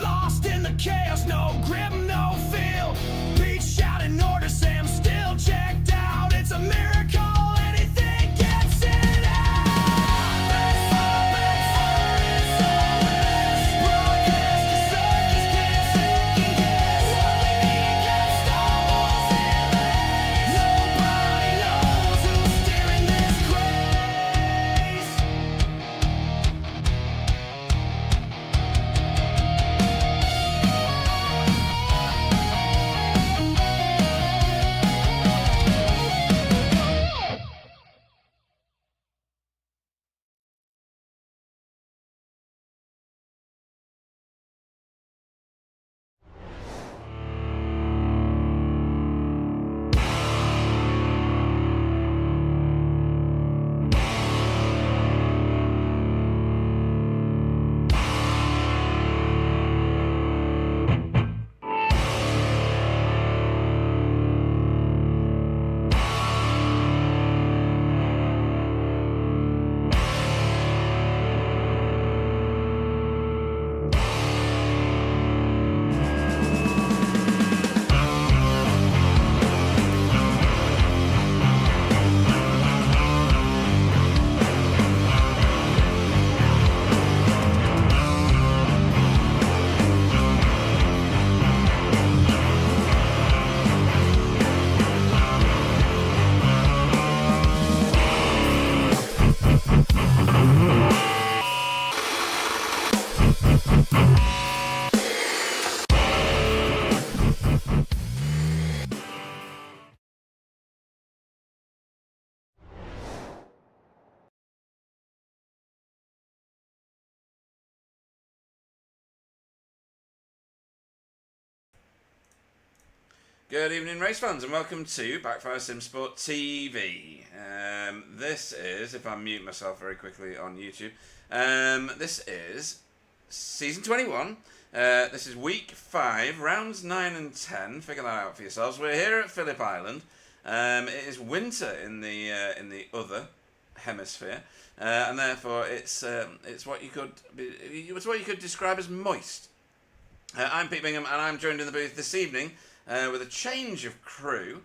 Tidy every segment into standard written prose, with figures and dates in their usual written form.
lost in the chaos, no grip, no feel. Pete shouting orders, Sam still checked out. It's a miracle, anything gets it out. Backfire is always broadcast, the circus can't second guess. What we need gets stumbles in lanes. Nobody knows who's steering this craze. Good evening, race fans, and welcome to Backfire Simsport TV. This is, if I mute myself very quickly on YouTube, this is season 21. This is week 5, rounds 9 and 10. Figure that out for yourselves. We're here at Phillip Island. It is winter in the other hemisphere, and therefore it's what you could describe as moist. I'm Pete Bingham, and I'm joined in the booth this evening with a change of crew,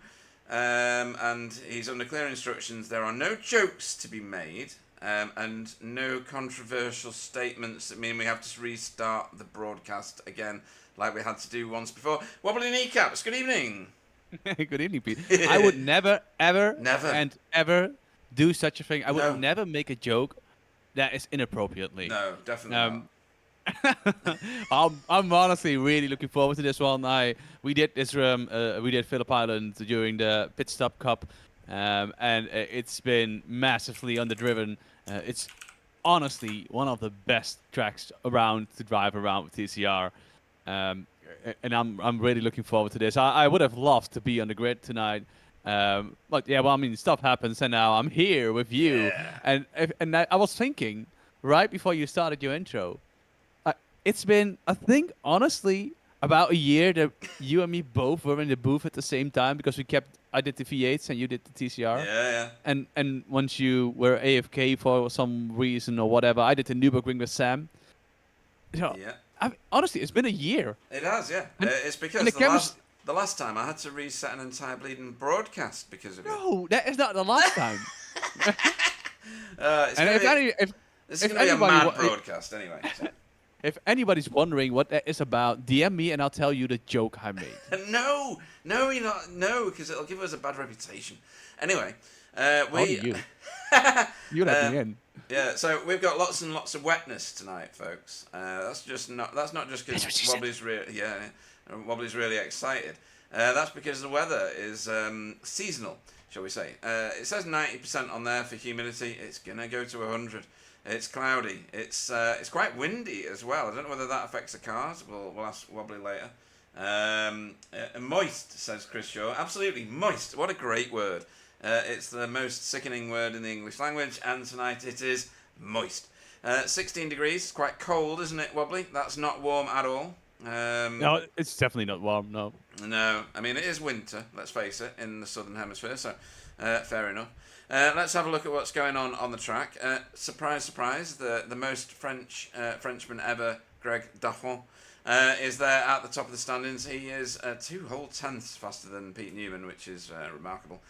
and he's under clear instructions. There are no jokes to be made, and no controversial statements that mean we have to restart the broadcast again like we had to do once before. Wobbly kneecaps, good evening. Good evening, Pete. I would never, ever, Never. ever do such a thing. I would No. never make a joke that is inappropriately. No, definitely not. I'm honestly really looking forward to this one. We did Phillip Island during the Pit Stop Cup, and it's been massively underdriven. It's honestly one of the best tracks around to drive around with TCR, and I'm really looking forward to this. I would have loved to be on the grid tonight. But yeah, well, I mean, stuff happens, and now I'm here with you. Yeah. And I was thinking right before you started your intro. It's been, I think, honestly, about a year that you and me both were in the booth at the same time, because I did the V8s and you did the TCR. Yeah. And once you were AFK for some reason or whatever, I did the Nürburgring with Sam. So, Yeah. honestly, it's been a year. It has, yeah. And- It's because and the last time I had to reset an entire bleeding broadcast because of it. No, that is not the last time. It's And gonna if be a anybody mad broadcast anyway. So. if anybody's wondering what that is about, DM me and I'll tell you the joke I made. No, you're not. No, because it'll give us a bad reputation. Anyway, Only you. You let me in. Yeah, so we've got lots and lots of wetness tonight, folks. That's not just because Wobbly's really excited. That's because the weather is seasonal, shall we say? It says 90% on there for humidity. It's gonna go to 100. It's cloudy. It's quite windy as well. I don't know whether that affects the cars. We'll ask Wobbly later. Moist, says Chris Shaw. Absolutely moist. What a great word. It's the most sickening word in the English language, and tonight it is moist. 16 degrees. Quite cold, isn't it, Wobbly? That's not warm at all. No, it's definitely not warm. No. No, I mean it is winter. Let's face it, in the southern hemisphere. So, fair enough. Let's have a look at what's going on the track. Surprise, surprise, the most Frenchman ever, Greg Daffon, is there at the top of the standings. He is 2 whole tenths faster than Pete Newman, which is remarkable.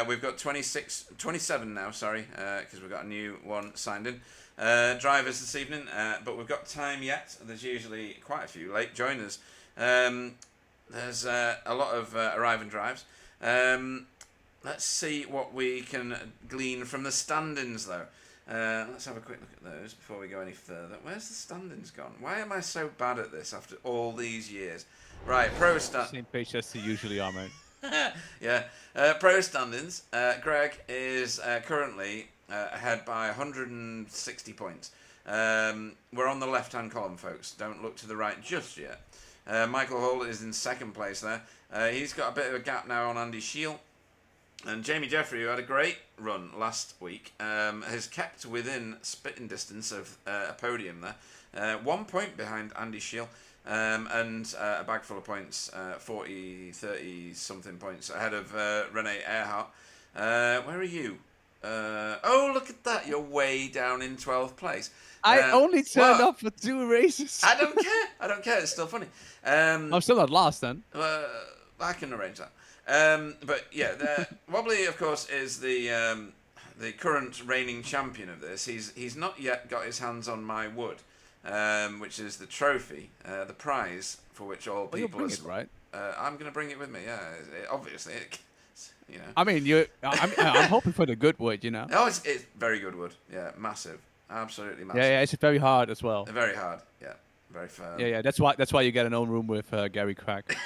We've got 27 now, sorry, because we've got a new one signed in. Drivers this evening, but we've got time yet. There's usually quite a few late joiners. There's a lot of arriving drives. Let's see what we can glean from the standings, though. Let's have a quick look at those before we go any further. Where's the standings gone? Why am I so bad at this after all these years? Right, pro standings. Same page as they usually are, mate. Yeah, pro standings. Greg is currently ahead by 160 points. We're on the left-hand column, folks. Don't look to the right just yet. Michael Hall is in second place there. He's got a bit of a gap now on Andy Shield. And Jamie Jeffrey, who had a great run last week, has kept within spitting distance of a podium there. 1 point behind Andy Shield. And a bag full of points, 40, 30 something points ahead of Rene Earhart. Where are you? Oh, look at that. You're way down in 12th place. I only turned well, up for 2 races. I don't care. I don't care. It's still funny. I'm still not last then. I can arrange that. But yeah, Wobbly, of course, is the current reigning champion of this. He's not yet got his hands on my wood. Which is the trophy, the prize for which all people. You'll bring it, right? I'm going to bring it with me. Yeah, obviously, you know. I mean, I'm hoping for the good wood, you know. Oh, it's very good wood. Yeah, massive, absolutely massive. Yeah, it's very hard as well. Very hard. Yeah, very firm. Yeah. That's why you get an own room with Gary Crack.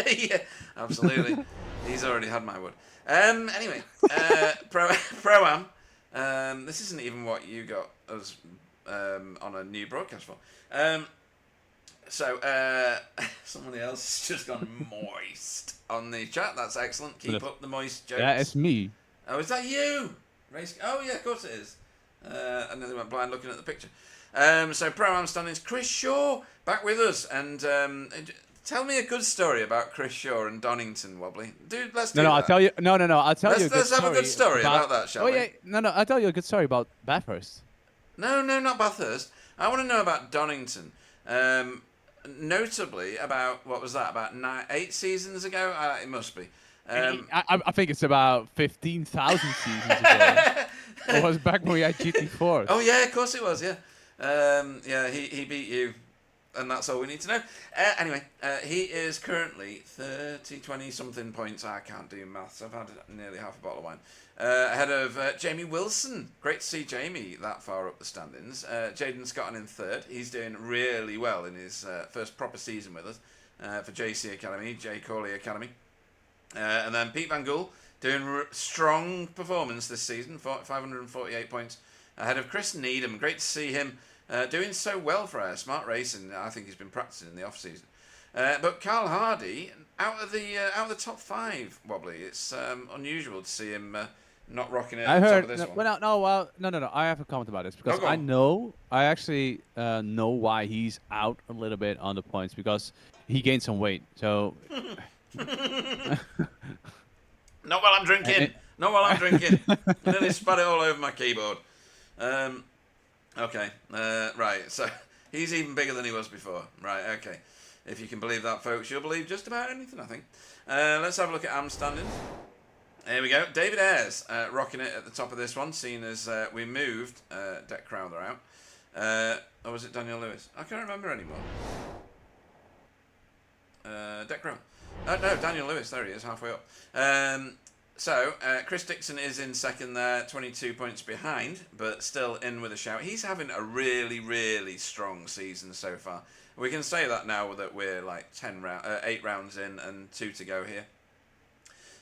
Yeah, absolutely. He's already had my wood. Anyway, Pro-Am. This isn't even what you got as. On a new broadcast for. So somebody else has just gone moist on the chat. That's excellent. Keep up the moist jokes. Yeah, it's me. Oh, is that you? Race. Oh yeah, of course it is. I nearly went blind looking at the picture. So Pro-Am standings. Chris Shaw back with us, and tell me a good story about Chris Shaw and Donington, Wobbly. Dude, let's do that. I'll tell you. No, I'll tell you. Let's have a good story about that, shall we? Oh yeah, no, I'll tell you a good story about Bathurst. No, not Bathurst. I want to know about Donington. Notably, about, what was that, about 8 seasons ago? It must be. I think it's about 15,000 seasons ago. It was back when we had GT4. Oh, yeah, of course it was, yeah. Yeah, he beat you, and that's all we need to know. Anyway, he is currently 20-something points. I can't do maths. I've had nearly half a bottle of wine. Ahead of Jamie Wilson. Great to see Jamie that far up the standings. Jaden Scotton in third. He's doing really well in his first proper season with us for JC Academy, J. Corley Academy. And then Pete Van Gool doing strong performance this season, 548 points. Ahead of Chris Needham. Great to see him doing so well for our Smart Racing. I think he's been practicing in the off-season. But Carl Hardy, out of the top 5, Wobbly. It's unusual to see him not rocking it. I at the heard. top of this one. No. I have a comment about this because I actually know why he's out a little bit on the points because he gained some weight. So. Not while I'm drinking. Not while I'm drinking. I nearly spat it all over my keyboard. Okay. Right. So he's even bigger than he was before. Right. Okay. If you can believe that, folks, you'll believe just about anything, I think. Let's have a look at AM standings. Here we go. David Ayres rocking it at the top of this one, seeing as we moved Deck Crowther out. Or was it Daniel Lewis? I can't remember anymore. Deck Crowther. No, Daniel Lewis. There he is, halfway up. So, Chris Dixon is in second there, 22 points behind, but still in with a shout. He's having a really, really strong season so far. We can say that now that we're like 8 rounds in and 2 to go here.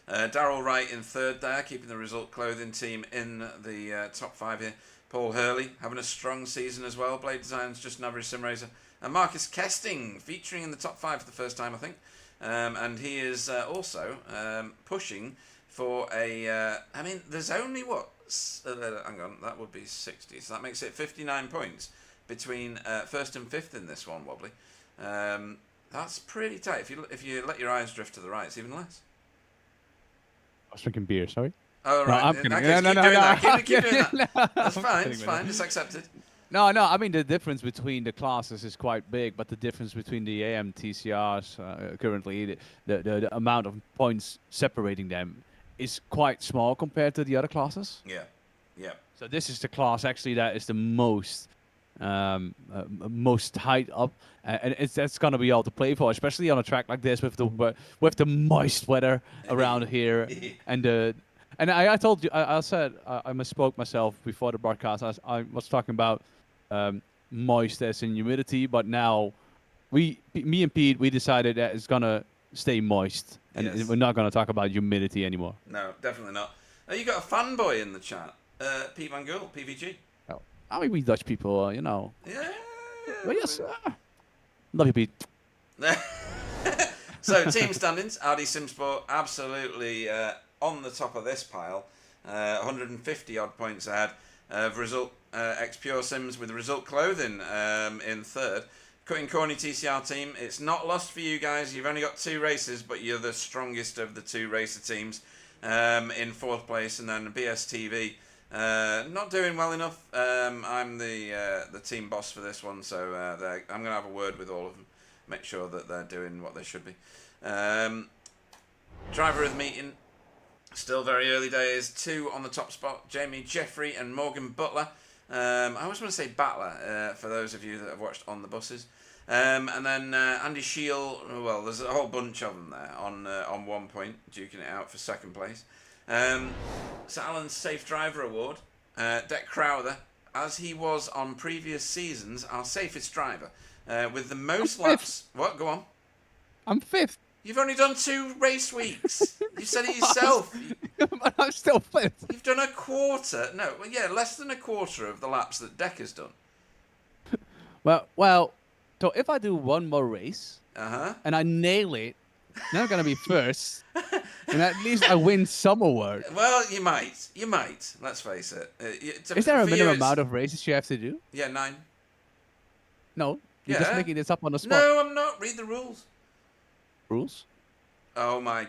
Darryl Wright in third there, keeping the Result Clothing team in the top 5 here. Paul Hurley having a strong season as well. Blade Designs, just an average sim racer. And Marcus Kesting featuring in the top 5 for the first time, I think. And he is also pushing for a... I mean, there's only what? Hang on, that would be 60. So that makes it 59 points between first and fifth in this one, Wobbly. That's pretty tight. If you let your eyes drift to the right, it's even less. I was drinking beer, sorry. Oh, right. No, I'm kidding. Okay, No. Keep doing that. That's fine. It's fine. It's accepted. No, no. I mean, the difference between the classes is quite big, but the difference between the AM TCRs currently, the amount of points separating them is quite small compared to the other classes. Yeah, yeah, So this is the class actually that is the most height up, and that's gonna be all to play for, especially on a track like this with the moist weather around here, and I told you I said I misspoke myself before the broadcast. I was talking about moist as in humidity, but now me and Pete, we decided that it's gonna stay moist, and Yes. we're not gonna talk about humidity anymore. No, definitely not. Oh, you got a fanboy in the chat. Pete Van Gool, PVG. Oh, I mean, we Dutch people, you know. Yeah. Well, yes, love you, Pete. So, team standings. RD Simsport absolutely on the top of this pile. 150 odd points ahead of Result X Pure Sims with Result Clothing in third. Cutting Corny TCR team. It's not lost for you guys. You've only got 2 races, but you're the strongest of the 2 racer teams in fourth place. And then BSTV. Not doing well enough. I'm the team boss for this one, so I'm going to have a word with all of them. Make sure that they're doing what they should be. Driver of the meeting, still very early days. 2 on the top spot, Jamie Jeffrey and Morgan Butler. I always want to say Battler, for those of you that have watched On the Buses. And then Andy Shield, well, there's a whole bunch of them there on 1 point, duking it out for second place. St Alan's Safe Driver Award, Deck Crowther, as he was on previous seasons, our safest driver, with the most laps. What? Go on. I'm 5th. You've only done 2 race weeks. You said it yourself. But I'm still 5th. You've done a quarter. No, well, yeah, less than a quarter of the laps that Deck has done. Well. So if I do one more race and I nail it, then I'm gonna be first, and at least I win some award. Well, you might. You might. Let's face it. Is there a minimum amount of races you have to do? Yeah, 9. No, you're just Yeah. making this up on the spot. No, I'm not. Read the rules. Rules? Oh my.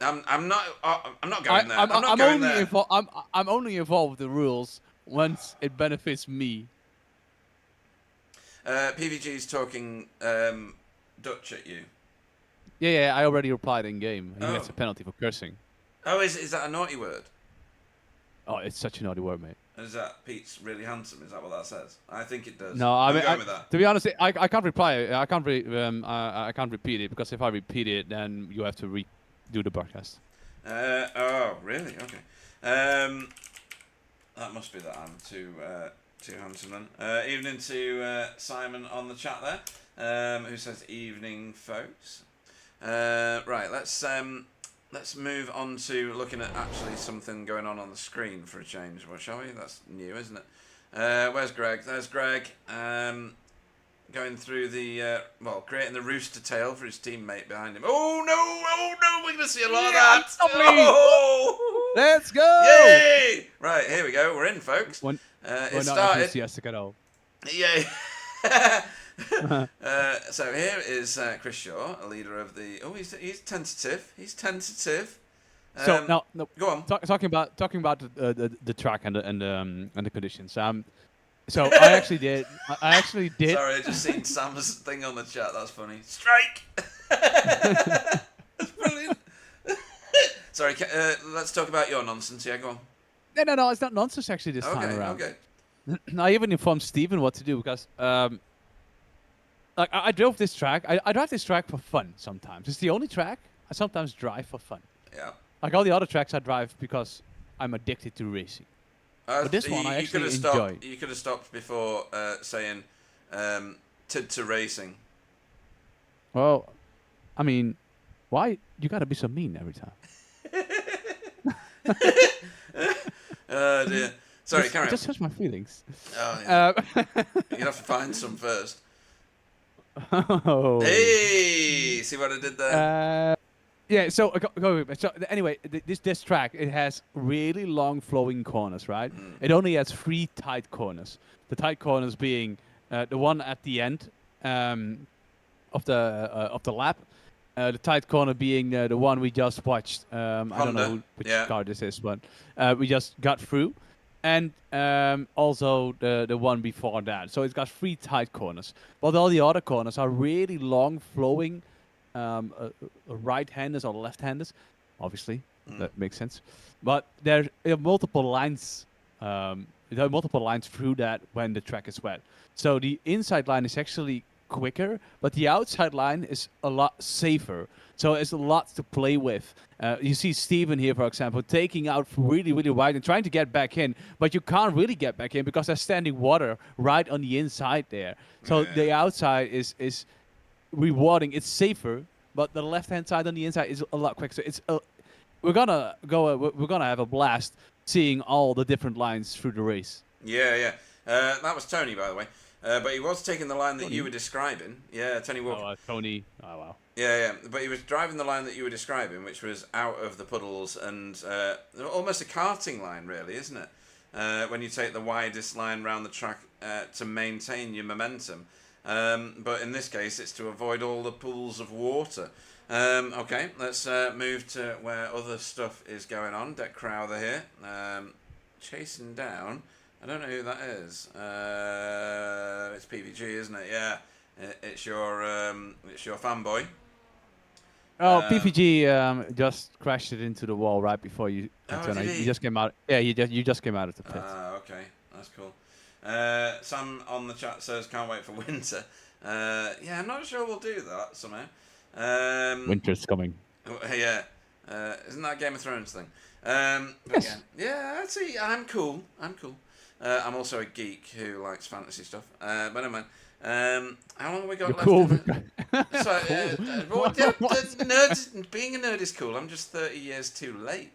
I'm not. I'm not going there. I'm not I'm going only there. I'm only involved with the rules once it benefits me. PVG's talking Dutch at you. Yeah, I already replied in game. He gets Oh. a penalty for cursing. Oh, is that a naughty word? Oh, it's such a naughty word, mate. Is that Pete's really handsome? Is that what that says? I think it does. No, I'm I mean, going with that. to be honest, I can't reply. I can't repeat it because if I repeat it, then you have to redo the broadcast. Oh, really? Okay. That must be that I'm too handsome then. Evening to Simon on the chat there, who says evening, folks. Right, let's move on to looking at actually something going on the screen for a change. Well, shall we? That's new, isn't it? Where's Greg? There's Greg. Going through the creating the rooster tail for his teammate behind him. Oh no! We're gonna see a lot of that. Oh! Let's go! Yay! Right, here we go. We're in, folks. We're It not started. enthusiastic at all. Yay! So here is Chris Shaw, a leader of the. Oh, he's tentative. He's tentative. So now, no, Go on. talking about the track and the conditions. So I actually did. Sorry, I just seen Sam's thing on the chat. That's funny. Strike. That's brilliant. Sorry. Let's talk about your nonsense. Yeah, go on. No, it's not nonsense actually this time around. Okay. I even informed Steven what to do because like I drove this track. I drive this track for fun sometimes. It's the only track I sometimes drive for fun. Yeah. Like all the other tracks I drive because I'm addicted to racing. But this one I actually enjoy. You could have stopped before saying to racing. Well, I mean, why you gotta be so mean every time? Oh dear. Sorry, carry on. Just hurts my feelings. Oh, yeah. You'd have to find some first. Oh. Hey, see what I did there? Yeah. So So anyway, this track, it has really long flowing corners, right? It only has 3 tight corners. The tight corners being the one at the end of the lap. The tight corner being the one we just watched. I don't know which car this is, but we just got through. and also the one before that. So it's got 3 tight corners, but all the other corners are really long, flowing, right-handers or left-handers. Obviously, that makes sense. But there are multiple lines. There are multiple lines through that when the track is wet. So the inside line is actually quicker, but the outside line is a lot safer. So it's a lot to play with. You see Steven here, for example, taking out really, really wide and trying to get back in, but you can't really get back in because there's standing water right on the inside there. So the outside is rewarding. It's safer, but the left-hand side on the inside is a lot quicker. So it's we're gonna go. We're gonna have a blast seeing all the different lines through the race. Yeah. That was Tony, by the way. But he was taking the line that you were describing. Yeah, Tony Walker. Oh, Tony. Oh, wow. Yeah. But he was driving the line that you were describing, which was out of the puddles and almost a karting line, really, isn't it? When you take the widest line around the track to maintain your momentum. But in this case, it's to avoid all the pools of water. Okay, let's move to where other stuff is going on. Deck Crowther here, chasing down. I don't know who that is. It's PVG, isn't it? Yeah, it's your fanboy. Oh, PPG just crashed it into the wall right before you. Oh, did he? You just came out. Yeah, you just came out of the pit. Okay, that's cool. Sam on the chat says can't wait for winter. Yeah, I'm not sure we'll do that somehow. Winter's coming. Yeah, isn't that a Game of Thrones thing? Yes. Yeah, see, I'm cool. I'm also a geek who likes fantasy stuff. But never mind. How long have we got left? Cool. So, nerds, being a nerd is cool. I'm just 30 years too late.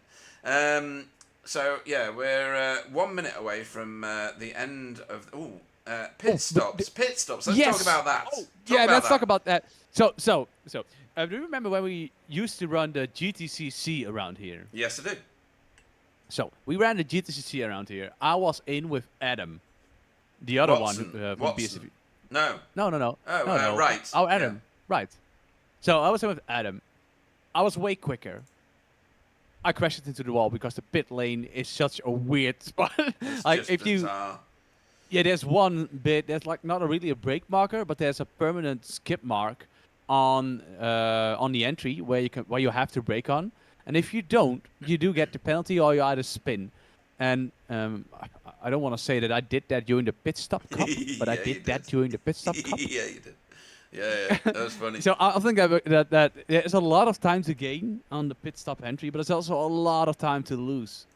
So yeah, we're 1 minute away from the end of pit stops. Pit stops. Let's talk about that. Let's talk about that. So, do you remember when we used to run the GTCC around here? Yes, I do. So we ran the GTCC around here. I was in with Adam, the other Watson. one from Watson. BSTV. No. No. Oh, no. right. Oh, Adam. Yeah. Right. So I was in with Adam. I was way quicker. I crashed into the wall because the pit lane is such a weird spot. It's just bizarre. There's one bit. There's like not really a brake marker, but there's a permanent skip mark on the entry where you have to brake on. And if you don't, you do get the penalty, or you either spin. And I don't want to say that I did that during the pit stop cup, but I did that during the pit stop cup. Yeah, you did. Yeah, that was funny. So I think that there's a lot of time to gain on the pit stop entry, but it's also a lot of time to lose.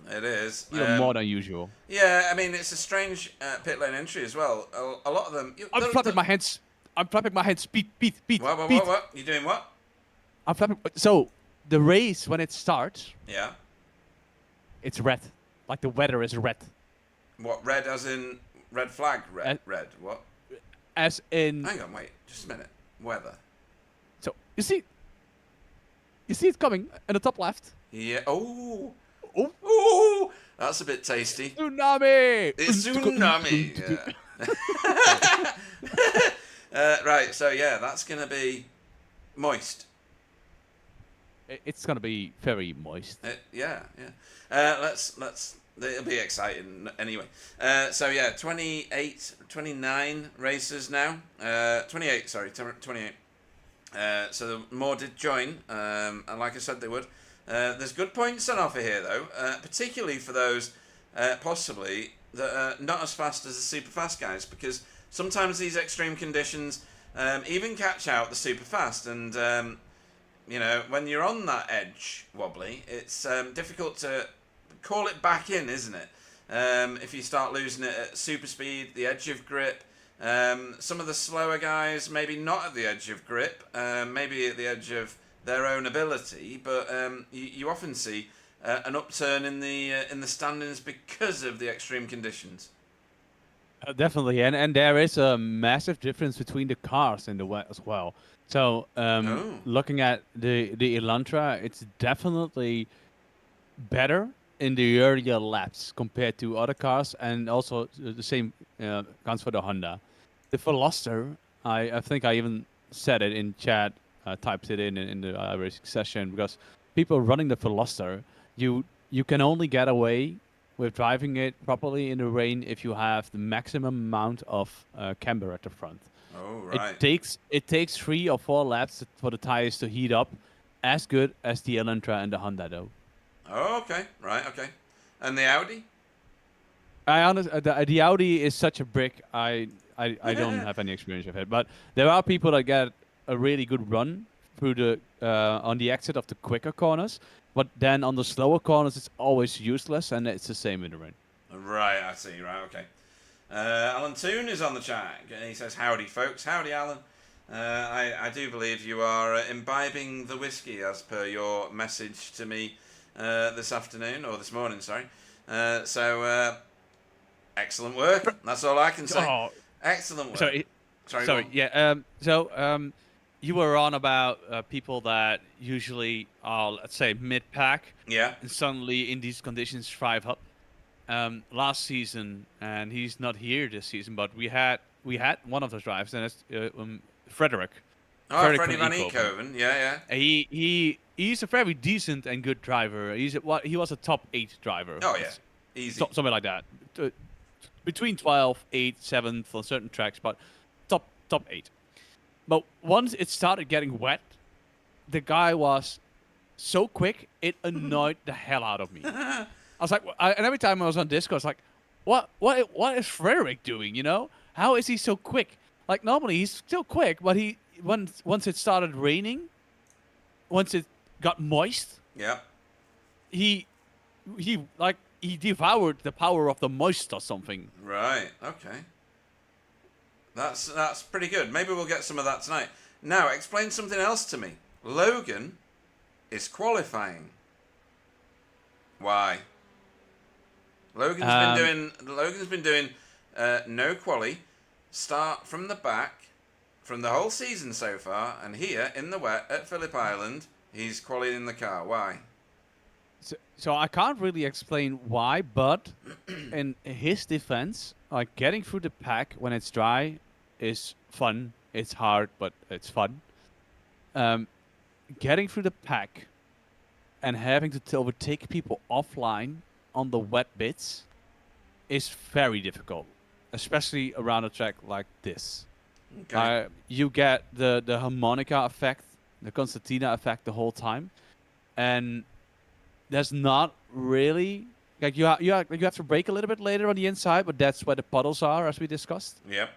It is. Even more than usual. Yeah, I mean, it's a strange pit lane entry as well. A lot of them... I'm flapping my hands. Beat. What? You doing what? I'm flapping. So, the race, when it starts... Yeah. It's red. Like the weather is red. What, red as in red flag? Red? What? As in... Hang on, wait. Just a minute. Weather. So, you see it coming in the top left? Yeah. Oh, that's a bit tasty. Tsunami! It's tsunami. Yeah. Right, so yeah, that's going to be moist. It's going to be very moist. Yeah. It'll be exciting anyway. So yeah, 29 races now. 28, sorry, 28. So more did join, and like I said they would. There's good points on offer here though, particularly for those possibly that are not as fast as the super fast guys, because sometimes these extreme conditions even catch out the super fast, and when you're on that edge wobbly, it's difficult to call it back in, isn't it? If you start losing it at super speed, the edge of grip. Some of the slower guys maybe not at the edge of grip, maybe at the edge of their own ability, but you often see an upturn in the standings because of the extreme conditions. Definitely, and there is a massive difference between the cars in the wet as well. So looking at the Elantra, it's definitely better in the earlier laps compared to other cars, and also the same counts for the Honda. The Veloster, I think I even said it in chat. Typed it in the racing session, because people running the Veloster, you you can only get away with driving it properly in the rain if you have the maximum amount of camber at the front. Oh, right. It takes 3 or 4 laps for the tires to heat up, as good as the Elantra and the Honda though. Oh, okay. Right, okay. And the Audi? The Audi is such a brick. I don't have any experience with it, but there are people that get a really good run through the on the exit of the quicker corners, but then on the slower corners it's always useless, and it's the same in the rain. Right, I see. Right, okay. Alan Toon is on the chat. He says, "Howdy, folks. Howdy, Alan. I do believe you are imbibing the whiskey as per your message to me this afternoon or this morning. Sorry. So excellent work. That's all I can say. Oh, Excellent work. sorry. Sorry. Sorry. go on. Yeah. You were on about people that usually are, let's say, mid-pack, Yeah. and suddenly in these conditions thrive up. Last season, and he's not here this season, but we had one of those drivers, and it's Frederick. Oh, Frederick Freddie van Van Eekhoven. Eekhoven. Yeah, yeah. He's a very decent and good driver. He was a top 8 driver. Oh, yeah. Easy. Something like that. Between 12, 8, 7th on certain tracks, but top 8. But once it started getting wet, the guy was so quick, it annoyed the hell out of me. I was like, and every time I was on Discord, I was like, what is Frederick doing? You know, how is he so quick? Like normally he's still quick, but once it started raining, once it got moist, Yeah. he devoured the power of the moist or something. Right. Okay. That's pretty good. Maybe we'll get some of that tonight. Now, explain something else to me. Logan is qualifying. Why? Logan's been doing no quali, start from the back, from the whole season so far, and here in the wet at Phillip Island, he's qualiing the car. Why? So I can't really explain why, but in his defense, like getting through the pack when it's dry is fun. It's hard, but it's fun. Getting through the pack and having to overtake people offline on the wet bits is very difficult, especially around a track like this. Okay. You get the harmonica effect, the concertina effect the whole time, and there's not really like you have to brake a little bit later on the inside, but that's where the puddles are, as we discussed. Yep.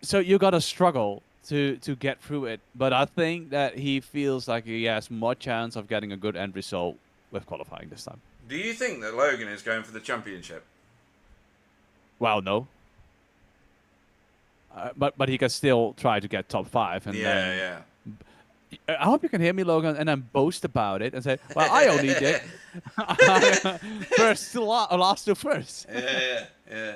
So you gotta struggle to get through it. But I think that he feels like he has more chance of getting a good end result with qualifying this time. Do you think that Logan is going for the championship? Well, no. But he can still try to get top 5. And Yeah. I hope you can hear me, Logan, and then boast about it and say, well, I only did first to last to first. Yeah.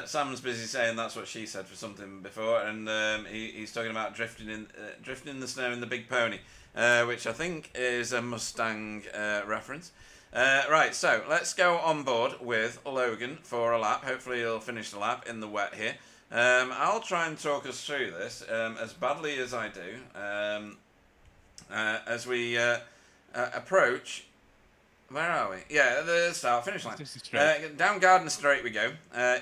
Sam's busy saying that's what she said for something before, and he's talking about drifting in the snow in the big pony, which I think is a Mustang reference. Right, so let's go on board with Logan for a lap. Hopefully he'll finish the lap in the wet here. I'll try and talk us through this as badly as I do as we approach. Where are we? Yeah, the finish line. Down Garden Straight we go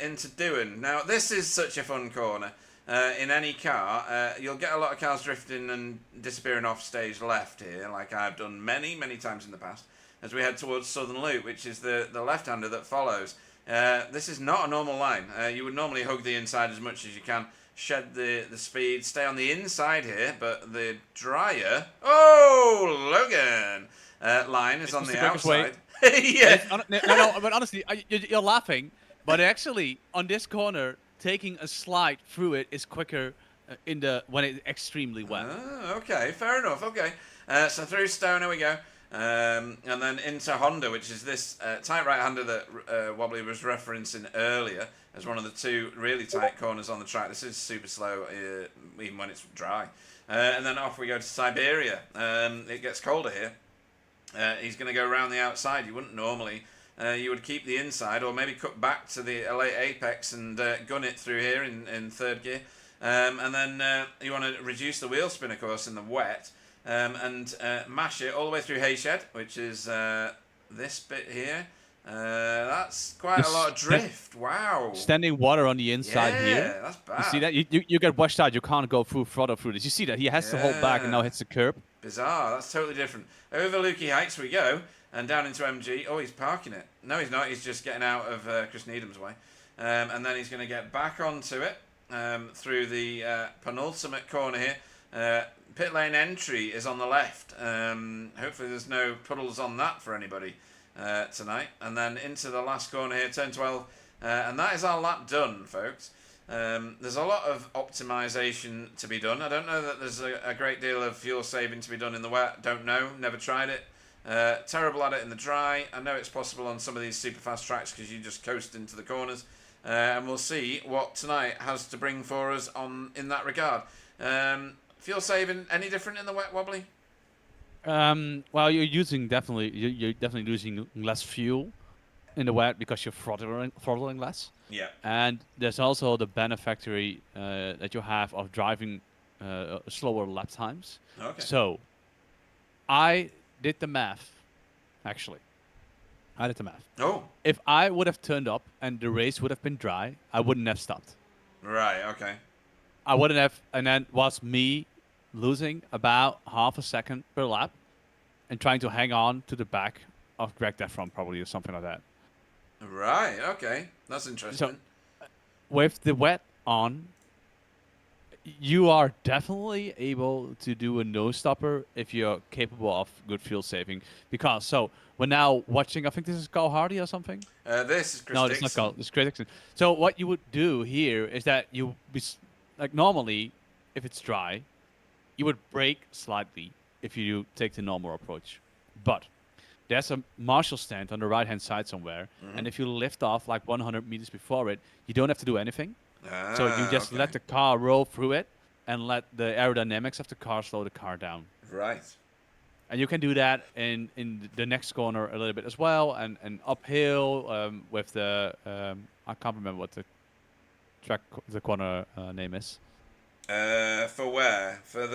into Dewan. Now this is such a fun corner. In any car, you'll get a lot of cars drifting and disappearing off stage left here, like I've done many times in the past, as we head towards Southern Loop, which is the left-hander that follows. This is not a normal line. You would normally hug the inside as much as you can, shed the speed, stay on the inside here, but the dryer... Oh, Logan! Line is on the outside. Yeah. No, but honestly, you're laughing, but actually, on this corner, taking a slide through it is quicker when it's extremely wet. Oh, okay, fair enough, okay. So through Stoner we go. And then into Honda, which is this tight right-hander that Wobbly was referencing earlier as one of the 2 really tight corners on the track. This is super slow, even when it's dry. And then off we go to Siberia. It gets colder here. He's going to go around the outside. You wouldn't normally. You would keep the inside, or maybe cut back to the late apex and gun it through here in third gear. And then you want to reduce the wheel spin, of course, in the wet. And mash it all the way through Hayshed, which is this bit here. That's quite a Just lot of drift. Wow. Standing water on the inside Yeah, here. that's bad. You see that? You get washed out. You can't go further through this. You see that? He has to hold back and now Yeah. hits the curb. Bizarre. That's totally different. Over Lukey Heights we go, and down into MG. Oh, he's parking it. No, he's not. He's just getting out of Chris Needham's way. And then he's going to get back onto it through the penultimate corner here. Pit lane entry is on the left. Hopefully there's no puddles on that for anybody tonight. And then into the last corner here, turn 12. And that is our lap done, folks. There's a lot of optimization to be done. I don't know that there's a great deal of fuel saving to be done in the wet. Don't know. Never tried it. Terrible at it in the dry. I know it's possible on some of these super fast tracks because you just coast into the corners. And we'll see what tonight has to bring for us in that regard. Fuel saving any different in the wet wobbly? Well, you're definitely using less fuel in the wet because you're throttling less. Yeah. And there's also the benefactory that you have of driving slower lap times. Okay. So, I did the math, actually. I did the math. Oh. If I would have turned up and the race would have been dry, I wouldn't have stopped. Right. Okay. I wouldn't have, and then was me losing about half a second per lap and trying to hang on to the back of Greg Defron probably or something like that. Right. Okay. That's interesting. So, with the wet on, you are definitely able to do a no stopper if you're capable of good fuel saving. Because so we're now watching. I think this is Carl Hardy or something. This is Chris No, Dixon. it's not Carl. It's Chris Dixon. So what you would do here is that you like normally, if it's dry, you would brake slightly if you take the normal approach. But there's a Marshall stand on the right-hand side somewhere, and if you lift off like 100 meters before it, you don't have to do anything. So you just let the car roll through it and let the aerodynamics of the car slow the car down. Right. And you can do that in the next corner a little bit as well, and uphill with the I can't remember what the corner name is. For where? For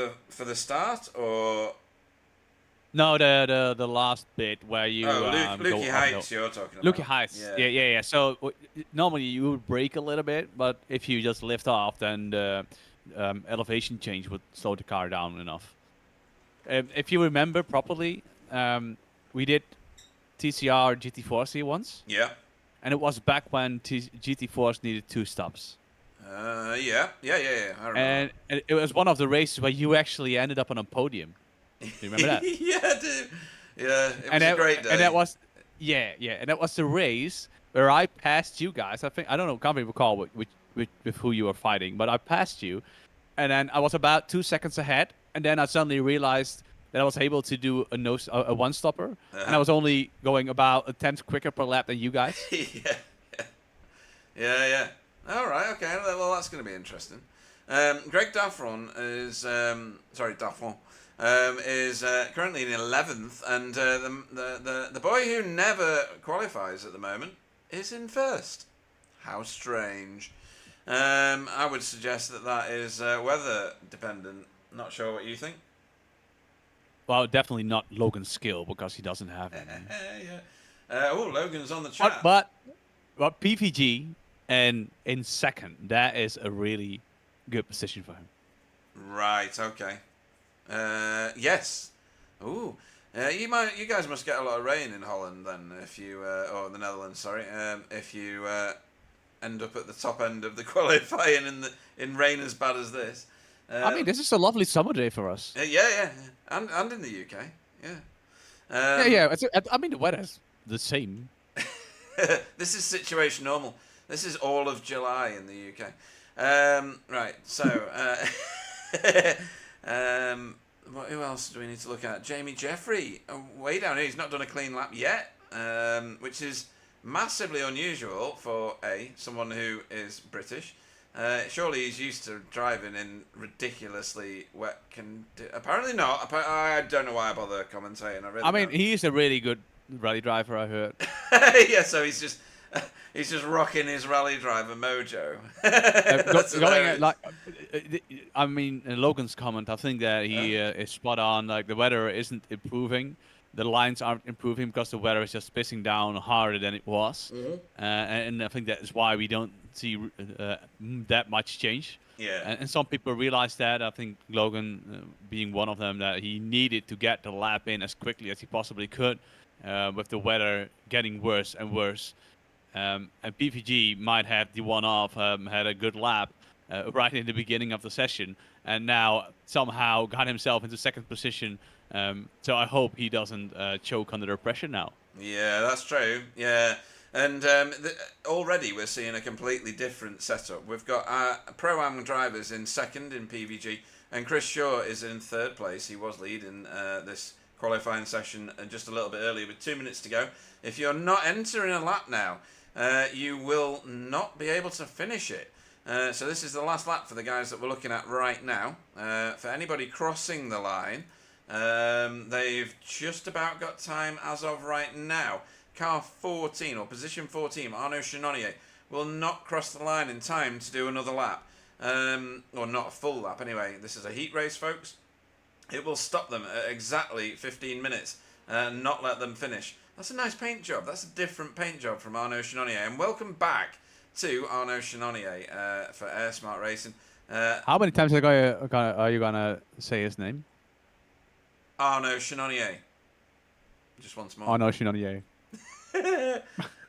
the start or? No, the last bit where you go Lukey uphill. Heights you're talking about. Lukey Heights. Yeah. So normally you would brake a little bit, but if you just lift off, then the elevation change would slow the car down enough. If you remember properly, we did TCR GT4C once. Yeah. And it was back when GT4s needed 2 stops. Yeah. I remember. And it was one of the races where you actually ended up on a podium. Do you remember that? Yeah, I do. Yeah, it was a great day. And that was, and that was the race where I passed you guys. I don't know, can't recall with who you were fighting, but I passed you, and then I was about 2 seconds ahead, and then I suddenly realized that I was able to do a one stopper, and I was only going about a tenth quicker per lap than you guys. Yeah. All right, okay. Well, that's going to be interesting. Greg Daffron is is currently in 11th, and the boy who never qualifies at the moment is in first. How strange. I would suggest that is weather dependent. Not sure what you think. Well, definitely not Logan's skill because he doesn't have it. Yeah. Logan's on the chat. But PVG and in second, that is a really good position for him. Right. Okay. Yes. Ooh. You guys must get a lot of rain in Holland then, if you or the Netherlands, sorry. If you end up at the top end of the qualifying in rain as bad as this. I mean, this is a lovely summer day for us. Yeah, and in the UK, yeah. Yeah. I mean, the weather's the same. This is situation normal. This is all of July in the UK. Right. So, who else do we need to look at? Jamie Jeffrey, way down here. He's not done a clean lap yet, which is massively unusual for someone who is British. Surely he's used to driving in ridiculously wet conditions. Apparently not. I don't know why I bother commentating. I mean, he's a really good rally driver, I heard. Yeah, so he's just rocking his rally driver mojo. In Logan's comment, I think that he is spot on. Like, the weather isn't improving, the lines aren't improving because the weather is just pissing down harder than it was. And I think that is why we don't see that much change. Yeah. And some people realize that. I think Logan being one of them, that he needed to get the lap in as quickly as he possibly could with the weather getting worse and worse. And PVG might have the one-off, had a good lap right in the beginning of the session, and now somehow got himself into second position. So I hope he doesn't choke under the pressure now. Yeah, that's true. Yeah. And already we're seeing a completely different setup. We've got our Pro-Am drivers in second in PVG, and Chris Shaw is in third place. He was leading this qualifying session just a little bit earlier with 2 minutes to go. If you're not entering a lap now, you will not be able to finish it. So this is the last lap for the guys that we're looking at right now. For anybody crossing the line, they've just about got time as of right now. Car 14, or position 14, Arnaud Chenonnier, will not cross the line in time to do another lap. Or not a full lap anyway. This is a heat race, folks. It will stop them at exactly 15 minutes and not let them finish. That's a nice paint job. That's a different paint job from Arnaud Chenonnier. And welcome back to Arnaud Chenonnier for Air Smart Racing. How many times are you gonna say his name? Arnaud Chenonnier. Just once more. Arnaud Chenonnier.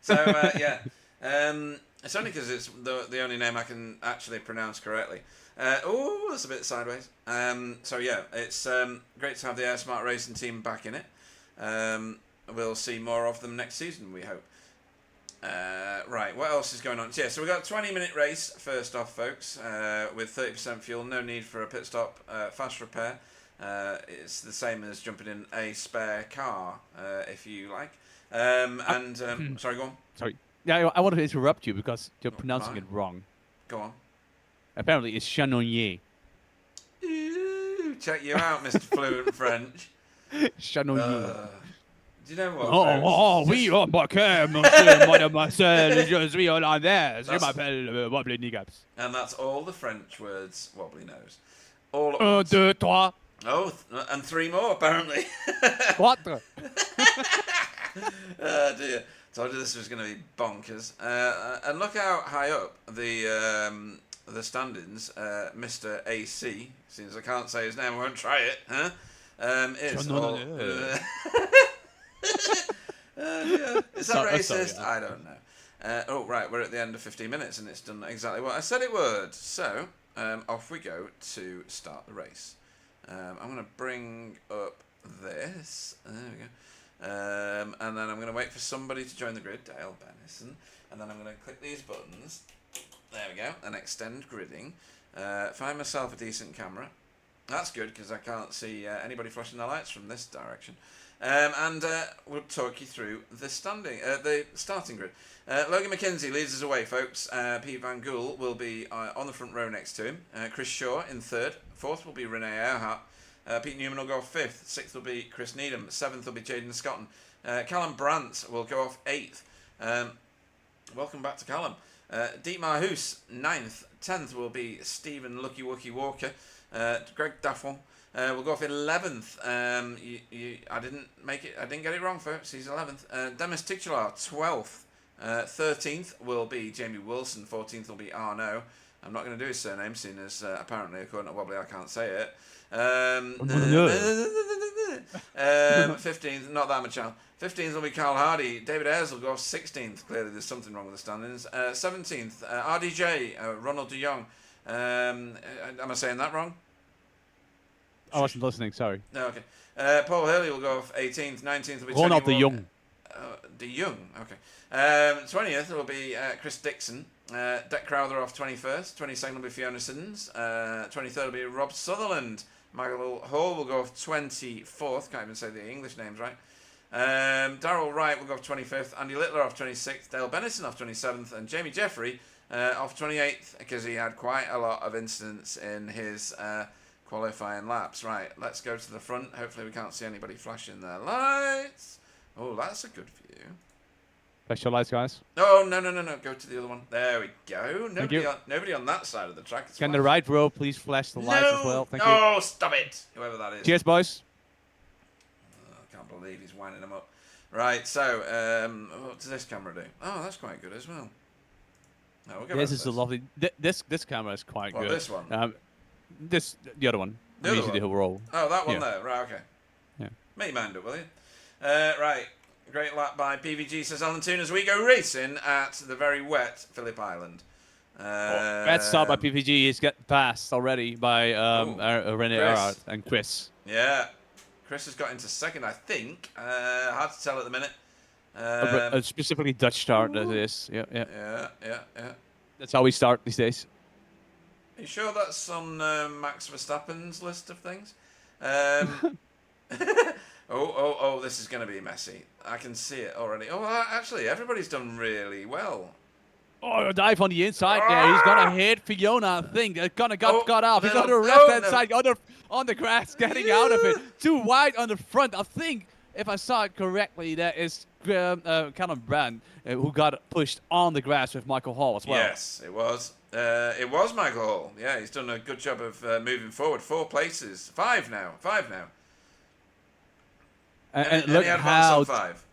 So yeah, it's only because it's the only name I can actually pronounce correctly. Oh, that's a bit sideways. So yeah, it's great to have the Air Smart Racing team back in it. We'll see more of them next season, we hope. Right, what else is going on? Yeah, so we've got a 20-minute race first off, folks, with 30% fuel, no need for a pit stop, fast repair. It's the same as jumping in a spare car, if you like. Sorry, go on. Sorry. Yeah, I wanted to interrupt you because you're pronouncing it wrong. Go on. Apparently, it's Chenonnier. Ooh, check you out, Mr. Fluent French. Chenonnier. Do you know what? Oui, monsieur, mademoiselle, je suis hollandais, je m'appelle Wobbly Kneecaps. And that's all the French words Wobbly knows. All at Un, once. deux, trois. Oh, and three more, apparently. Quatre. Oh, dear. Told you this was going to be bonkers. And look how high up the standings, Mr. AC, since I can't say his name, I won't try it, huh? It's all... yeah. Is that racist? Sorry, I don't know. Oh, right, we're at the end of 15 minutes and it's done exactly what I said it would. So, off we go to start the race. I'm going to bring up this. There we go. And then I'm going to wait for somebody to join the grid, Dale Bennison. And then I'm going to click these buttons. There we go. And extend gridding. Find myself a decent camera. That's good because I can't see anybody flashing their lights from this direction. And we'll talk you through the starting grid. Logan McKenzie leads us away, folks. Pete Van Gool will be on the front row next to him. Chris Shaw in third. Fourth will be Renee Earhart. Pete Newman will go off fifth. Sixth will be Chris Needham. Seventh will be Jaden Scotton. Callum Brandt will go off eighth. Welcome back to Callum. Dietmar Hoos, ninth. 10th will be Stephen Lucky Wookie Walker. Greg Daffel will go off 11th. I didn't get it wrong, folks. He's 11th. Demis Titular, 12th. 13th will be Jamie Wilson. 14th will be Arnaud. I'm not going to do his surname, seeing as apparently, according to Wobbly, I can't say it. 15th, not that much chance. 15th will be Carl Hardy. David Ayres will go off 16th. Clearly, there's something wrong with the standings. 17th, RDJ, Ronald de Jong. Am I saying that wrong? I wasn't listening, sorry. No, okay. Paul Hurley will go off 18th. 19th will be Ronald de Tony Jong. De Jong, okay. 20th will be Chris Dixon. Deck Crowther off 21st. 22nd will be Fiona Siddons. 23rd will be Rob Sutherland. Michael Hall will go off 24th. Can't even say the English names right. Darryl Wright will go off 25th. Andy Littler off 26th. Dale Bennison off 27th. And Jamie Jeffrey off 28th because he had quite a lot of incidents in his qualifying laps. Right, let's go to the front. Hopefully we can't see anybody flashing their lights. Oh, that's a good view. Flash your lights, guys. Oh, no. Go to the other one. There we go. Nobody on that side of the track. Can the right row please flash the lights as well? Thank you. Oh, stop it. Whoever that is. Cheers, boys. I can't believe he's winding them up. Right, so what does this camera do? Oh, that's quite good as well. No, we'll go This back is to a lovely. This camera is quite What, good. this one? The other one. The I'm other using the one? whole roll. Oh, that one Yeah. there. Right, okay. Yeah. Make your mind up, will you? Right. Great lap by PVG, says Valentine, as we go racing at the very wet Phillip Island. Bad start by PPG. He's got passed already by René Chris. Erhardt and Chris. Yeah. Chris has got into second, I think. Hard to tell at the minute. A specifically Dutch start, that is. Yeah. Yeah. That's how we start these days. Are you sure that's on Max Verstappen's list of things? Oh, this is going to be messy. I can see it already. Oh, actually, everybody's done really well. Oh, a dive on the inside there. He's gonna hit Fiona, I think. They're gonna got off. He's on the no, left-hand no. side, on the grass, getting out of it. Too wide on the front. I think, if I saw it correctly, that is Callum Brand who got pushed on the grass with Michael Hall as well. Yes, it was. It was Michael Hall. Yeah, he's done a good job of moving forward. 4 places. 5 now. And Any look advance how on 5.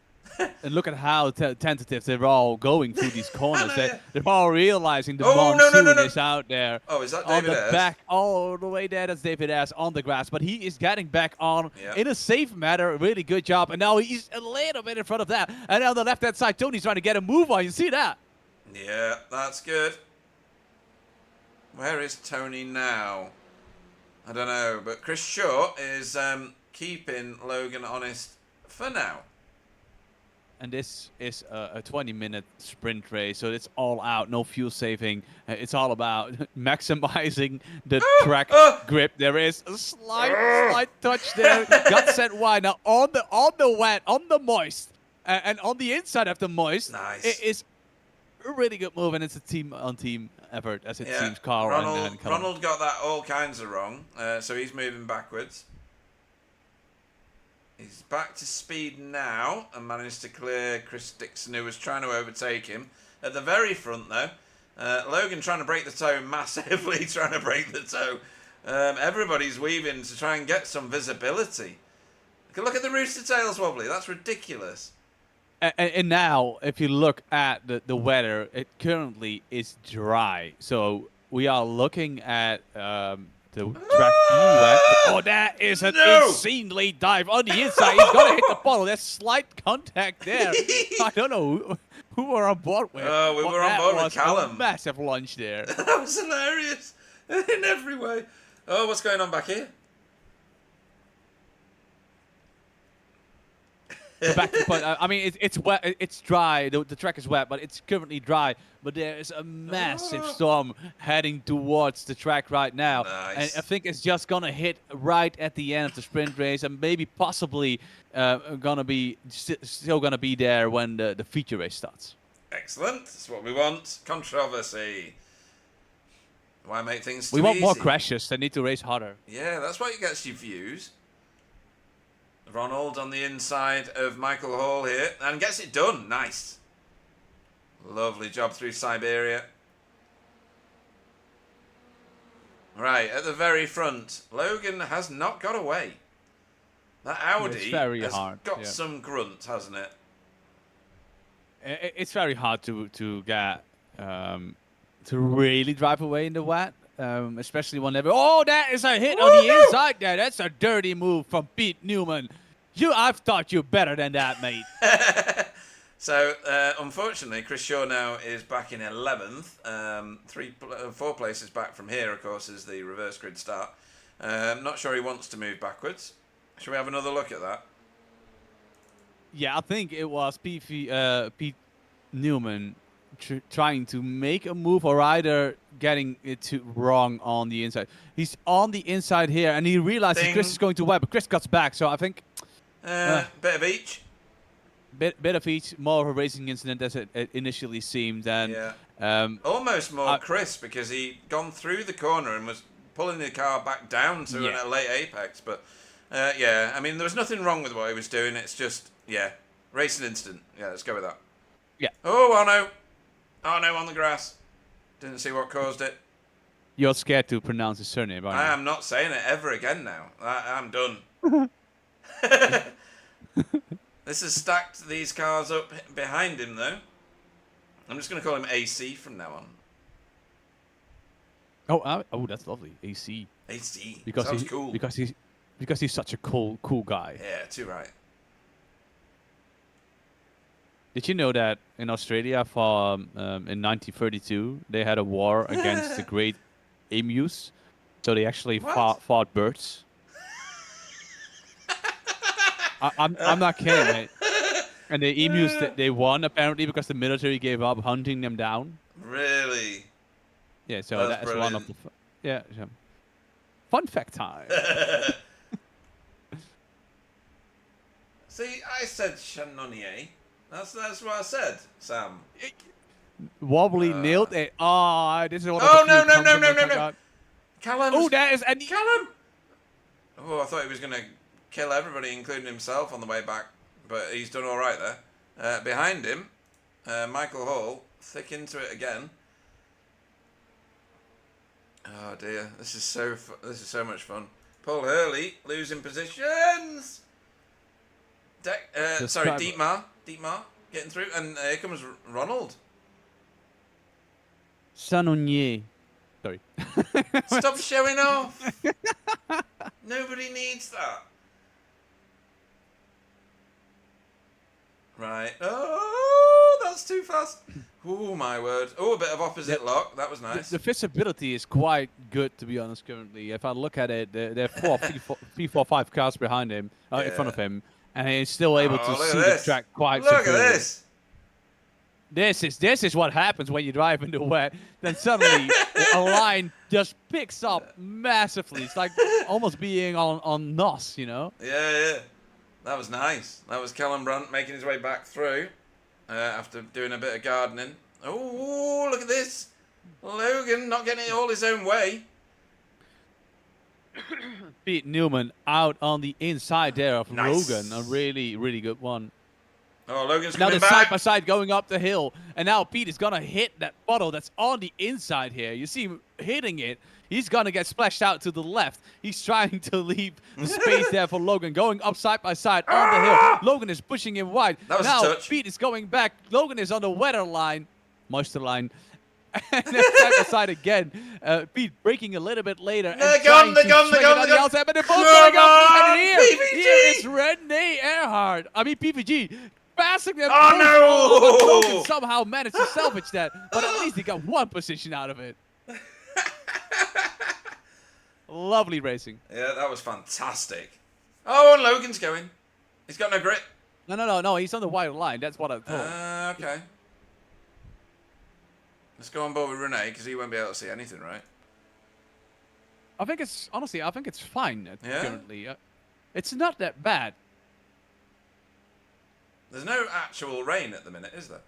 and look at how tentative they're all going through these corners. Yeah. They're all realizing the Oh, monsoon no. is out there. Oh, is that On David the Ayres? back, all the way there, that's David Ayres on the grass. But he is getting back on in a safe manner. Really good job. And now he's a little bit in front of that. And on the left-hand side, Tony's trying to get a move on. You see that? Yeah, that's good. Where is Tony now? I don't know, but Chris Short is keeping Logan honest for now. And this is a 20-minute sprint race, so it's all out, no fuel saving. It's all about maximizing the track grip. There is a slight touch there. Got set wide. Now on the wet, on the moist, and on the inside of the moist, Nice. it is a really good move, and it's a team-on-team effort, as it seems. Carl and Callum. Ronald got that all kinds of wrong, so he's moving backwards. He's back to speed now and managed to clear Chris Dixon, who was trying to overtake him. At the very front, though, Logan trying to break the toe, massively trying to break the toe. Everybody's weaving to try and get some visibility. Look at the rooster tails wobbly. That's ridiculous. And now, if you look at the weather, it currently is dry. So we are looking at the track being wet. Oh, that is an insanely dive on the inside. He's going to hit the bottle. There's slight contact there. I don't know who we're on board with. Oh, we were on board with Callum. A massive lunge there. That was hilarious in every way. Oh, what's going on back here? So back to the point. I mean, it's wet. It's dry. The track is wet, but it's currently dry. But there is a massive storm heading towards the track right now. Nice. And I think it's just gonna hit right at the end of the sprint race, and maybe possibly gonna be still gonna be there when the feature race starts. Excellent. That's what we want. Controversy. Why make things too We want more easy? crashes. They need to race harder. Yeah, that's what gets you views. Ronald on the inside of Michael Hall here and gets it done. Nice. Lovely job through Siberia. Right, at the very front, Logan has not got away. That Audi It's very has hard, got yeah. some grunt, hasn't it? It's very hard to get to really drive away in the wet, especially when that is a hit on the inside there. That's a dirty move from Pete Newman. I've taught you better than that, mate. So, unfortunately, Chris Shaw now is back in 11th. 4 places back from here, of course, is the reverse grid start. Not sure he wants to move backwards. Shall we have another look at that? Yeah, I think it was Pete Newman trying to make a move or either getting it wrong on the inside. He's on the inside here, and he realizes Chris is going to wet, but Chris cuts back. So I think bit of each. Bit of each, more of a racing incident as it initially seemed. And almost more Chris, because he'd gone through the corner and was pulling the car back down to a late apex. But yeah, I mean, there was nothing wrong with what he was doing. It's just, racing incident. Yeah, let's go with that. Yeah. Oh no. Oh no, on the grass. Didn't see what caused it. You're scared to pronounce his surname, aren't you? I am not saying it ever again now. I'm done. This has stacked these cars up behind him, though. I'm just going to call him AC from now on. Oh, that's lovely. AC. AC. Because Sounds he's cool. because he's such a cool guy. Yeah, too right. Did you know that in Australia, in 1932, they had a war against the great emus? So they actually What? fought birds. I'm not kidding, mate. And the emus they won apparently because the military gave up hunting them down. Really? Yeah, so That's that's one of the fun fact time. See, I said Chanonier. That's what I said, Sam. Wobbly nailed it. Oh, this is what. Oh, of the few no. compliments I got. Callum. Oh, that is Callum. Oh, I thought he was going to kill everybody, including himself, on the way back. But he's done all right there. Behind him, Michael Hall, thick into it again. Oh dear, this is so much fun. Paul Hurley losing positions. Dietmar getting through, and here comes Ronald. Sanonier. Sorry. Stop showing off. Nobody needs that. Right. Oh, that's too fast. Oh, my word. Oh, a bit of opposite lock. That was nice. The visibility is quite good, to be honest, currently. If I look at it, there are three, four, five cars behind him, in front of him, and he's still able to see the track quite Look severely. at this. This is what happens when you drive in the wet. Then suddenly a line just picks up massively. It's like almost being on NOS, you know? Yeah. That was nice. That was Callum Brunt making his way back through after doing a bit of gardening. Oh, look at this. Logan not getting it all his own way. Pete Newman out on the inside there of Nice. Logan. A really, really good one. Oh, Logan's Now coming they're back. side by side going up the hill. And now Pete is going to hit that bottle that's on the inside here. You see him hitting it. He's going to get splashed out to the left. He's trying to leave the space there for Logan. Going up side by side on the hill. Logan is pushing him wide. That was a now touch. Pete is going back. Logan is on the weather line. Moisture line. And then side by side again. Pete breaking a little bit later. And They're trying gone, to swing it on the outside, but they're both going up. And here PVG. is Rene Earhart. I mean, PVG. Passing them. Oh, no. But Logan somehow managed to salvage that. But at least he got one position out of it. Lovely racing. Yeah, that was fantastic. Oh, and Logan's going. He's got no grip. No. He's on the wide line. That's what I thought. Okay. Let's go on board with Renee because he won't be able to see anything, right? I think it's fine Yeah? currently. It's not that bad. There's no actual rain at the minute, is there?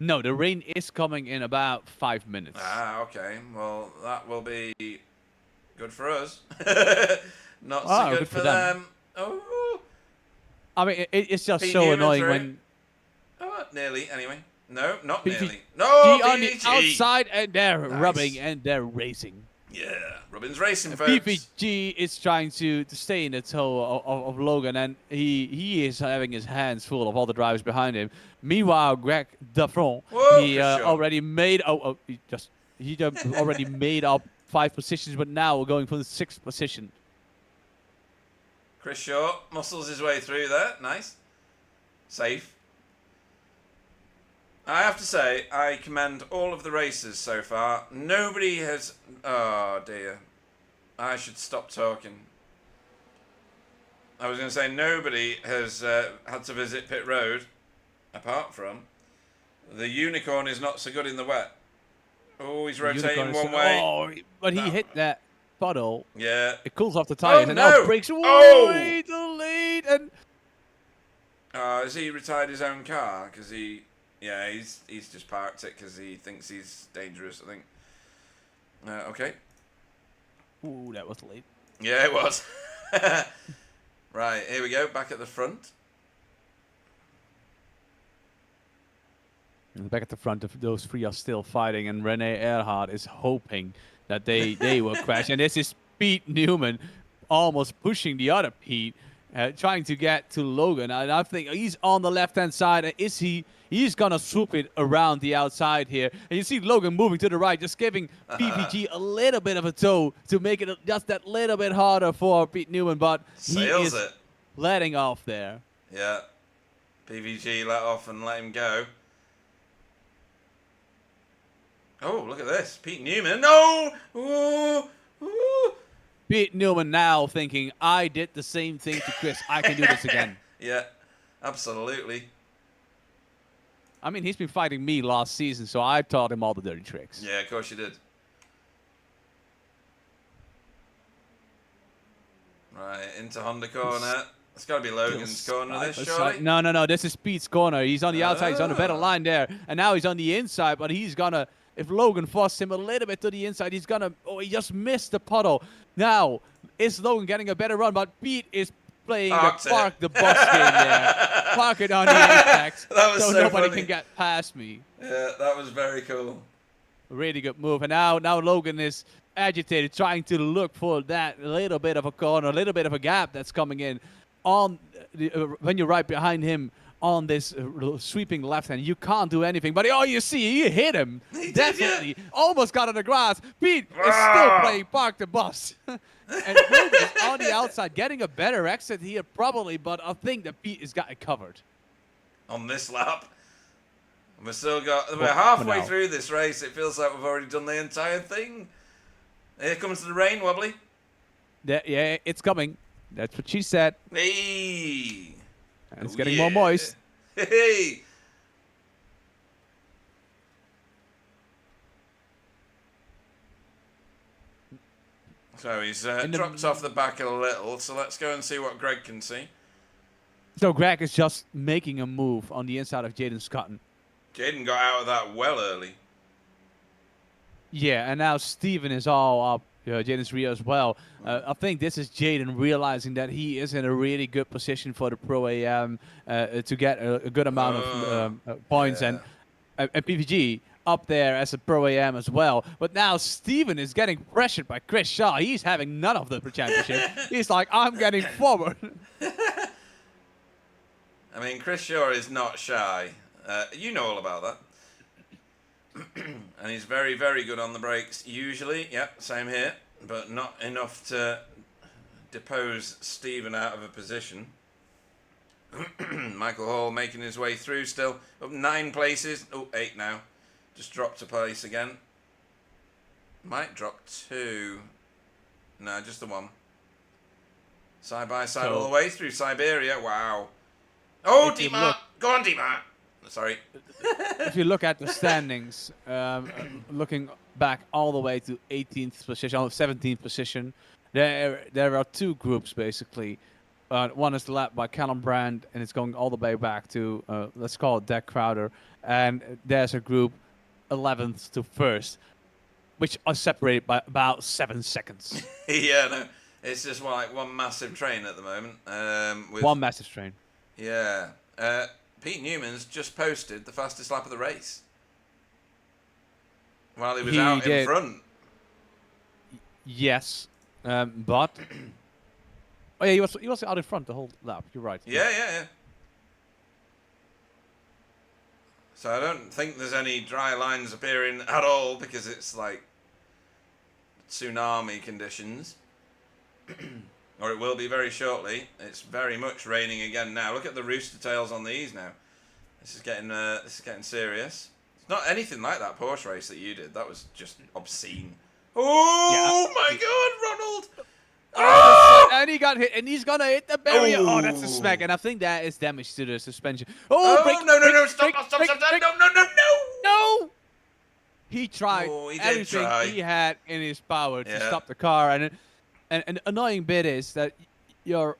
No, the rain is coming in about 5 minutes. Ah, okay. Well, that will be good for us. Not so Ah, good, good for for them. them. Oh. I mean, it's just Pete so Newman annoying through. when Oh, nearly, anyway. No, not PVG nearly. No, on the PVG. outside and they're Nice. rubbing and they're racing. Yeah, Robin's racing, folks. PVG is trying to stay in the toe of Logan, and he is having his hands full of all the drivers behind him. Meanwhile, Greg Dafron, Whoa, he good shot. already made already made up 5 positions, but now we're going for the 6th position. Chris Shaw muscles his way through there. Nice. Safe. I have to say, I commend all of the racers so far. Nobody has... Oh, dear. I should stop talking. I was going to say, nobody has had to visit pit road, apart from... The Unicorn is not so good in the wet. Oh, he's rotating one way. Oh, but he No. hit that puddle. Yeah. It cools off the tires, Oh, and no. now it breaks. Oh. Way to lead, and Has he retired his own car? Because he... Yeah, he's just parked it because he thinks he's dangerous, I think. Okay. ooh, that was late. Yeah, it was. Right, here we go, back at the front. In the back at the front, those 3 are still fighting, and Rene Earhart is hoping that they will crash. And this is Pete Newman almost pushing the other Pete. trying to get to Logan. And I think he's on the left-hand side. And he's going to swoop it around the outside here. And you see Logan moving to the right, just giving PPG a little bit of a toe to make it just that little bit harder for Pete Newman. But Sails he is it. letting off there. Yeah. PVG let off and let him go. Oh, look at this. Pete Newman. No! Ooh! Ooh! Pete Newman now thinking, I did the same thing to Chris. I can do this again. Yeah, absolutely. I mean, he's been fighting me last season, so I taught him all the dirty tricks. Yeah, of course you did. Right, into Honda corner. It's got to be Logan's corner, this, surely? No. This is Pete's corner. He's on the outside. He's on the better line there. And now he's on the inside, but he's going to... If Logan forced him a little bit to the inside, he's going to... Oh, he just missed the puddle. Now, is Logan getting a better run? But Pete is playing the park the bus game there. Park it on the apex That was so nobody funny. can get past me. Yeah, that was very cool. Really good move. And now Logan is agitated, trying to look for that little bit of a corner, a little bit of a gap that's coming in on when you're right behind him on this sweeping left hand. You can't do anything. But you see, he hit him. He did, Definitely. yeah. Almost got on the grass. Pete is still playing park the bus. And Logan is on the outside, getting a better exit here probably, but I think that Pete has got it covered. On this lap. We're halfway now. through this race. It feels like we've already done the entire thing. Here comes the rain, Wobbly. Yeah, it's coming. That's what she said. Hey! And it's getting more moist. Hey! So he's dropped off the back a little, so let's go and see what Greg can see. So Greg is just making a move on the inside of Jaden Scotton. Jaden got out of that well early. Yeah, and now Steven is all up. Jaden's rear as well. I think this is Jaden realizing that he is in a really good position for the Pro AM to get a good amount of points. Yeah. And PVG up there as a Pro AM as well. But now Steven is getting pressured by Chris Shaw. He's having none of the championship. He's like, I'm getting forward. I mean, Chris Shaw is not shy. You know all about that. And he's very, very good on the brakes, usually. Yep, same here. But not enough to depose Stephen out of a position. Michael Hall making his way through still. Up 9 places. Oh, 8 now. Just dropped a place again. Might drop 2. No, just the 1. Side by side all the way through Siberia. Wow. Oh, D-Mart. Go on, D-Mart. Sorry. If you look at the standings, looking back all the way to 18th position, 17th position, there are 2 groups basically. One is led by Callum Brand, and it's going all the way back to, let's call it Dak Crowder. And there's a group 11th to 1st, which are separated by about 7 seconds. Yeah, no. It's just like one massive train at the moment. With, one massive train. Yeah. Pete Newman's just posted the fastest lap of the race. While he was out in front. Yes, but... Oh yeah, he was out in front the whole lap. You're right. Yeah. So I don't think there's any dry lines appearing at all because it's like tsunami conditions. Or it will be very shortly. It's very much raining again now. Look at the rooster tails on these now. This is getting serious. It's not anything like that Porsche race that you did. That was just obscene. Oh my God, Ronald! Oh! And he got hit, and he's gonna hit the barrier. Oh, that's a smack, and I think that is damage to the suspension. Oh, break, no! Stop! No! He tried he did everything try. he had in his power to stop the car, and the annoying bit is that you're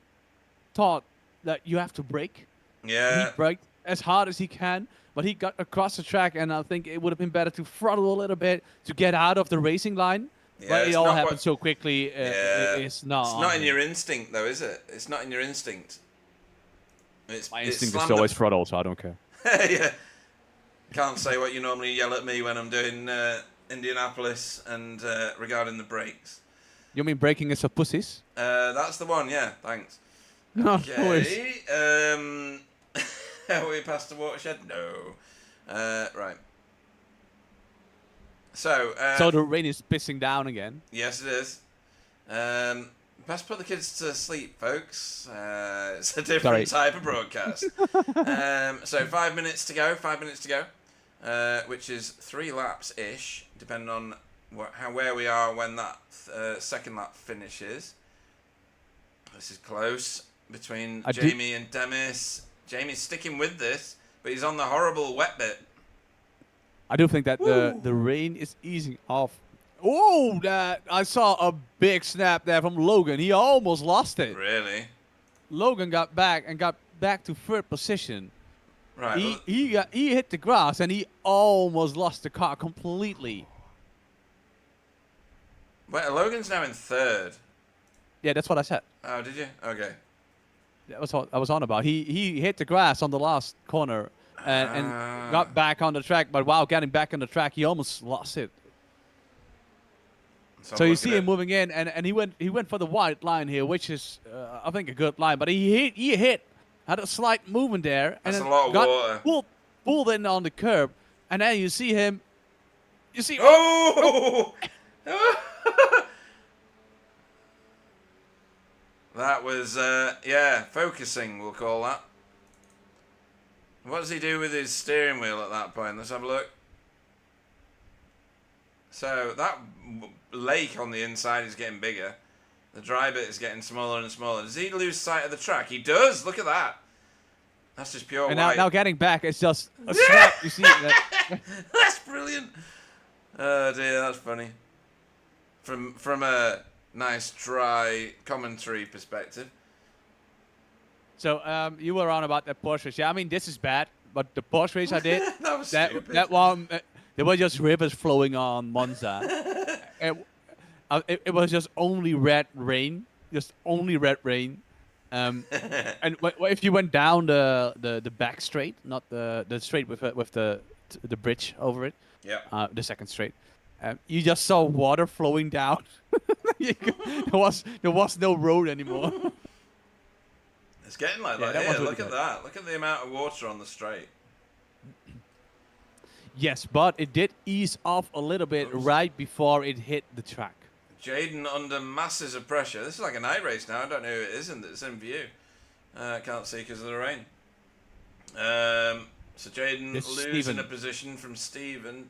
taught that you have to brake. Yeah. He braked as hard as he can, but he got across the track, and I think it would have been better to throttle a little bit to get out of the racing line. Yeah, but it it's all not happened what- so quickly. It's not. It's not in your instinct, though, is it? It's not in your instinct. My it's instinct is slammed always up- throttle, so I don't care. Yeah. Can't say what you normally yell at me when I'm doing Indianapolis and regarding the brakes. You mean braking is for pussies? That's the one, yeah, thanks. No worries. Okay. Are we past the watershed? No. Right. So. So the rain is pissing down again. Yes, it is. Best put the kids to sleep, folks. It's a different type of broadcast. So 5 minutes to go. 5 minutes to go. Which is 3 laps ish, depending on where we are when that second lap finishes. This is close between Jamie and Demis. Jamie's sticking with this, but he's on the horrible wet bit. I do think that the rain is easing off. Oh, that I saw a big snap there from Logan. He almost lost it. Really? Logan got back to third position. Right. He hit the grass and he almost lost the car completely. Wait, Logan's now in third. Yeah, that's what I said. Oh, did you? Okay. That was what I was on about. He hit the grass on the last corner and got back on the track, but while getting back on the track, he almost lost it. So you see him moving in, and he went for the white line here, which is I think a good line, but he had a slight movement there, and That's then a lot of got water. pulled in on the curb, and then you see him. You see. Oh! That was focusing. We'll call that. What does he do with his steering wheel at that point? Let's have a look. So that lake on the inside is getting bigger. The dry bit is getting smaller and smaller. Does he lose sight of the track? He does. Look at that. That's just pure And white. now getting back, it's just a snap. You see that? That's brilliant. Oh dear, that's funny. From a nice dry commentary perspective. So you were on about that Porsche race. Yeah, I mean this is bad, but the Porsche race I did, That was stupid. that one, there were just rivers flowing on Monza. It was just only red rain, and if you went down the back straight, not the straight with the bridge over it, the second straight, you just saw water flowing down. there was no road anymore. It's getting like Yeah, that. that was Here, really look at good. that. Look at the amount of water on the straight. Yes, but it did ease off a little bit right before it hit the track. Jaden under masses of pressure. This is like a night race now. I don't know who it is, and it's in view. I can't see because of the rain. So Jaden losing Stephen. a position from Stephen,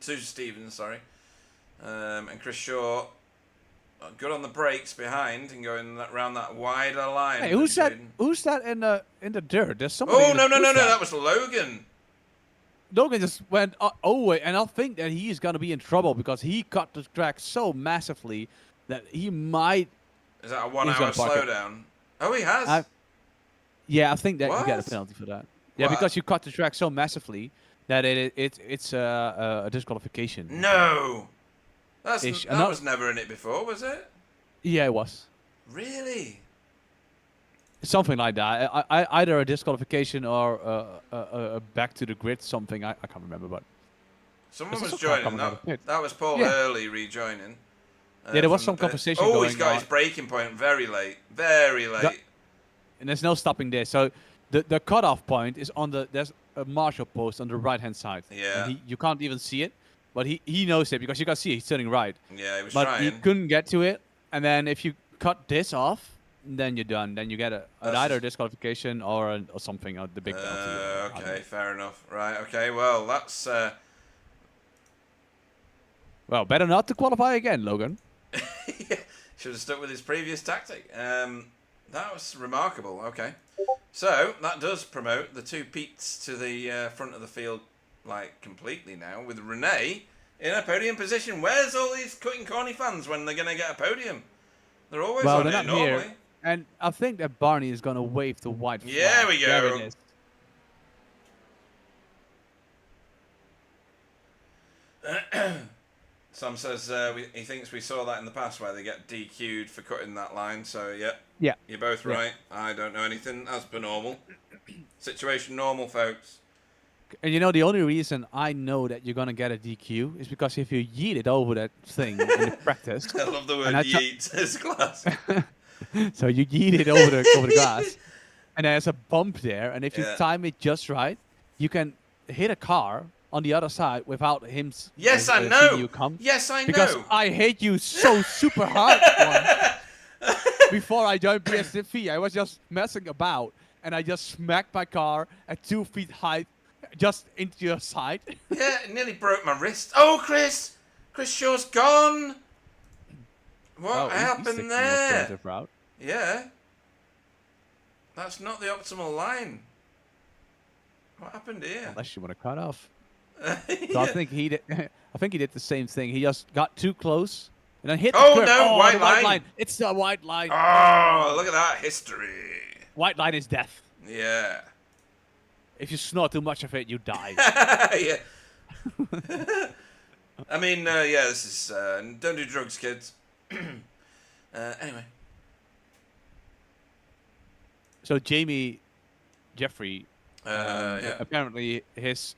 sorry. And Chris Shaw good on the brakes behind and going around that wider line. Hey, who's that? Jaden. Who's that in the dirt? There's somebody. Oh in no! the That was Logan. Logan just went away, and I think that he's gonna be in trouble because he cut the track so massively that he might. Is that a 1 He's hour gonna park it. slowdown? Oh, he has. Yeah, I think that you get a What? penalty for that. Yeah, What? because you cut the track so massively that it's a disqualification. No. That Ish. And was never in it before, was it? Yeah, it was Really? something like that. Either a disqualification or a back to the grid something. I can't remember, but Someone There's was also a car joining. coming out of the pit. That was Paul Yeah. Hurley rejoining. Yeah, there was from some the pit. conversation Oh, going he's got on. his braking point very late. Very late. and there's no stopping there. So the cutoff point is there's a marshal post on the right hand side. Yeah. And you can't even see it, but he knows it because you can see he's turning right. Yeah, he was But trying. he couldn't get to it, and then if you cut this off, then you're done. Then you get either a disqualification or something, or the big penalty. Okay, fair enough. Right, okay, well, that's... Well, better not to qualify again, Logan. Should have stuck with his previous tactic. That was remarkable, okay. So, that does promote the two Petes to the front of the field, like, completely now, with Renee in a podium position. Where's all these cutting corny fans when they're going to get a podium? They're always on they're it not normally. here. And I think that Barney is going to wave the white flag. Yeah, we go. There it is. Sam says he thinks we saw that in the past where they get DQ'd for cutting that line. So, Yeah. you're both Yeah. right. I don't know anything as per normal. Situation normal, folks. And you know, the only reason I know that you're going to get a DQ is because if you yeet it over that thing in the practice. I love the word And I yeet. It's class. So you yeet it over the glass. and there's a bump there, and if you Yeah. time it just right, you can hit a car on the other side without him Yes, I seeing know. you come. Yes, I Because know. I hate you so super hard once. Before I joined BSTV, I was just messing about, and I just smacked my car at 2 feet height, just into your side. Yeah, it nearly broke my wrist. Oh, Chris! Chris Shaw's gone! What He's happened taking the there? alternative route. Yeah. That's not the optimal line. What happened here? Unless you want to cut off. Yeah. So I think he did. I think he did the same thing. He just got too close and then hit the Oh, curb. no, white the white line. It's the white line. Oh, look at that history. White line is death. Yeah. If you snort too much of it, you die. Yeah. I mean, yeah, this is... don't do drugs, kids. Anyway. So Jeffrey, Yeah. apparently his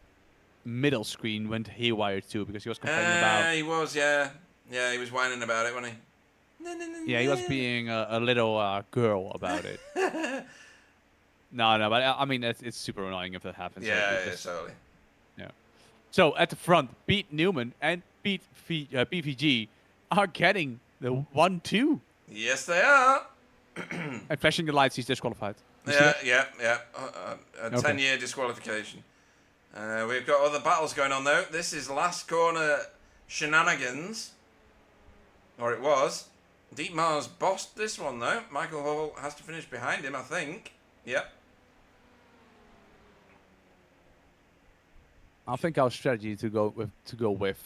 middle screen went haywire too because he was complaining about. He was, yeah. Yeah, he was whining about it, wasn't he? Yeah, he was being a little girl about it. No, but I mean it's super annoying if that happens. Yeah, Like, yeah, just- totally. yeah. So at the front, Pete Newman and PVG are getting the 1-2 Yes, they are. and flashing the lights. He's disqualified. You see Yeah, that? yeah. A Okay. 10-year disqualification. We've got other battles going on, though. This is last corner shenanigans. Or it was. Deep Mars bossed this one, though. Michael Hall has to finish behind him, I think. Yep. I think our strategy to go with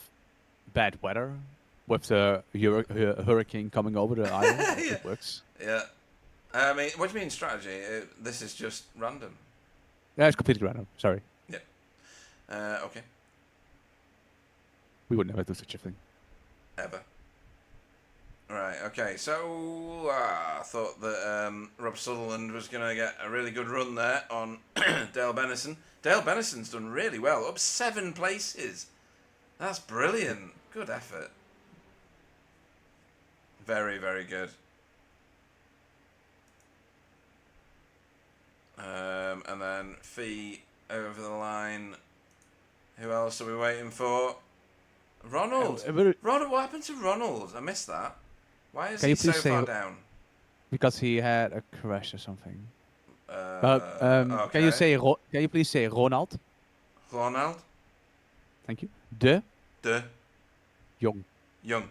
bad weather, with the hurricane coming over the island, Yeah. it works. Yeah. I mean, what do you mean strategy? This is just random. Yeah, it's completely random. Sorry, Okay. we would never do such a thing. Ever. Right, okay, so I thought that Rob Sutherland was going to get a really good run there on Dale Bennison. Dale Bennison's done really well, up 7 places. That's brilliant. Good effort. Very, very good. And then Fee over the line. Who else are we waiting for? Ronald. Ronald, what happened to Ronald? I missed that. Why is Can he you so please say far who- down? Because he had a crash or something. Okay. Can you please say Ronald? Ronald Thank you. De de Jong. Jong.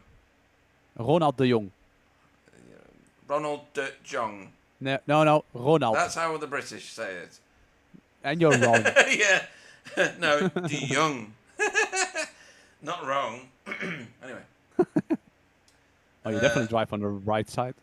Ronald de Jong. Ronald de Jong. No, Ronald. That's how the British say it. And you're wrong. Yeah. No, de Jong. Not wrong. Anyway. Oh, you definitely drive on the right side.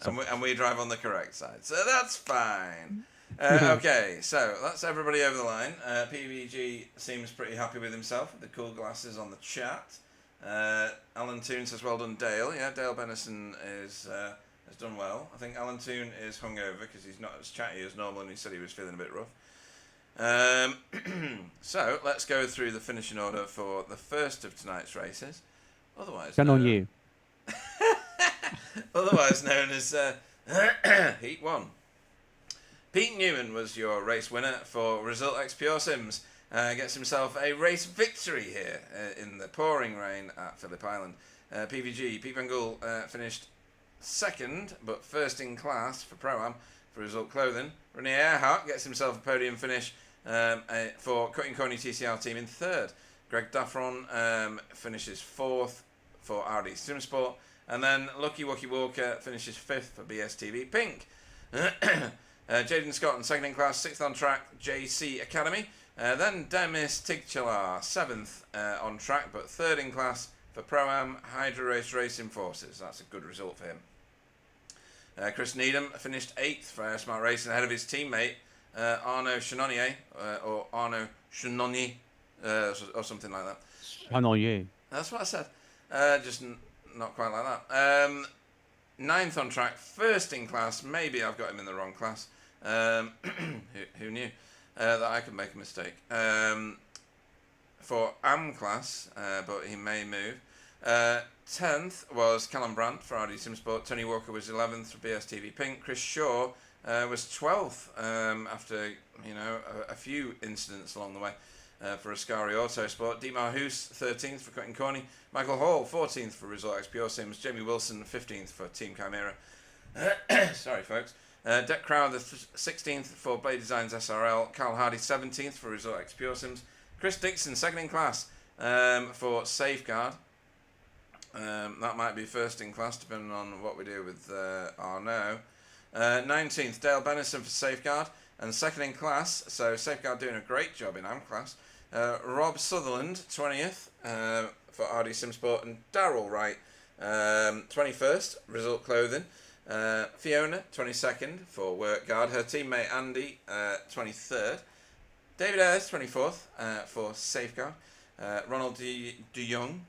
And we drive on the correct side, so that's fine. Okay, so that's everybody over the line. PVG seems pretty happy with himself with the cool glasses on the chat. Alan Toon says, well done, Dale. Yeah, Dale Bennison has done well. I think Alan Toon is hungover because he's not as chatty as normal and he said he was feeling a bit rough. So, let's go through the finishing order for the first of tonight's races. Otherwise known as Heat 1. Pete Newman was your race winner for Result X Pure Sims. Gets himself a race victory here in the pouring rain at Phillip Island. PVG, Pete Van Gool, finished second, but first in class for Pro-Am for Result Clothing. René Earhart gets himself a podium finish for Cutting Corny TCR team in third. Greg Daffron finishes fourth for RD Simsport. And then Lucky Wookie Walker finishes fifth for BSTV Pink. Jaden Scott in second in class, sixth on track, JC Academy. Then Demis Tigchalar, seventh on track, but third in class for Pro-Am Hydro Race Racing Forces. That's a good result for him. Chris Needham finished eighth for Air Smart Racing ahead of his teammate Arnaud Chenonnier, or Arnaud Chenonnier, or something like that. Chenonnier. That's what I said. Just not quite like that. Ninth on track, first in class. Maybe I've got him in the wrong class. Who knew that I could make a mistake? For AM class, but he may move. 10th was Callum Brandt for RD Simsport. Tony Walker was 11th for BSTV Pink. Chris Shaw was 12th after a few incidents along the way for Ascari Autosport. Dietmar Hoos 13th for Cutting Corny. Michael Hall 14th for Result X Pure Sims. Jamie Wilson 15th for Team Chimera. Sorry, folks. Deck Crowder 16th for Blade Designs SRL. Carl Hardy 17th for Result X Pure Sims. Chris Dixon second in class for Safeguard. That might be first in class depending on what we do with Arnaud. 19th Dale Bennison for Safeguard, and second in class, so Safeguard doing a great job in AM class. Rob Sutherland 20th for RD Simsport, and Darryl Wright 21st Result Clothing. Fiona 22nd for Work Guard. Her teammate Andy 23rd. David Ayres 24th for Safeguard. Ronald De Jong.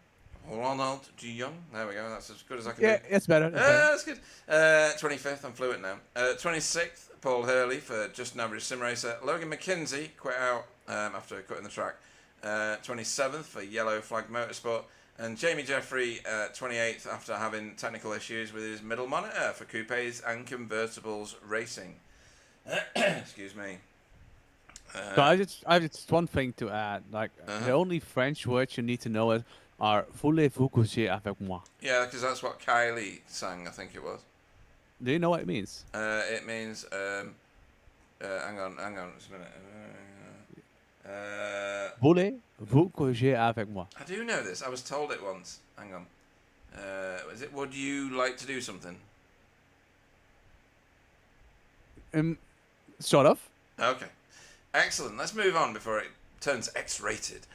There we go. That's as good as I can do. Yeah, it's better. That's good. 25th. I'm fluent now. 26th. Paul Hurley for Just an Average Sim Racer. Logan McKinsey quit out after quitting the track. 27th for Yellow Flag Motorsport. And Jamie Jeffrey 28th after having technical issues with his middle monitor for Coupes and Convertibles Racing. Excuse me. So I just one thing to add. Like the only French words you need to know are "Voulez-vous coucher avec moi?" Yeah, because that's what Kylie sang, I think it was. Do you know what it means? It means hang on just a minute. Voulez-vous coucher avec moi? I do know this. I was told it once. Hang on. Is it? Would you like to do something? Sort of. Okay. Excellent. Let's move on before it turns X-rated.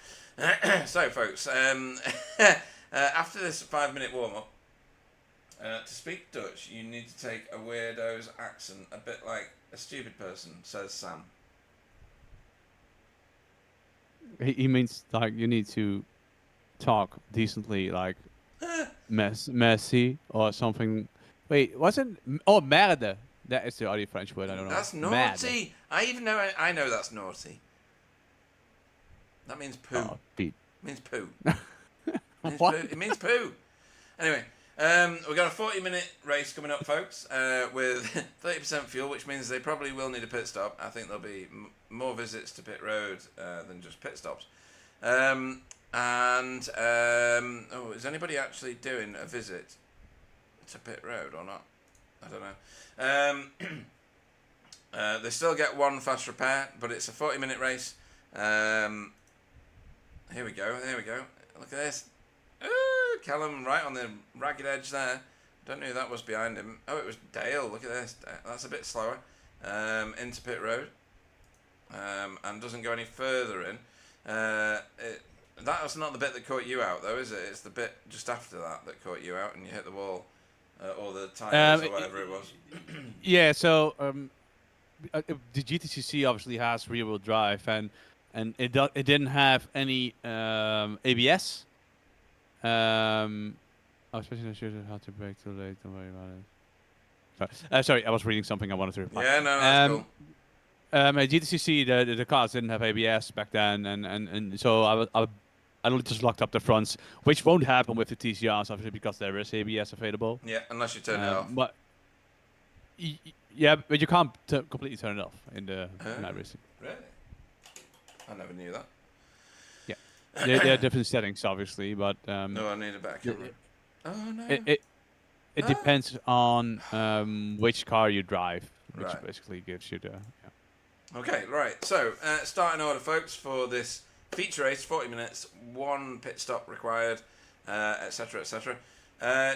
So, folks, after this 5-minute warm-up, to speak Dutch, you need to take a weirdo's accent, a bit like a stupid person, says Sam. He means like you need to talk decently, like merci or something. Wait, wasn't? Oh, merde. That is the only French word I don't know. That's naughty. Merde. I know that's naughty. That means poo. Oh, Pete. It means poo. What? It means poo. Anyway, we've got a 40-minute race coming up, folks, with 30% fuel, which means they probably will need a pit stop. I think there'll be more visits to pit road than just pit stops. Is anybody actually doing a visit to pit road or not? I don't know. They still get one fast repair, but it's a 40-minute race. Here we go. Look at this. Ooh, Callum right on the ragged edge there. Don't know who that was behind him. Oh, it was Dale. Look at this. That's a bit slower. Into pit road. And doesn't go any further in. That was not the bit that caught you out, though, is it? It's the bit just after that caught you out and you hit the wall. Or the tires or whatever it was. Yeah, so the GTCC obviously has rear-wheel drive, and it didn't have any ABS. Especially not sure how to brake too late. Don't worry about it. Sorry, I was reading something I wanted to reply. Yeah, no, that's cool. At GTCC, the cars didn't have ABS back then, and so I only just locked up the fronts, which won't happen with the TCRs, obviously, because there is ABS available. Yeah, unless you turn it off. But yeah, but you can't completely turn it off in the night racing. Really? I never knew that. Yeah, there are different settings, obviously, but no, I need a back camera. Oh no. It depends on which car you drive, which Right. basically gives you the. Yeah. Okay, right. So, starting order, folks, for this feature race, 40 minutes, one pit stop required, etc., etc.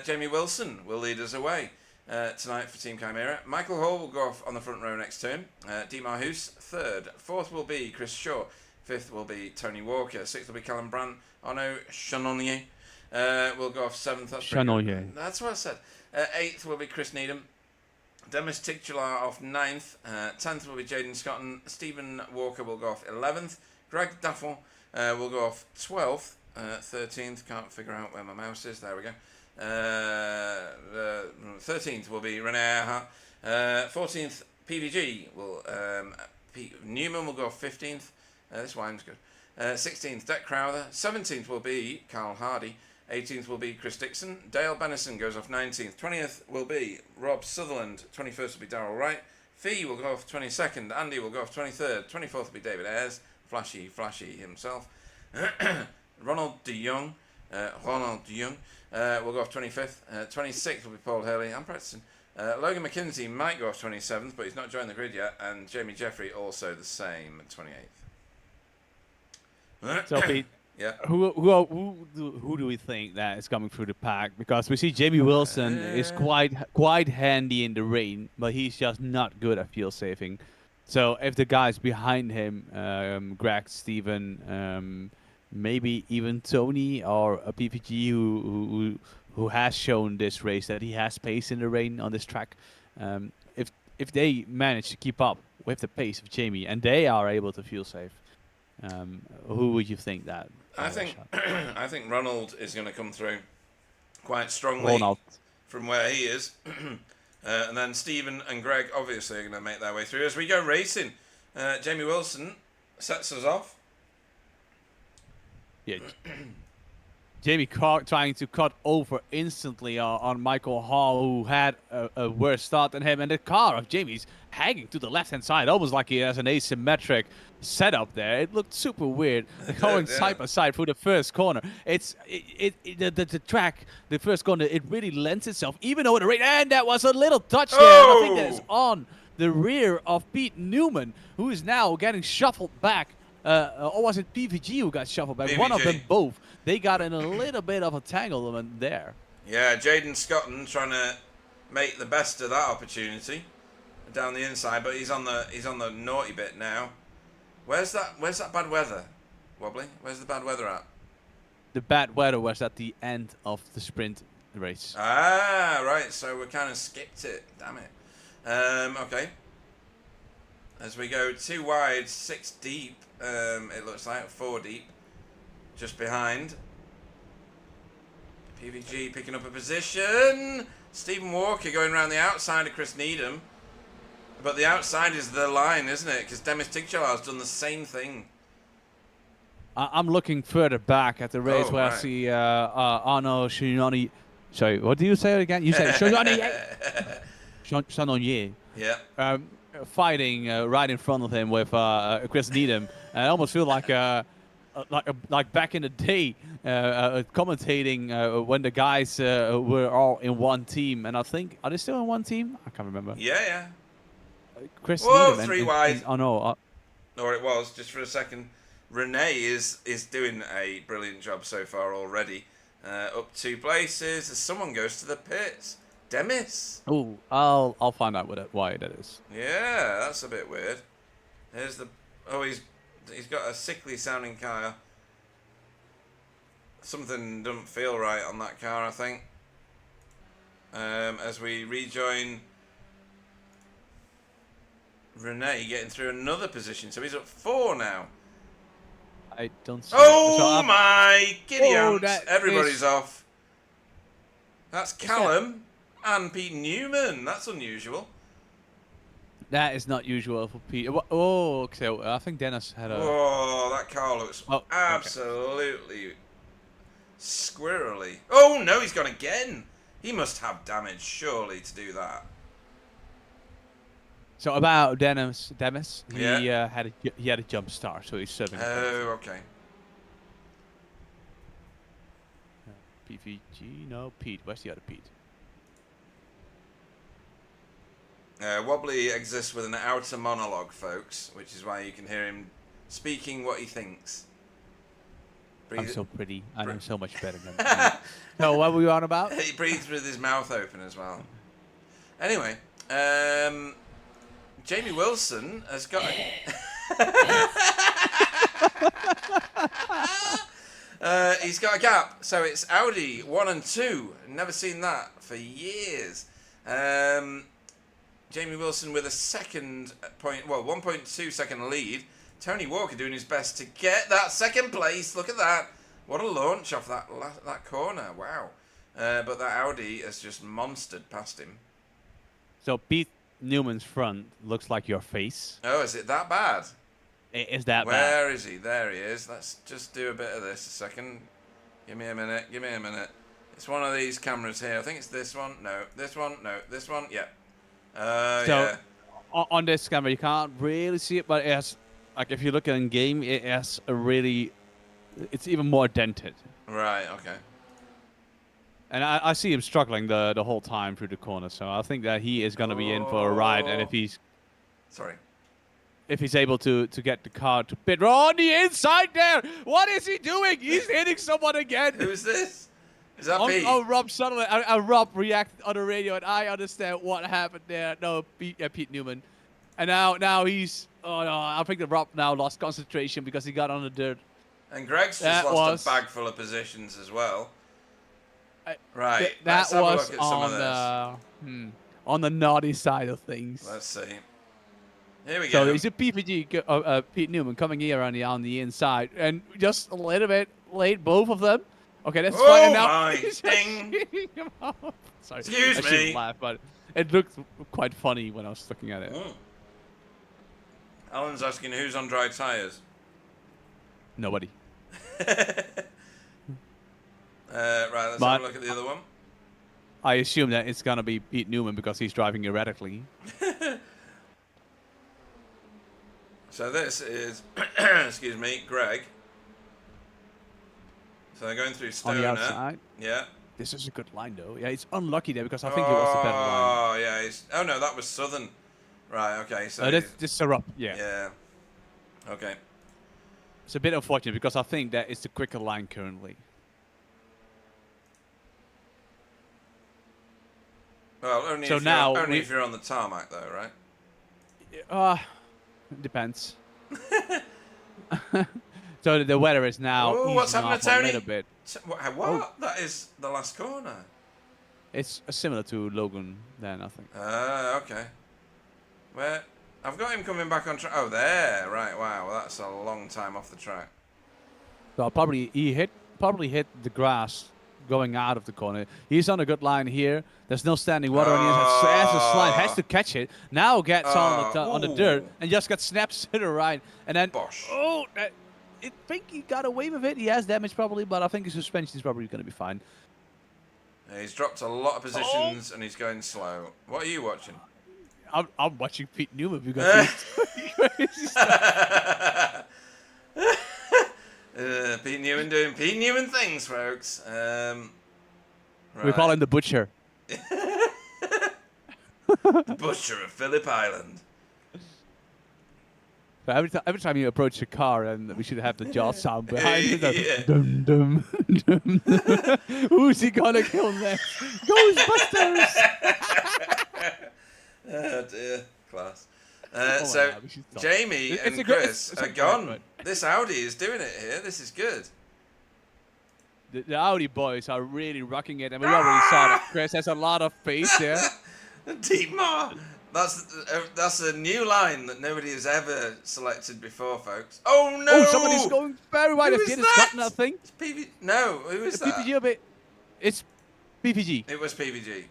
Jamie Wilson will lead us away tonight for Team Chimera. Michael Hall will go off on the front row next to him. Dietmar Hoos, third. Fourth will be Chris Shaw. Fifth will be Tony Walker. Sixth will be Callum Brandt. Arnaud Chanonnier will go off seventh. That's what I said. Eighth will be Chris Needham. Demis Tigchular off 9th. 10th will be Jaden Scotton. Stephen Walker will go off 11th. Greg Duffel will go off 12th. 13th, can't figure out where my mouse is. There we go. 13th will be Rene Earhart. 14th, PVG will. Newman will go off 15th. This wine's good. 16th, Deck Crowther. 17th will be Carl Hardy. 18th will be Chris Dixon. Dale Bennison goes off 19th. 20th will be Rob Sutherland. 21st will be Darryl Wright. Fee will go off 22nd. Andy will go off 23rd. 24th will be David Ayres. Flashy himself. Ronald de Jong will go off 25th. 26th will be Paul Hurley. I'm practicing. Logan McKenzie might go off 27th, but he's not joined the grid yet. And Jamie Jeffrey also the same at 28th. So Pete, Yeah. who do we think that is coming through the pack? Because we see Jamie Wilson is quite handy in the rain, but he's just not good at field saving. So if the guys behind him, Greg, Steven, maybe even Tony or a PPG who has shown this race that he has pace in the rain on this track, if they manage to keep up with the pace of Jamie and they are able to field save, who would you think that? I think Ronald is going to come through quite strongly from where he is. And then Stephen and Greg obviously are going to make their way through. As we go racing, Jamie Wilson sets us off. Yeah. Jamie trying to cut over instantly on Michael Hall, who had a worse start than him. And the car of Jamie's hanging to the left-hand side, almost like he has an asymmetric setup there. It looked super weird. Going side by side through the first corner. The track, the first corner, it really lends itself, even though the rain. And that was a little touch there. And I think that is on the rear of Pete Newman, who is now getting shuffled back. Or was it PVG who got shuffled back? PVG. One of them both. They got in a little bit of a tanglement there. Yeah, Jaden Scotton trying to make the best of that opportunity down the inside, but he's on the naughty bit now. Where's that bad weather, Wobbly? Where's the bad weather at? The bad weather was at the end of the sprint race. Ah, right. So we kind of skipped it. Damn it. Okay. As we go 2 wide, 6 deep. It looks like 4 deep. Just behind. PVG picking up a position. Stephen Walker going around the outside of Chris Needham. But the outside is the line, isn't it? Because Demis Tigchalar's done the same thing. I'm looking further back at the race where I see Arno Shinoni. Sorry, what do you say again? You said Shanonier. Yeah. Fighting right in front of him with Chris Needham. And I almost feel like back in the day, commentating when the guys were all in one team. And I think, are they still in one team? I can't remember. Yeah. Chris Whoa, Needham 3 wide. Oh no. Or it was, just for a second. Renee is doing a brilliant job so far already. Up 2 places. As someone goes to the pits. Demis. Oh, I'll find out why that is. Yeah, that's a bit weird. Here's the. Oh, he's got a sickly sounding car. Something doesn't feel right on that car, I think. As we rejoin Renee getting through another position, so he's up 4 now. I don't see. Oh my giddy Oh, ants. that Everybody's is- off. That's Callum and Pete Newman. That's unusual. That is not usual for Pete. Oh, okay. I think Dennis had a. Oh, that car looks Oh, okay. absolutely squirrely. Oh no, he's gone again. He must have damage, surely, to do that. So about Demis, he Yeah. had a jump start, so he's serving. Oh, okay. PVG, no, Pete. Where's the other Pete? Wobbly exists with an outer monologue, folks, which is why you can hear him speaking what he thinks. I'm so pretty. I am so much better than Pete. So what were we on about? He breathes with his mouth open as well. Anyway, Jamie Wilson has got he's got a gap, so it's Audi 1 and 2. Never seen that for years. Jamie Wilson with a 1.2 second lead. Tony Walker doing his best to get that 2nd place. Look at that. What a launch off that corner. Wow. But that Audi has just monstered past him. So Pete Newman's front looks like your face. Oh, is it that bad? Is that bad? Where is he? There he is. Let's just do a bit of this a second. Give me a minute. Give me a minute. It's one of these cameras here. I think it's this one. No, this one. No, this one. Yeah. So Yeah. on this camera, you can't really see it, but it has, like, if you look in game, it has a really, it's even more dented. Right. Okay. And I see him struggling the whole time through the corner, so I think that he is going to be in for a ride. And Sorry. if he's able to get the car to pit on the inside there, what is he doing? He's hitting someone again. Who's this? Is that Oh, Pete? oh, Rob Sutherland. Rob reacted on the radio, and I understand what happened there. No, Pete Newman. And now he's... Oh, no, I think that Rob now lost concentration because he got on the dirt. And Greg's just lost a bag full of positions as well. Right, let's have a look at some of this. On the naughty side of things. Let's see. Here we So go. it's a PPG, Pete Newman coming here on the inside, and just a little bit late, both of them. Okay, that's fine. Oh And now my! he's Ding! shooting him off. Sorry, Excuse I shouldn't me. laugh, but it looked quite funny when I was looking at it. Alan's asking who's on dry tyres. Nobody. Right, let's have a look at the other one. I assume that it's gonna be Pete Newman because he's driving erratically. So this is, excuse me, Greg. So they're going through Stoner. On the outside. Yeah. This is a good line though. Yeah, it's unlucky there because I think it was the better line. Oh yeah. Oh no, that was Southern. Right. Okay. So. This is a rub. Yeah. Yeah. Okay. It's a bit unfortunate because I think that it's the quicker line currently. Well, only So if now only if you're on the tarmac though, right? Depends. So the weather is now Oh, what's easing happening off to Tony? a little bit. What? Oh. That is the last corner. It's similar to Logan then, I think. Okay. Where? I've got him coming back on track. Oh, there. Right. Wow. Well, that's a long time off the track. So he probably hit the grass going out of the corner. He's on a good line here. There's no standing water on the inside. As a slide, has to catch it. Now gets on the dirt and just got snaps to the right. And then Bosh. I think he got away with it. He has damage probably, but I think his suspension is probably going to be fine. He's dropped a lot of positions and he's going slow. What are you watching? I'm watching Pete Newman because he's Pete Newman doing Pete Newman things, folks. We call him the Butcher. The Butcher of Phillip Island. But every time you approach a car, and we should have the jaw sound behind it. Yeah. Dum, dum, dum. Who's he gonna kill next? Ghostbusters! Oh dear, class. my So God, we should stop. Jamie It's and a good- Chris it's a are great gone. ride. This Audi is doing it here. This is good. The Audi boys are really rocking it, and we already saw that Chris has a lot of pace there. Dietmar. That's a new line that nobody has ever selected before, folks. Oh no! Oh, somebody's going very wide. Who I is didn't that? got nothing. It's PV. No, who is The that? PPG a bit. It's PPG. It was PVG.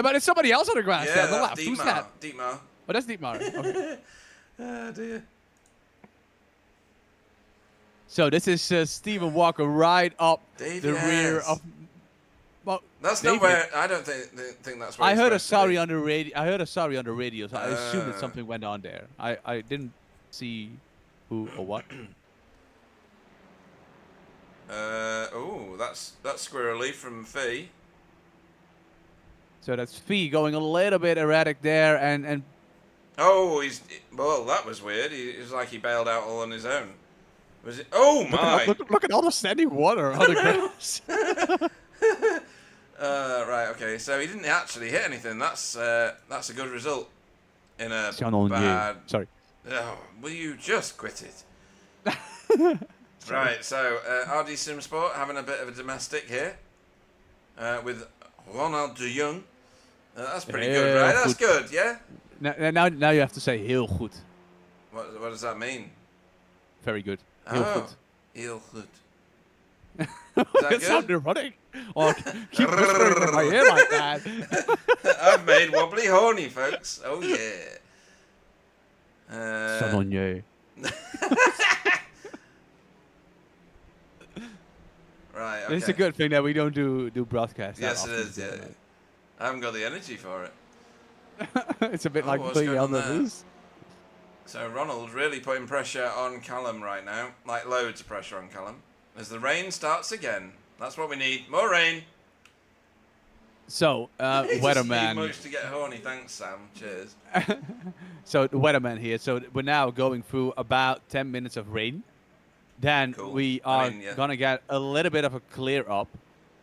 But it's somebody else on the grass there Yeah, on the that's left. Who's that? Dietmar. Oh, that's Dietmar. Okay. Oh dear. So this is Stephen Walker right up Dave, the rear yes. of. Well, That's David. not where. I don't think that's where. I it's heard a supposed to be. sorry on the radio. I heard a sorry on the radio, so I assumed that Ah. something went on there. I didn't see who or what. Oh, that's squirrely from Fee. So that's Fee going a little bit erratic there, and Oh, well. That was weird. It was like he bailed out all on his own. Was it? Oh my! look at all the standing water on the grass. Right. Okay. So he didn't actually hit anything. That's a good result. In a Shannon, bad. Sorry. Oh, will you just quit it? Right. So RD Simsport having a bit of a domestic here with Ronald de Jong. That's pretty good, Heel right? That's goed. good. Yeah. Now you have to say heel goed. What does that mean? Very good. Heel goed. Heel goed. That good? sounded running. Oh, keep whispering in my ear like that. I've made wobbly horny, folks. Oh yeah. Chanonnier. Right. Okay. It's a good thing that we don't do broadcast. that Yes, it often, is. so, Yeah. I haven't got the energy for it. it's a bit Oh, like what's putting going on on the there? loose. So Ronald really putting pressure on Callum right now, like loads of pressure on Callum. As the rain starts again, that's what we need. More rain. So, He just weatherman. emotes to get horny. Thanks, Sam. Cheers. So the weatherman here. So we're now going through about 10 minutes of rain. Then Cool. we I are mean, yeah. gonna get a little bit of a clear up,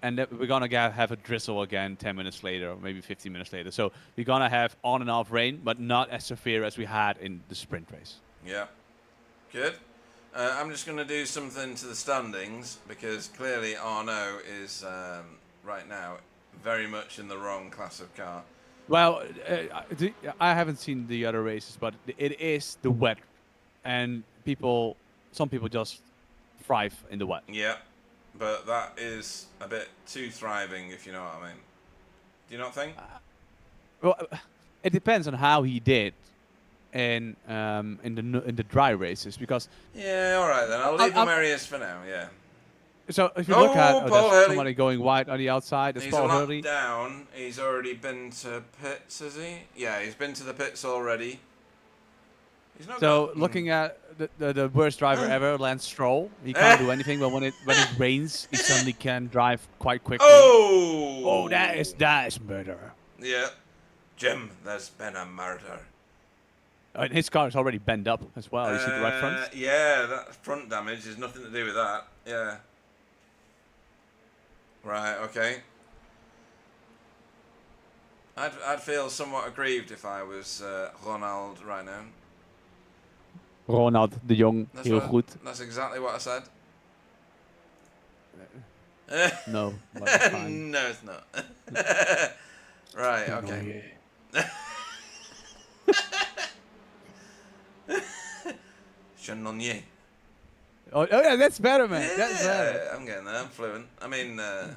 and then we're gonna have a drizzle again 10 minutes later, or maybe 15 minutes later. So we're gonna have on and off rain, but not as severe as we had in the sprint race. Yeah. Good. I'm just going to do something to the standings because clearly Arnaud is right now very much in the wrong class of car. Well, I haven't seen the other races, but it is the wet, and some people just thrive in the wet. Yeah. But that is a bit too thriving, if you know what I mean. Do you not think? Well, it depends on how he did in the dry races, because Yeah, all right then. I'll leave him where he is for now, yeah. so if you look at Paul there's Hurley. somebody going wide on the outside, it's He's Paul a lap Hurley. down. He's already been to pits, has he? Yeah, he's been to the pits already. He's not So got- looking at the worst driver ever, Lance Stroll, he can't do anything. But when it rains, he suddenly can drive quite quickly. Oh! Oh, that is murder. Yeah. Jim, there's been a murder. And his car is already bent up as well. You see the right front? Yeah, that front damage has nothing to do with that. Yeah. Right, okay. I'd feel somewhat aggrieved if I was Ronald right now. Ronald de Jong, heel goed. That's exactly what I said. No, but it's fine. No, it's not. Right, okay. Chenonnier. Oh yeah, that's better, man. That's better. Yeah, I'm getting there. I'm fluent. I mean, oh.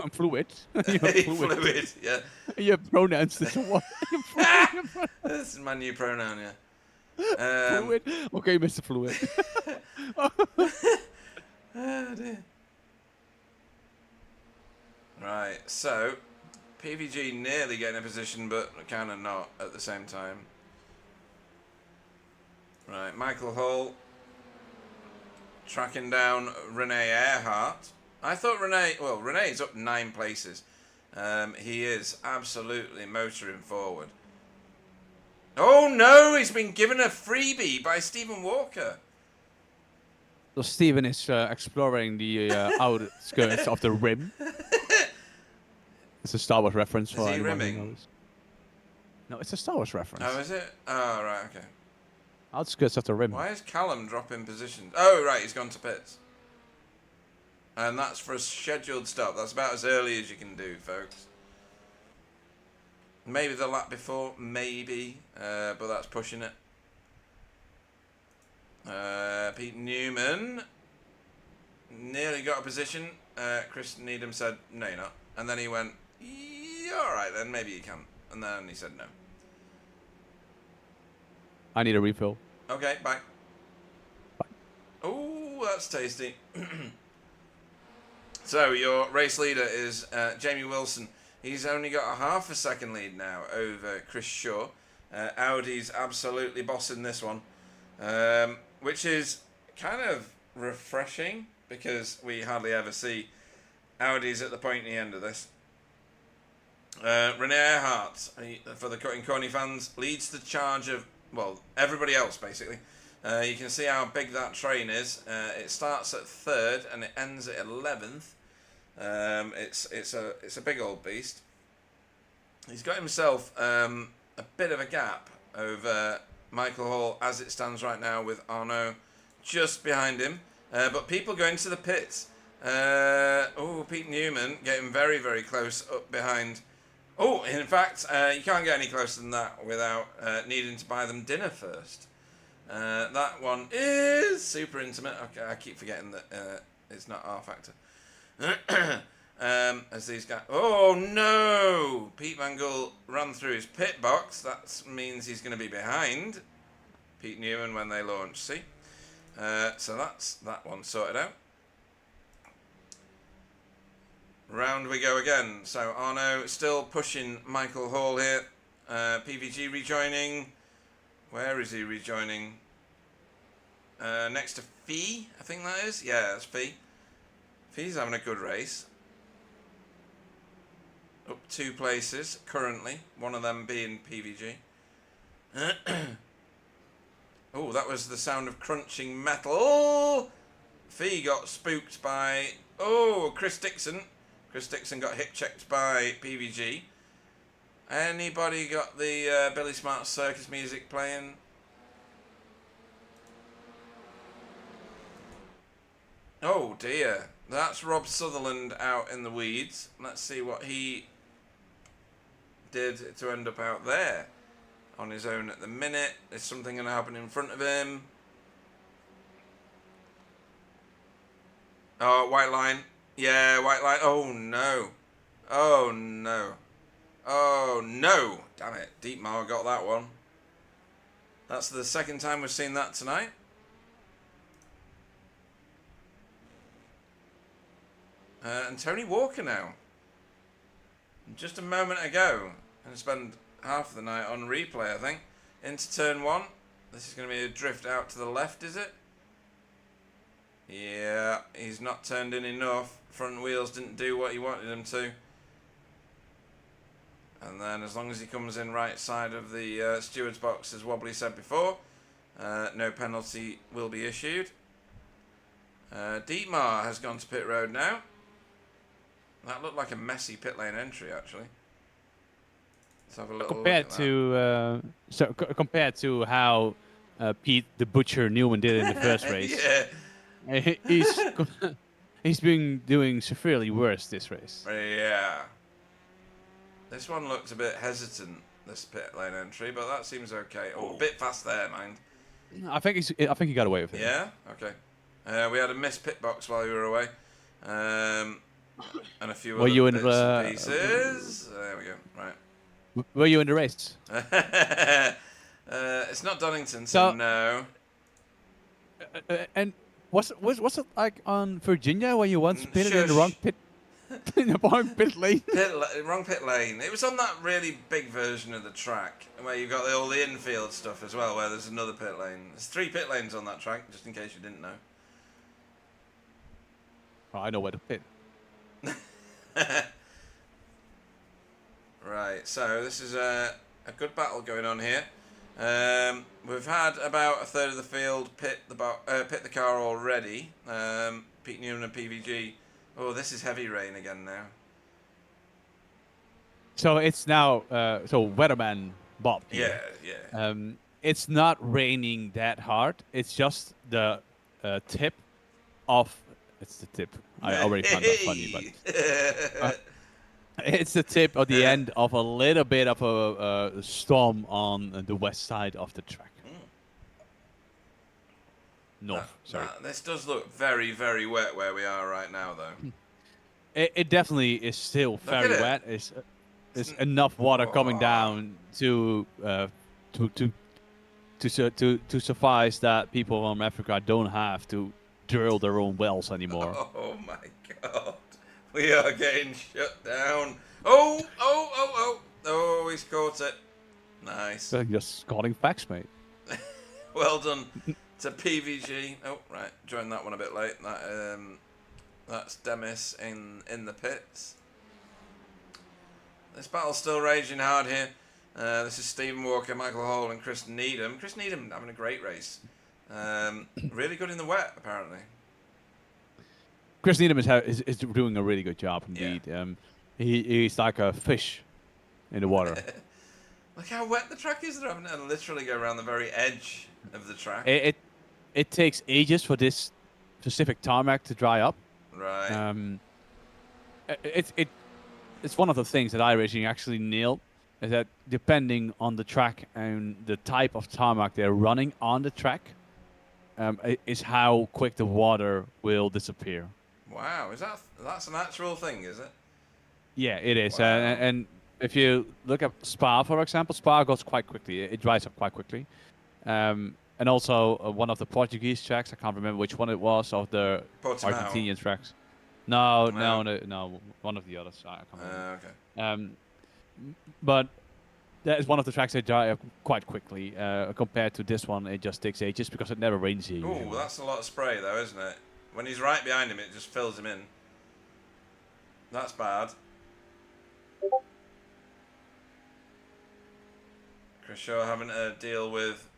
I'm fluid. You're fluid. Fluid, yeah. Your pronouns is what? This is my new pronoun, yeah. Fluid. Okay, Mr. Fluid. Oh dear. Right, so PVG nearly getting a position, but kind of not at the same time. Right, Michael Hull tracking down Rene Earhart. I thought Rene's up 9 places. He is absolutely motoring forward. Oh no, he's been given a freebie by Stephen Walker. So Steven is exploring the outskirts of the rim. It's a Star Wars reference for he anyone who rimming? knows. No, it's a Star Wars reference. Oh, is it? Oh, right, okay. Outskirts of the rim. Why is Callum dropping positions? Oh, right, he's gone to pits. And that's for a scheduled stop. That's about as early as you can do, folks. Maybe the lap before, maybe, but that's pushing it. Pete Newman nearly got a position. Chris Needham said, no, you're not. And then he went, yeah, all right, then maybe you can. And then he said no. I need a refill. Okay, bye. Oh, that's tasty. So your race leader is Jamie Wilson. He's only got a half a second lead now over Chris Shaw. Audi's absolutely bossing this one, which is kind of refreshing because we hardly ever see Audi's at the pointy end of this. Rene Earhart, for the Cutting Corny fans, leads the charge of, well, everybody else basically. You can see how big that train is. It starts at 3rd and it ends at 11th. It's a big old beast. He's got himself a bit of a gap over Michael Hall as it stands right now, with Arnaud just behind him. But people going to the pits. Pete Newman getting very, very close up behind. Oh, in fact, you can't get any closer than that without needing to buy them dinner first. That one is super intimate. Okay, I keep forgetting that it's not R Factor. As these guys. Oh no! Pete Van Gool ran through his pit box. That means he's going to be behind Pete Newman when they launch. See? So that's that one sorted out. Round we go again. So Arno still pushing Michael Hall here. PVG rejoining. Where is he rejoining? Next to Fee, I think that is. Yeah, that's Fee. Fee's having a good race. Up 2 places currently. One of them being PVG. Oh, that was the sound of crunching metal. Oh! Fee got spooked by... Oh, Chris Dixon. Chris Dixon got hip checked by PVG. Anybody got the Billy Smart circus music playing? Oh dear. That's Rob Sutherland out in the weeds. Let's see what he did to end up out there. On his own at the minute. Is something going to happen in front of him? Oh, white line. Yeah, white line. Oh no. Oh no. Oh no. Damn it. Dietmar got that one. That's the second time we've seen that tonight. And Tony Walker now. Just a moment ago. And spend half the night on replay, I think. Into turn 1. This is going to be a drift out to the left, is it? Yeah, he's not turned in enough. Front wheels didn't do what he wanted them to. And then as long as he comes in right side of the steward's box, as Wobbly said before, no penalty will be issued. Dietmar has gone to pit road now. That looked like a messy pit lane entry, actually. Let's have a little Compared look at to compared to how Pete the Butcher Newman did in the first race, yeah. he's been doing severely worse this race. Yeah. This one looks a bit hesitant, this pit lane entry, but that seems okay. Oh, a bit fast there, mind. I think he got away with it. Yeah? Okay. We had a missed pit box while you were away. And a few other you in bits the- and pieces. There we go. Right. Were you in the race? It's not Donington, So- so no. And was it like on Virginia where you once pitted in the Shush. wrong pit in the wrong pit lane? Wrong pit lane. It was on that really big version of the track where you've got all the infield stuff as well, where there's another pit lane. There's 3 pit lanes on that track, just in case you didn't know. Oh, I know where to pit. Right, so this is a good battle going on here. We've had about a third of the field pit the car already. Pete Newman and PVG. Oh, this is heavy rain again now. So it's now so weatherman Bob here. Yeah. It's not raining that hard. It's just the tip of. It's the tip. I already found that funny, but it's the tip of the end of a little bit of a storm on the west side of the track. North, sorry. This does look very, very wet where we are right now, though. It definitely is still very at it. wet. It's enough water coming down to suffice that people from Africa don't have to drill their own wells anymore. Oh my god. We are getting shut down. Oh, he's caught it. Nice. They're just scouting facts, mate. Well done to PVG. Oh, right. Joined that one a bit late. That's Demis in the pits. This battle's still raging hard here. This is Stephen Walker, Michael Hall, and Chris Needham. Chris Needham having a great race. Really good in the wet, apparently. Chris Needham is doing a really good job indeed. Yeah. He's like a fish in the water. Look how wet the track is. They're having to literally go around the very edge of the track. It takes ages for this specific tarmac to dry up. Right. It's one of the things that iRacing actually nailed, is that depending on the track and the type of tarmac they're running on the track, is how quick the water will disappear. Wow, that's an actual thing, is it? Yeah, it is. Wow. And if you look at Spa, for example, Spa goes quite quickly. It dries up quite quickly. and also one of the Portuguese tracks. I can't remember which one it was of the Portimao. Argentinian tracks. No, No. no, one of the others. I can't remember. Okay. But that is one of the tracks that dry up quite quickly compared to this one. It just takes ages because it never rains here. Oh, usually. that's a lot of spray though, isn't it? When he's right behind him, it just fills him in. That's bad. Chris Shaw having to deal with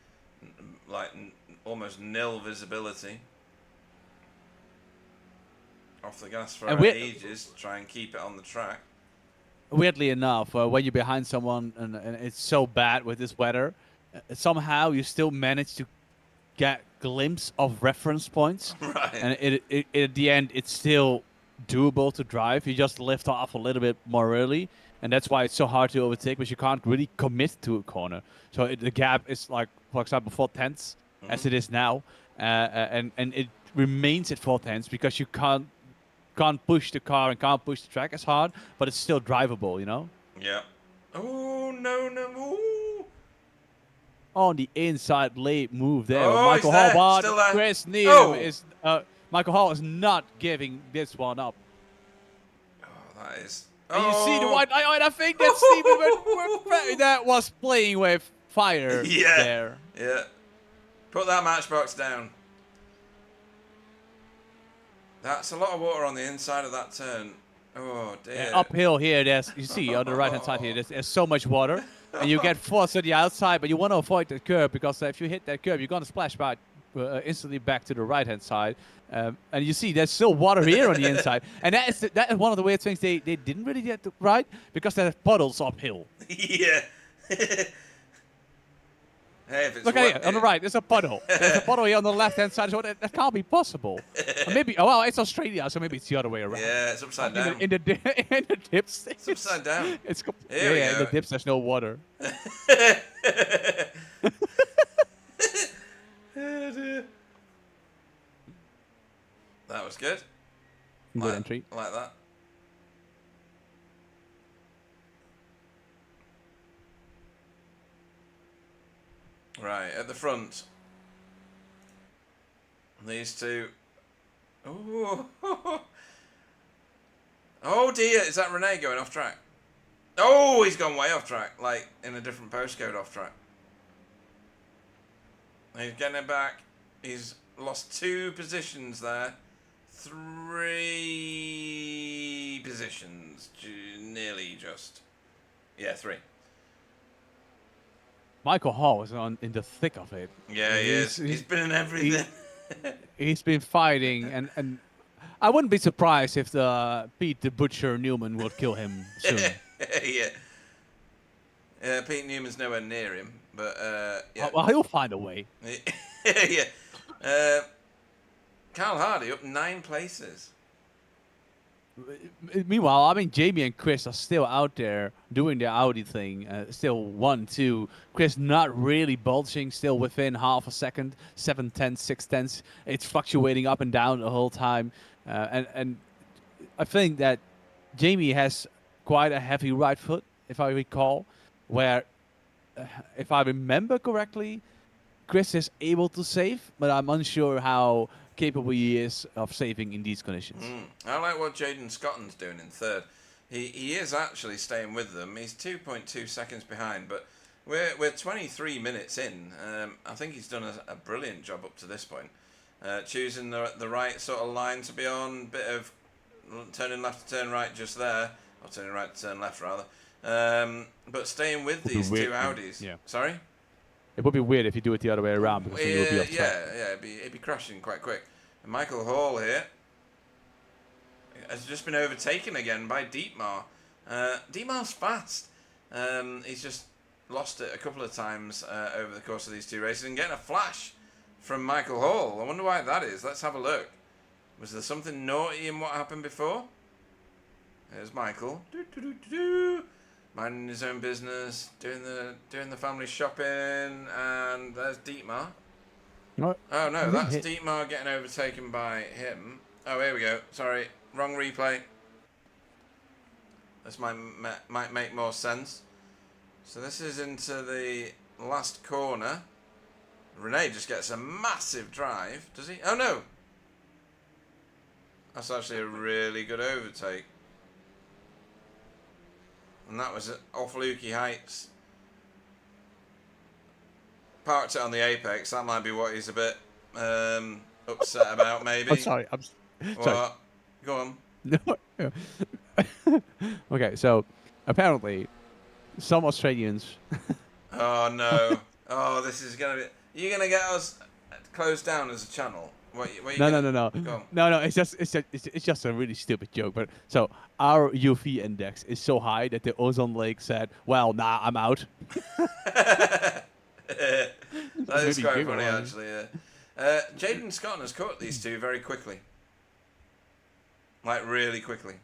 like almost nil visibility. Off the gas for ages to try and keep it on the track. Weirdly enough, when you're behind someone and it's so bad with this weather, somehow you still manage to get glimpse of reference points. Right. And at the end, it's still doable to drive. You just lift off a little bit more early, and that's why it's so hard to overtake, because you can't really commit to a corner. So the gap is like, for example, 4/10 as it is now, and it remains at 4/10 because you can't push the car and can't push the track as hard, but it's still drivable, you know? Yeah. Oh, no. Ooh. On the inside late move there. Oh, Michael he's there. Hall, Still there. Chris Needham Oh. is... Michael Hall is not giving this one up. Oh, that is... And you see the white line, and I think that Stephen that was playing with fire there. Yeah. Put that matchbox down. That's a lot of water on the inside of that turn. Oh, dear. And uphill here, you see on the right-hand side here, there's so much water. And you get forced to the outside, but you want to avoid that curb, because if you hit that curb, you're going to splash back instantly back to the right-hand side. And you see there's still water here on the inside. And that is one of the weird things they didn't really get right, because there's puddles uphill. Yeah. Hey, if it's Look at it, on the right, there's a puddle. There's a puddle here on the left-hand side, so that can't be possible. Or maybe, well, it's Australia, so maybe it's the other way around. Yeah, it's upside down. In the dips. It's upside down. It's Here we in go. the dips there's no water. Oh, dear. That was good. Good entry. Like that. Right, at the front. These two. Ooh. Oh dear, is that Renee going off track? Oh, he's gone way off track, like in a different postcode off track. He's getting it back. He's lost 2 positions there. 3 positions. Nearly just. Yeah, 3. Michael Hall is in the thick of it. Yeah, he is. He's been in everything. He's been fighting, and I wouldn't be surprised if Pete the Butcher Newman would kill him soon. Yeah. Pete Newman's nowhere near him, but yeah. Well, he'll find a way. Yeah. Carl Hardy up 9 places. Meanwhile, I mean, Jamie and Chris are still out there doing their Audi thing. Still 1, 2. Chris not really bulging, still within half a second. 7/10, 6/10. It's fluctuating up and down the whole time. And I think that Jamie has quite a heavy right foot, if I recall, where, if I remember correctly, Chris is able to save, but I'm unsure how capable he is of saving in these conditions. I like what Jaden Scotton's doing in 3rd. He is actually staying with them. He's 2.2 seconds behind, but we're 23 minutes in. I think he's done a brilliant job up to this point. Choosing the right sort of line to be on, bit of turning left to turn right just there, or turning right to turn left rather. But staying with these 2 Audis. Yeah. Sorry? It would be weird if you do it the other way around, because then you would be off track. Yeah, it'd be crashing quite quick. And Michael Hall here has just been overtaken again by Dietmar. Dietmar's fast. He's just lost it a couple of times over the course of these 2 races, and getting a flash from Michael Hall. I wonder why that is. Let's have a look. Was there something naughty in what happened before? There's Michael. Minding his own business, doing the family shopping, and there's Dietmar. No, Oh no, that's Dietmar getting overtaken by him. Oh, here we go. Sorry, wrong replay. This might make more sense. So this is into the last corner. Renee just gets a massive drive, does he? Oh no! That's actually a really good overtake. And that was off Lukey Heights. Parked it on the apex. That might be what he's a bit upset about, maybe. I'm sorry. Sorry. What? Go on. No. Okay, so apparently some Australians. Oh no! Oh, this is gonna be. You're gonna get us closed down as a channel. What you No. Go on. No. It's just a really stupid joke. But so our UV index is so high that the ozone lake said, "Well, nah, I'm out." That is Maybe quite giggle, funny, right? actually. Yeah. Jaden Scott has caught these two very quickly. Like really quickly.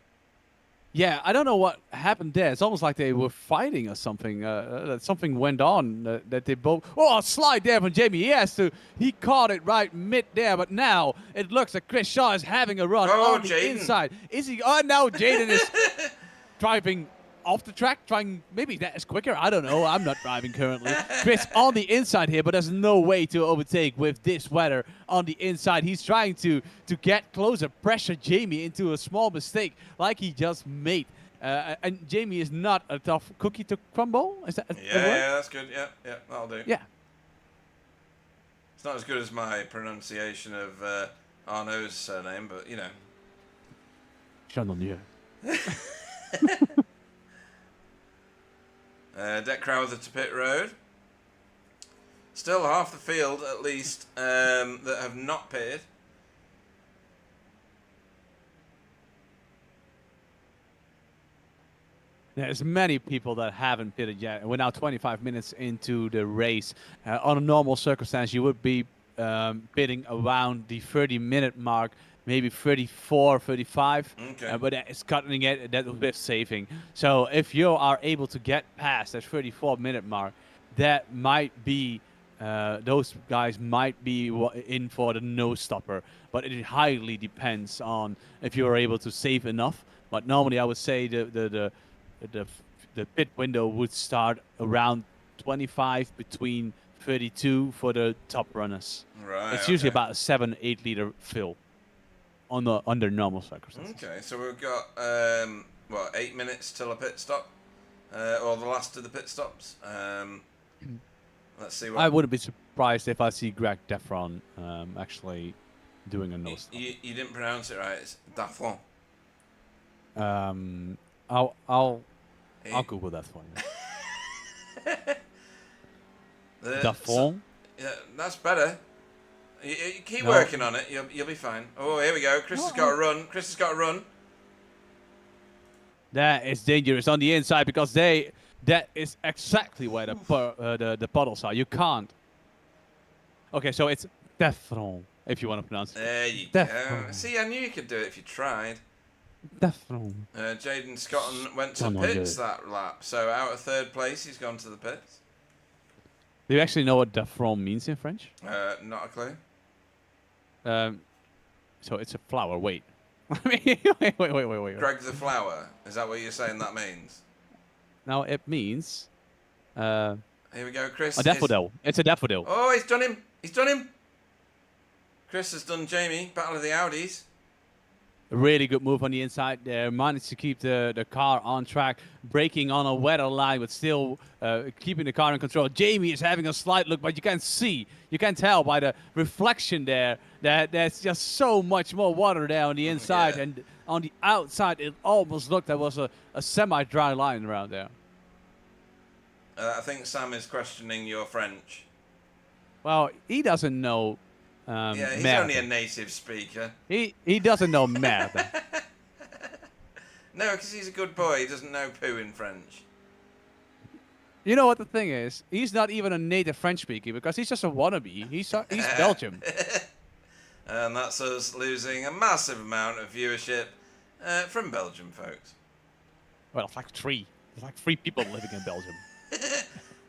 Yeah, I don't know what happened there. It's almost like they were fighting or something. That something went on. That they both. Oh, a slide there from Jamie. He caught it right mid there. But now it looks like Chris Shaw is having a run Oh, on the Jaden. inside. Is he? Oh, now Jaden is driving off the track. Maybe that is quicker. I don't know. I'm not driving currently. Chris on the inside here, but there's no way to overtake with this weather on the inside. He's trying to get closer, pressure Jamie into a small mistake like he just made. And Jamie is not a tough cookie to crumble. Is that a word? Yeah, that's good. Yeah, that'll do. Yeah. It's not as good as my pronunciation of Arnaud's surname, but you know. Chandelier. Deck Crowther to pit road. Still half the field, at least, that have not pitted. There's many people that haven't pitted yet. We're now 25 minutes into the race. On a normal circumstance, you would be pitting around the 30-minute mark, maybe 34, 35. Okay. But that is cutting it. That will be saving. So if you are able to get past that 34-minute mark, that might be those guys might be in for the no stopper. But it highly depends on if you are able to save enough. But normally, I would say the pit window would start around 25 between 32 for the top runners. Right. It's usually okay. about a 7-8 liter fill under normal circumstances. Okay, so we've got 8 minutes till a pit stop, or the last of the pit stops. Let's see what. I wouldn't be surprised if I see Greg Defron actually doing a no stop. You didn't pronounce it right. It's Daffon. I'll Google that for you. Defron. Yeah, that's better. You keep working on it. You'll be fine. Oh, here we go. Chris has got to run. That is dangerous on the inside because that is exactly where the puddles are. You can't. Okay, so it's Defron if you want to pronounce it. There you Defron. go. See, I knew you could do it if you tried. Defron. Jaden Scotton went to pits that lap, so out of third place, he's gone to the pits. Do you actually know what Defron means in French? Not a clue. So it's a flower. Wait. wait. Greg the Flower. Is that what you're saying that means? Now it means Here we go, Chris. a daffodil. It's a daffodil. Oh, he's done him. He's done him. Chris has done Jamie. Battle of the Audis. A really good move on the inside there. Managed to keep the car on track, braking on a weather line, but still keeping the car in control. Jamie is having a slight look, but you can tell by the reflection there that there's just so much more water there on the inside. Yeah. And on the outside, it almost looked there was a semi-dry line around there. I think Sam is questioning your French. Well, he doesn't know. Yeah, he's merde. only a native speaker. He doesn't know merde. No, because he's a good boy. He doesn't know poo in French. You know what the thing is? He's not even a native French speaker because he's just a wannabe. He's Belgium. And that's us losing a massive amount of viewership from Belgium, folks. Well, it's like three. There's like 3 people living in Belgium.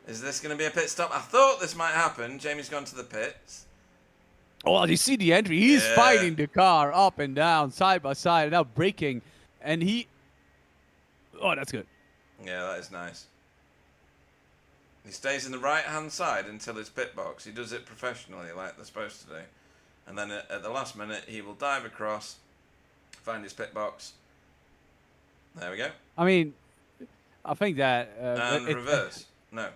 Is this going to be a pit stop? I thought this might happen. Jamie's gone to the pits. Oh, you see the entry. He's fighting the car up and down, side by side, now braking. And he... Oh, that's good. Yeah, that is nice. He stays in the right-hand side until his pit box. He does it professionally, like they're supposed to do. And then at the last minute, he will dive across, find his pit box. There we go. I mean, I think that And reverse. No.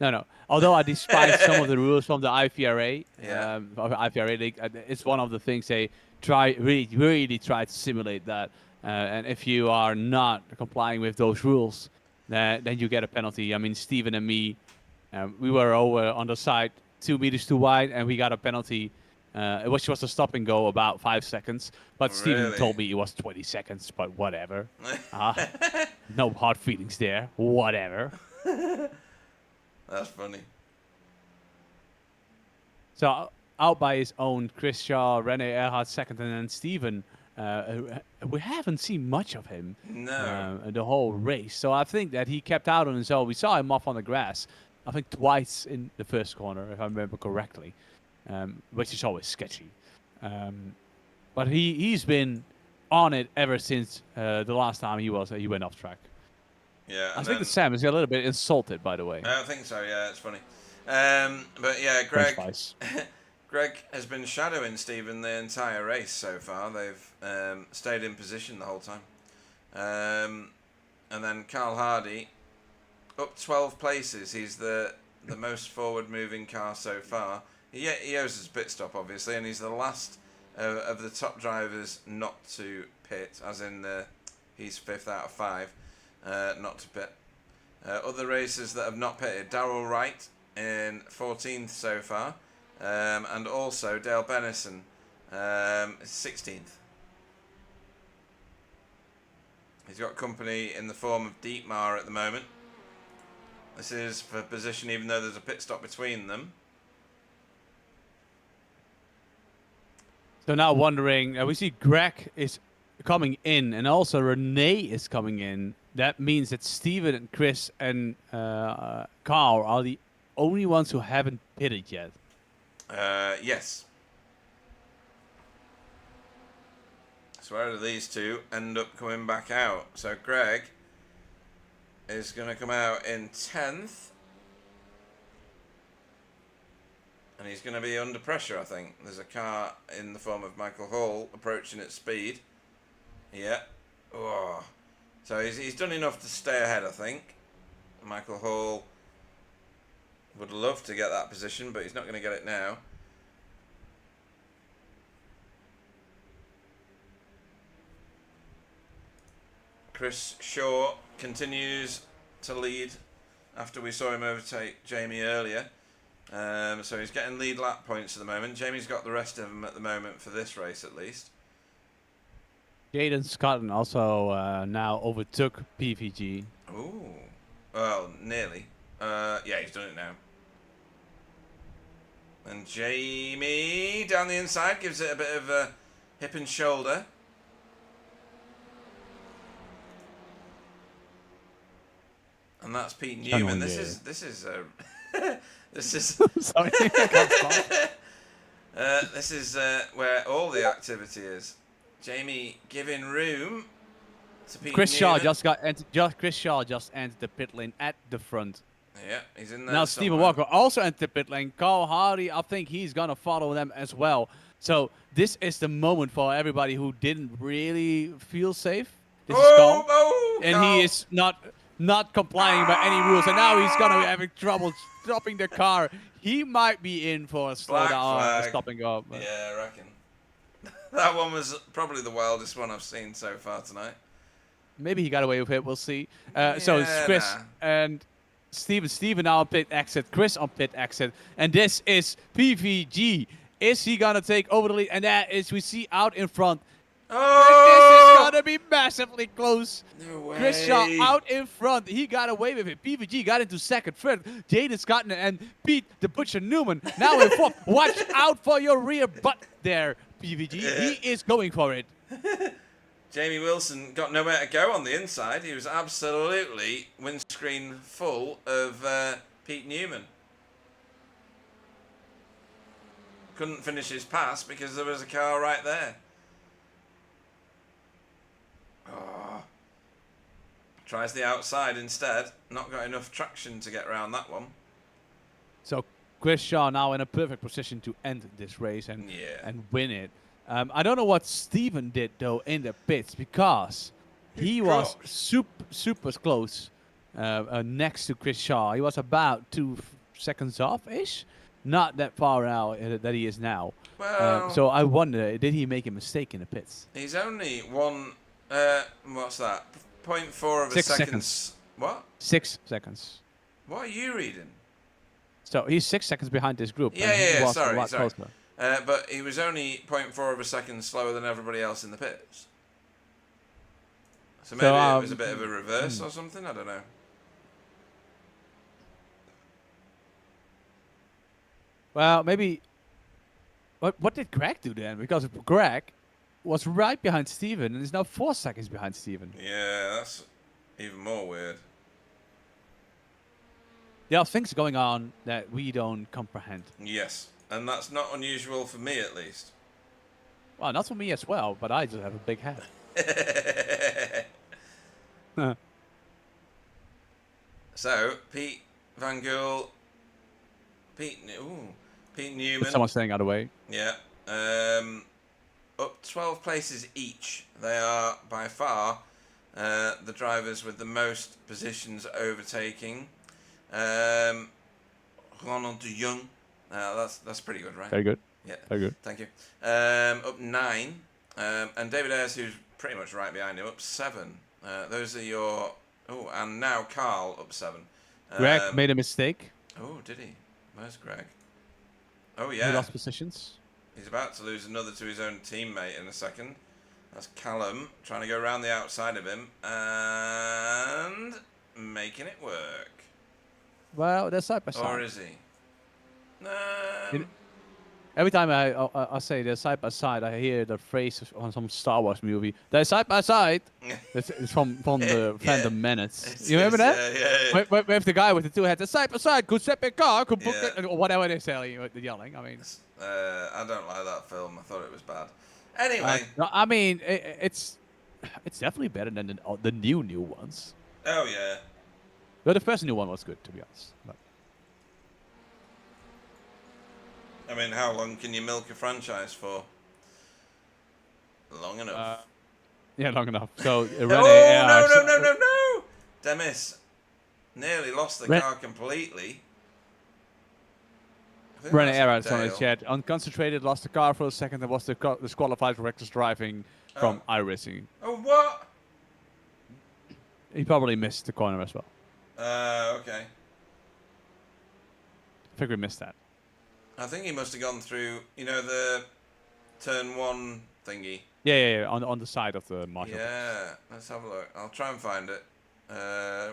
No. Although I despise some of the rules from the IVRA, Yeah. IVRA league, it's one of the things they really try to simulate that. And if you are not complying with those rules, then you get a penalty. I mean, Steven and me, we were over on the side 2 meters too wide, and we got a penalty. Which was a stop and go about 5 seconds. But Steven Really? told me it was 20 seconds, but whatever. No hard feelings there. Whatever. That's funny. So out by his own, Chris Shaw, Rene Earhart second, and then Steven. We haven't seen much of him the whole race. So I think that he kept out on his own. We saw him off on the grass, I think twice in the first corner, if I remember correctly, which is always sketchy. But he's been on it ever since the last time he went off track. Yeah. I think that Sam is a little bit insulted, by the way. I don't think so. Yeah, it's funny. But yeah, Greg has been shadowing Steven the entire race so far. They've stayed in position the whole time. And then Carl Hardy, up 12 places. He's the most forward-moving car so far. He owes his pit stop, obviously, and he's the last of the top drivers not to pit, as in he's 5th out of 5 not to pit. Other racers that have not pitted, Darrell Wright in 14th so far, and also Dale Bennison, 16th. He's got company in the form of Dietmar at the moment. This is for position, even though there's a pit stop between them. So now wondering, we see Greg is coming in, and also Renee is coming in. That means that Steven and Chris and Carl are the only ones who haven't pitted yet. Yes. So where do these two end up coming back out? So Greg is going to come out in 10th. And he's going to be under pressure, I think. There's a car in the form of Michael Hall approaching at speed. Yeah. Oh. So he's done enough to stay ahead, I think. Michael Hall would love to get that position, but he's not going to get it now. Chris Shaw continues to lead after we saw him overtake Jamie earlier. So he's getting lead lap points at the moment. Jamie's got the rest of them at the moment for this race, at least. Jaden Scotland also now overtook PVG. Ooh. Well, nearly. Yeah, he's done it now. And Jamie down the inside gives it a bit of a hip and shoulder. And that's Pete Newman. This is this is Sorry. this is where all the activity is. Jamie giving room to Pete Chris Newman. Chris Shaw just entered the pit lane at the front. Yeah, he's in there. Now Stephen somewhere. Walker also entered the pit lane. Carl Hardy, I think he's gonna follow them as well. So this is the moment for everybody who didn't really feel safe. This is Carl, and Carl. he is not complying by any rules. And now he's gonna be having trouble stopping the car. He might be in for a slowdown, stop and go. But Yeah, I reckon. That one was probably the wildest one I've seen so far tonight. maybe he got away with it. We'll see. So it's Chris and Steven now on pit exit, Chris on pit exit, and this is PVG. Is he gonna take over the lead? And that is, we see out in front. Oh! This is gonna be massively close. No way. Chris Shaw out in front. He got away with it. PVG got into second, third. Jaden Scott and Pete the Butcher Newman now in fourth. Watch out for your rear butt there, PVG. He is going for it. Jamie Wilson got nowhere to go on the inside. He was absolutely windscreen full of Pete Newman. Couldn't finish his pass because there was a car right there. Oh. Tries the outside instead. Not got enough traction to get around that one. So Chris Shaw now in a perfect position to end this race and win it. I don't know what Steven did though in the pits, because he was super close next to Chris Shaw. He was about 2 seconds off-ish. Not that far out that he is now. Well, so I wonder, did he make a mistake in the pits? he's only one. What's that? 0.4 of a 6 second. seconds. What? 6 seconds. What are you reading? So he's 6 seconds behind this group. Yeah, and he yeah, was a sorry. lot closer. But he was only 0.4 of a second slower than everybody else in the pits. So maybe it was a bit of a reverse or something. I don't know. Well, maybe. What did Greg do then? Because Greg was right behind Steven and is now 4 seconds behind Steven. Yeah, that's even more weird. There are things going on that we don't comprehend. Yes, and that's not unusual for me at least. Well, not for me as well, but I just have a big head. So, Pete Van Gool, Pete Newman. Someone's staying out of the way. Yeah. Up 12 places each. They are by far the drivers with the most positions overtaking. Ronald de Jong. That's pretty good, right? Very good. Yeah. Very good. Thank you. Up 9. And David Ayres, who's pretty much right behind him, up 7. Those are your... Oh, and now Carl up 7. Greg made a mistake. Oh, did he? Where's Greg? Oh, He yeah. lost positions. He's about to lose another to his own teammate in a second. That's Callum trying to go around the outside of him and making it work. Well, they're side by side. Or is he? Every time I say they're side by side, I hear the phrase on some Star Wars movie. They're side by side. It's from the Phantom Menace. You remember that? Yeah. With the guy with the 2 heads, they're side by side. Could step in car, could book it, or whatever they're yelling. I mean, I don't like that film. I thought it was bad. Anyway. no, I mean, it's definitely better than the new ones. Oh yeah. But the first new one was good, to be honest. But I mean, how long can you milk a franchise for? Long enough. yeah, long enough. So No! Demis nearly lost the car completely. René Erhardt on his chat. Unconcentrated, lost the car for a second, and was disqualified for reckless driving from iRacing. Oh, what? He probably missed the corner as well. Okay. I think we missed that. I think he must have gone through, the turn 1 thingy. Yeah, on the side of the marshal. Yeah, let's have a look. I'll try and find it.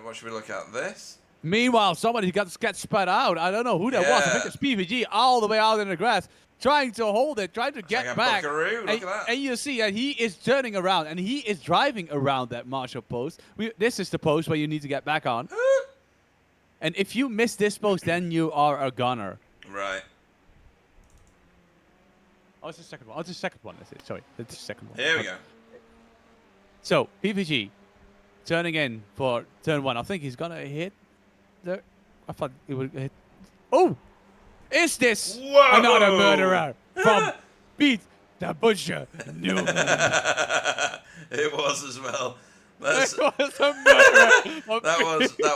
What should we look at? This? Meanwhile, somebody gets spat out. I don't know who that was. I think it's PVG all the way out in the grass, trying to hold it, trying to get back. Buckaroo, look at that. And you see that he is turning around, and he is driving around that marshal post. This is the post where you need to get back on. And if you miss this post, then you are a gunner. Right. Oh, it's the second one. Oh, it's the second one. That's it. Sorry, it's the second one. Here we go. So, PVG turning in for turn 1. I think he's going to hit the... I thought he would hit... Oh! Is this another murderer from Pete the Butcher Newman? It was as well. It was a murderer. That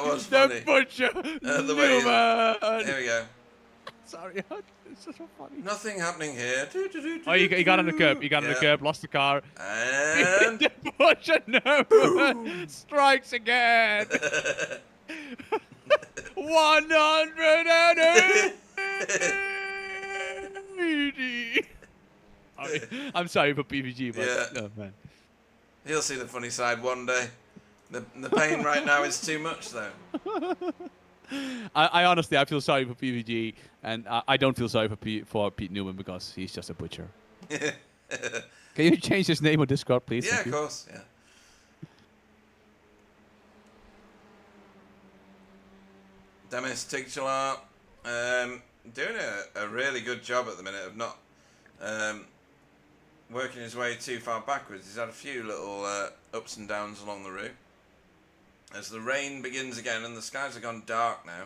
was funny. The Butcher Newman. Here we go. Sorry, it's just so funny. Nothing happening here. Oh, he got on the curb. He got on the curb, lost the car. And The Butcher Newman strikes again. 180. I'm sorry for PVG, but oh man. He'll see the funny side one day. The pain right now is too much, though. I honestly, I feel sorry for PVG, and I don't feel sorry for Pete Newman because he's just a butcher. Can you change his name on Discord, please? Yeah, of course. Yeah. Demis Tigchalar doing a really good job at the minute of not working his way too far backwards. He's had a few little ups and downs along the route. as the rain begins again and the skies have gone dark now.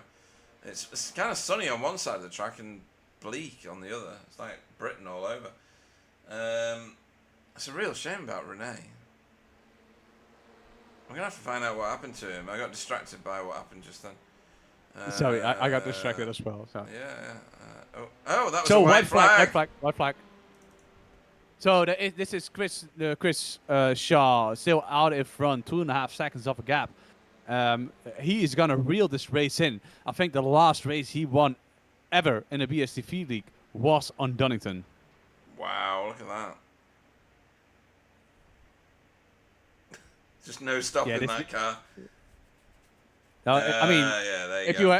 It's kind of sunny on one side of the track and bleak on the other. It's like Britain all over. It's a real shame about Renee. I'm going to have to find out what happened to him. I got distracted by what happened just then. Sorry, I got distracted as well. So. Yeah. Oh, that was So a white flag. White flag. So this is Chris Shaw still out in front, 2.5 seconds of a gap. He is gonna reel this race in. I think the last race he won ever in the BSTV league was on Donington. Wow, look at that. Just no stopping that car. I mean, yeah, there you if go.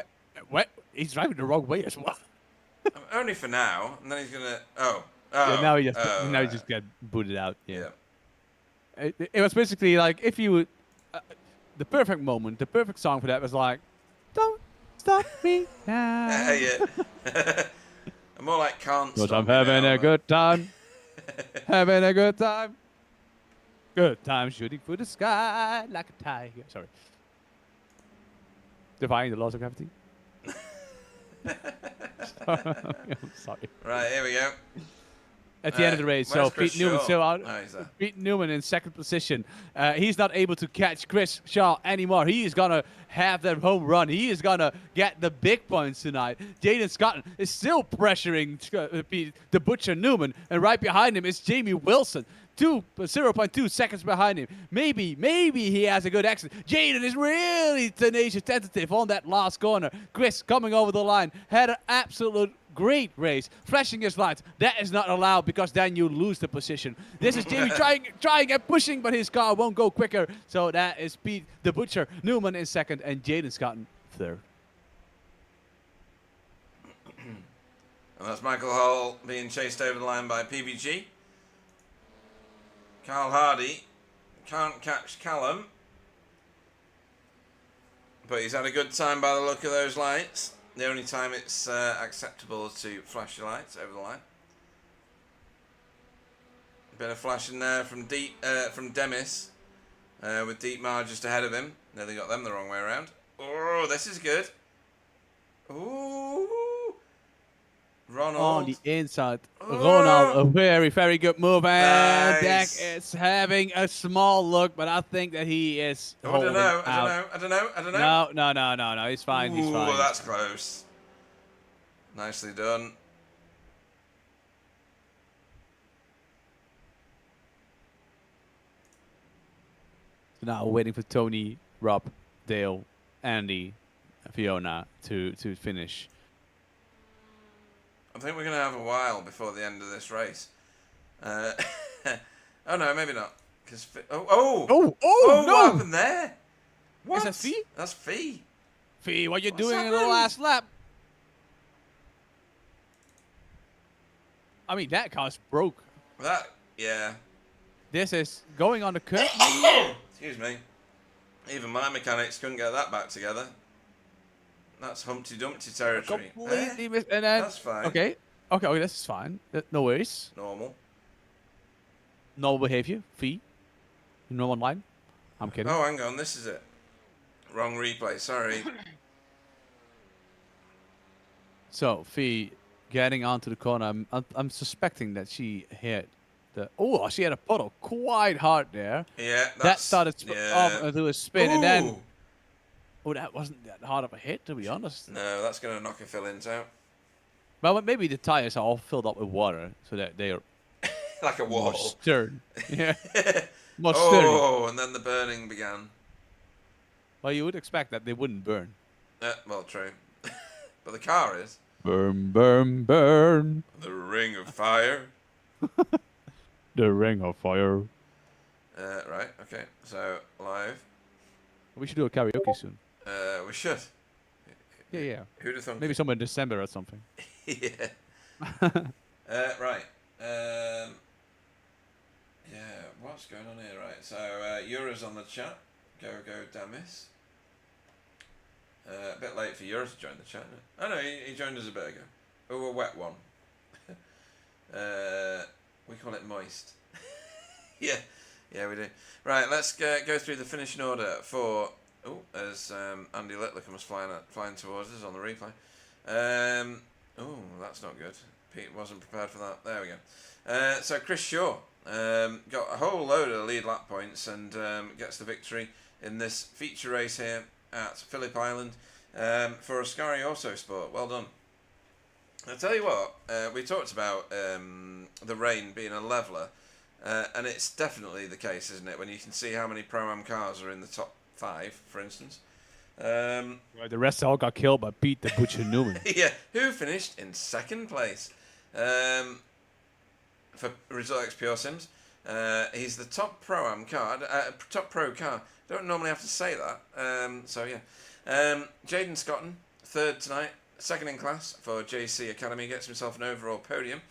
you he's driving the wrong way as well. Only for now, and then he's gonna. Yeah, now he right. just get booted out. Yeah. Yeah. It was basically like if you would, the perfect moment, the perfect song for that was like, "Don't stop me now." Yeah. I'm more like can't. Because stop I'm me having now, a good time. Having a good time. Good time shooting through the sky like a tiger. Sorry. Defying the laws of gravity. I'm sorry. Right, here we go. At the end of the race, so where's Chris Pete Newman Shaw? still out. Oh, he's there. Pete Newman in second position. He's not able to catch Chris Shaw anymore. He is gonna have that home run. He is gonna get the big points tonight. Jaden Scotton is still pressuring the Butcher Newman, and right behind him is Jamie Wilson. 0.2 seconds behind him. Maybe he has a good exit. Jaden is really tenacious, tentative on that last corner. Chris coming over the line, had an absolute great race, flashing his lights. That is not allowed because then you lose the position. This is Jamie trying and pushing, but his car won't go quicker. So that is Pete the Butcher Newman in second and Jaden Scott in third. And that's Michael Hull being chased over the line by PBG. Carl Hardy can't catch Callum, but he's had a good time by the look of those lights. The only time it's acceptable to flash your lights over the line. A bit of flashing there from Demis, with Dietmar just ahead of him. Nearly got them the wrong way around. Oh, this is good. Ooh. Ronald. On the inside. Oh. Ronald, a very, very good move. And Nice. Dak is having a small look, but I think that he is I holding don't out. know. No. He's fine. He's Ooh, fine. that's close. Nicely done. So now waiting for Tony, Rob, Dale, Andy, Fiona to finish. I think we're going to have a while before the end of this race. Oh, no, maybe not. Cause no! What happened there? What? Is that Fee? That's Fee. Fee, what you What's doing in the happened? last lap? I mean, that car's broke. Yeah. This is going on the curb. Excuse me. Even my mechanics couldn't get that back together. That's Humpty Dumpty territory. Completely missed. And then, That's fine. Okay, this is fine. No worries. Normal. Normal behavior. Fee. No online. I'm kidding. Oh, hang on. This is it. Wrong replay. Sorry. So, Fee getting onto the corner. I'm suspecting that she hit the... Oh, she had a puddle quite hard there. Yeah. That started off into a spin. And then... Ooh. Oh, that wasn't that hard of a hit, to be honest. No, that's going to knock a Phillip out. Well, maybe the tires are all filled up with water, so that they are Like a wall. more stern. Yeah, more sturdy. Oh, and then the burning began. Well, you would expect that they wouldn't burn. Well, true. But the car is. Burn, burn, burn. The ring of fire. The ring of fire. Right, okay. So, live. We should do a karaoke soon. We should. Yeah. Who'd have thunk Maybe it? somewhere in December or something. Yeah. Right. Yeah, what's going on here? Right, so Eura's on the chat. Go, Damis. A bit late for Eura to join the chat. Oh no, he joined us a bit ago. Oh, a wet one. We call it moist. Yeah, we do. Right, let's go through the finishing order for as Andy Littler comes flying towards us on the replay. That's not good. Pete wasn't prepared for that. There we go. So Chris Shaw got a whole load of lead lap points and gets the victory in this feature race here at Phillip Island for Ascari Autosport. Well done. I'll tell you what, we talked about the rain being a leveller, and it's definitely the case, isn't it, when you can see how many Pro-Am cars are in the top 5, for instance. Right, the rest all got killed by Pete the Butcher Newman. Yeah, who finished in 2nd place for Result X Pure Sims. He's the top Pro-Am car, top Pro car. Don't normally have to say that, so yeah. Jaden Scotton, 3rd tonight. 2nd in class for JC Academy, gets himself an overall podium.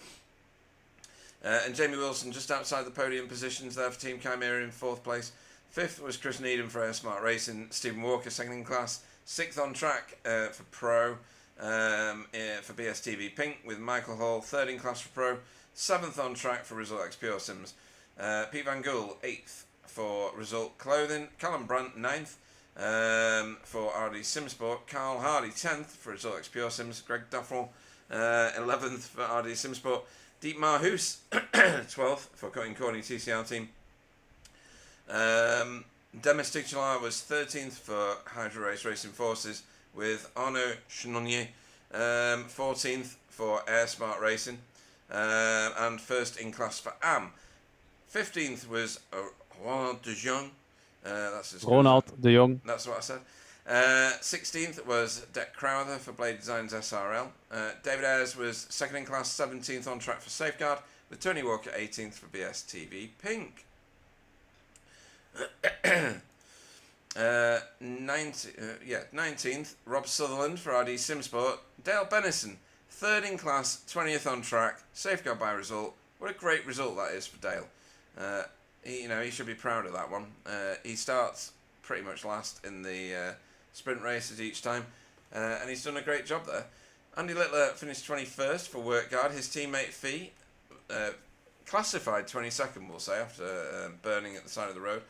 And Jamie Wilson just outside the podium positions there for Team Chimera in 4th place. 5th was Chris Needham for Air Smart Racing. Stephen Walker, 2nd in class. 6th on track for Pro for BSTV Pink with Michael Hall, 3rd in class for Pro. 7th on track for Result X Pure Sims. Pete Van Gool, 8th for Result Clothing. Callum Brandt, 9th. For RD Simsport, Carl Hardy 10th for Result X Pure Sims, Greg Duffel 11th for RD Simsport, Dietmar Hoos 12th for Cutting Corny TCR team. Demis Tichelaar was 13th for Hydro Race Racing Forces with Arnaud Chenonnier 14th for Air Smart Racing and 1st in class for AM. 15th was Ronald de Jong. That's his Ronald de Jong. That's what I said. 16th was Deck Crowther for Blade Designs SRL. David Ayres was 2nd in class, 17th on track for Safeguard, with Tony Walker 18th for BSTV Pink. 19th, Rob Sutherland for RD Simsport. Dale Bennison, 3rd in class, 20th on track, Safeguard by result. What a great result that is for Dale. He should be proud of that one. He starts pretty much last in the sprint races each time, and he's done a great job there. Andy Littler finished 21st for Work Guard. His teammate Fee classified 22nd, we'll say, after burning at the side of the road.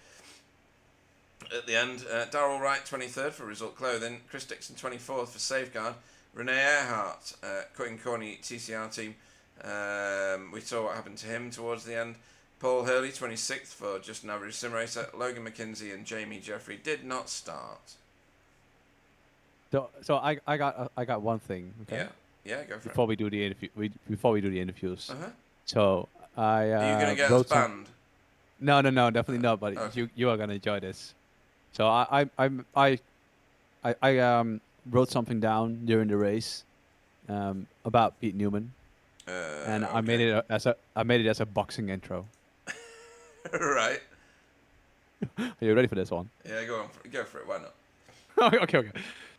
At the end, Darrell Wright 23rd for Result Clothing. Chris Dixon 24th for Safeguard. Renee Earhart, Cutting Corny TCR team. We saw what happened to him towards the end. Paul Hurley, 26th for Just an Average Sim Racer. Logan McKinsey and Jamie Jeffrey did not start. So I got one thing. Okay? Yeah, go for before we do the interview. Before we do the interviews. Are So you gonna get us banned? No, definitely not. But okay. you are gonna enjoy this. So I wrote something down during the race about Pete Newman, and I made it as a boxing intro. Right. Are you ready for this one? Yeah, go for it. Why not? Okay.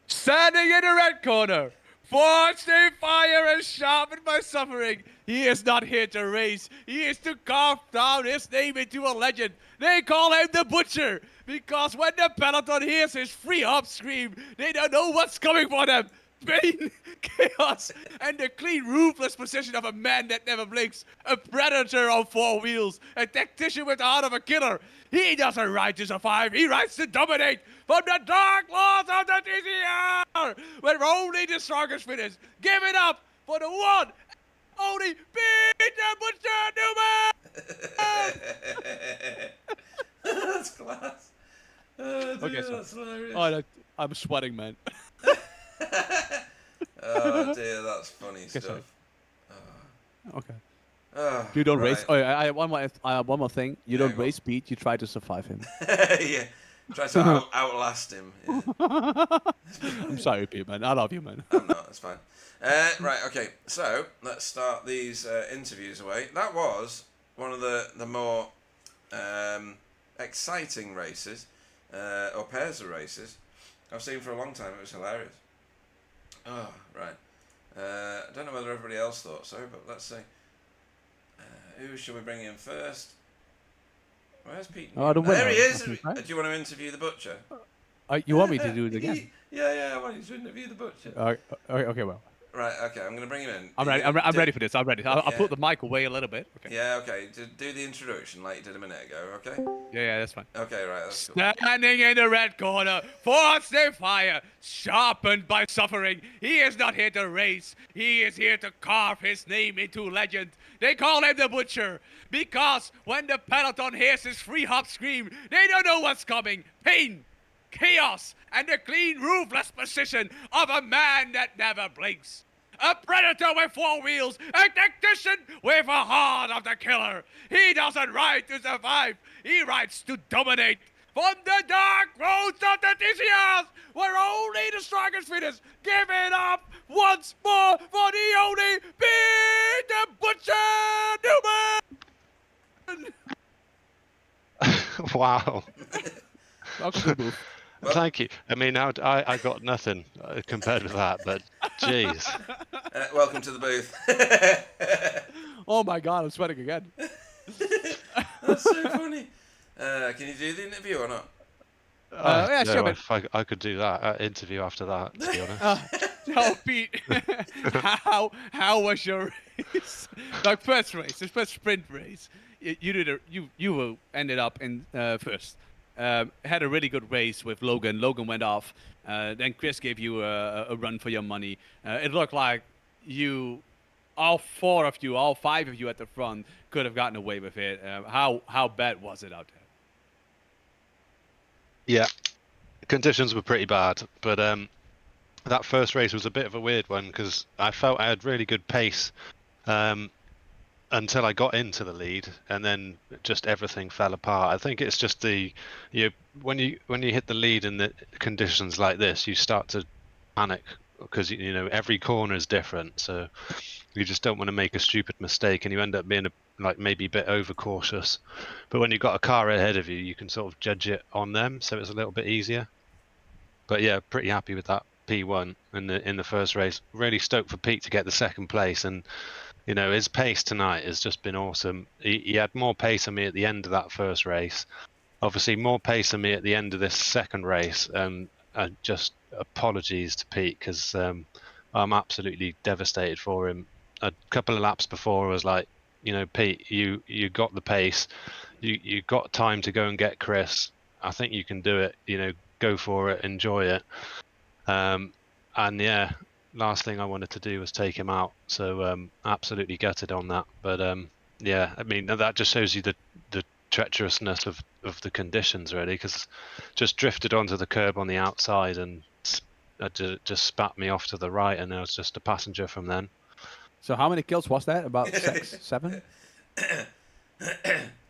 Standing in the red corner, forged in fire and sharpened by suffering. He is not here to race. He is to carve down his name into a legend. They call him the Butcher because when the peloton hears his free hop scream, they don't know what's coming for them. Pain, chaos, and the clean, ruthless position of a man that never blinks. A predator on 4 wheels. A tactician with the heart of a killer. He doesn't ride to survive. He rides to dominate. From the dark laws of the TCR, where only the strongest finish. Give it up for the one, only Peter Butcher Newman! That's class. Oh, dear, Okay, so that's hilarious. I'm sweating, man. Oh dear, that's funny Okay, stuff. Okay. Oh, You don't right. race. Oh, I have one more thing. You Yeah, don't go on. race Pete. You try to survive him. Yeah, try to outlast him. Yeah. I'm sorry, Pete, man. I love you, man. I'm not, it's fine. Right, okay, so let's start these interviews away. That was one of the more exciting races, or pairs of races, I've seen for a long time. It was hilarious. Oh, right. I don't know whether everybody else thought so, but let's see. Who should we bring in first? Where's Pete? Oh, the There he winner, is! I think, right? Do you want to interview the Butcher? You want me to do it again? Yeah, I want you to interview the Butcher. Okay, well. Right, okay, I'm going to bring him in. I'm ready. I'm ready for this. I'm ready. I'll put the mic away a little bit. Okay. Yeah, okay. Do the introduction like you did a minute ago, okay? Yeah, that's fine. Okay, right, that's cool. Standing in the red corner, forged in fire, sharpened by suffering. He is not here to race. He is here to carve his name into legend. They call him the Butcher because when the peloton hears his free hop scream, they don't know what's coming. Pain, chaos, and the clean, ruthless precision of a man that never blinks. A predator with 4 wheels, a tactician with a heart of the killer. He doesn't ride to survive, he rides to dominate. From the dark roads of the TCRs, where only the strongest finish, give it up once more for the only Pete the Butcher Newman! Wow. Welcome to the booth. Thank you. I mean, I got nothing compared with that, but jeez. Welcome to the booth. Oh my god, I'm sweating again. That's so funny. Can you do the interview or not? Yeah, no, sure, man. if I could do that interview after that, to be honest. No, Pete. how was your race? Like first race, the first sprint race. You ended up in first. Had a really good race with Logan. Logan went off. Then Chris gave you a run for your money. It looked like all 5 of you at the front could have gotten away with it. How bad was it out there? Yeah, conditions were pretty bad, but that first race was a bit of a weird one because I felt I had really good pace until I got into the lead, and then just everything fell apart. I think it's just when you hit the lead in the conditions like this, you start to panic because every corner is different, so you just don't want to make a stupid mistake, and you end up being maybe a bit overcautious. But when you've got a car ahead of you, you can sort of judge it on them, so it's a little bit easier. But yeah, pretty happy with that P1 in the first race. Really stoked for Pete to get the second place, and his pace tonight has just been awesome. He had more pace than me at the end of that first race. Obviously, more pace than me at the end of this second race. Just apologies to Pete because I'm absolutely devastated for him. A couple of laps before, I was like, Pete, you got the pace. You got time to go and get Chris. I think you can do it. Go for it, enjoy it. And yeah, last thing I wanted to do was take him out, so absolutely gutted on that. But yeah, I mean that just shows you the treacherousness of the conditions, really, because just drifted onto the curb on the outside and just spat me off to the right, and I was just a passenger from then. So how many kills was that? About 6, 7?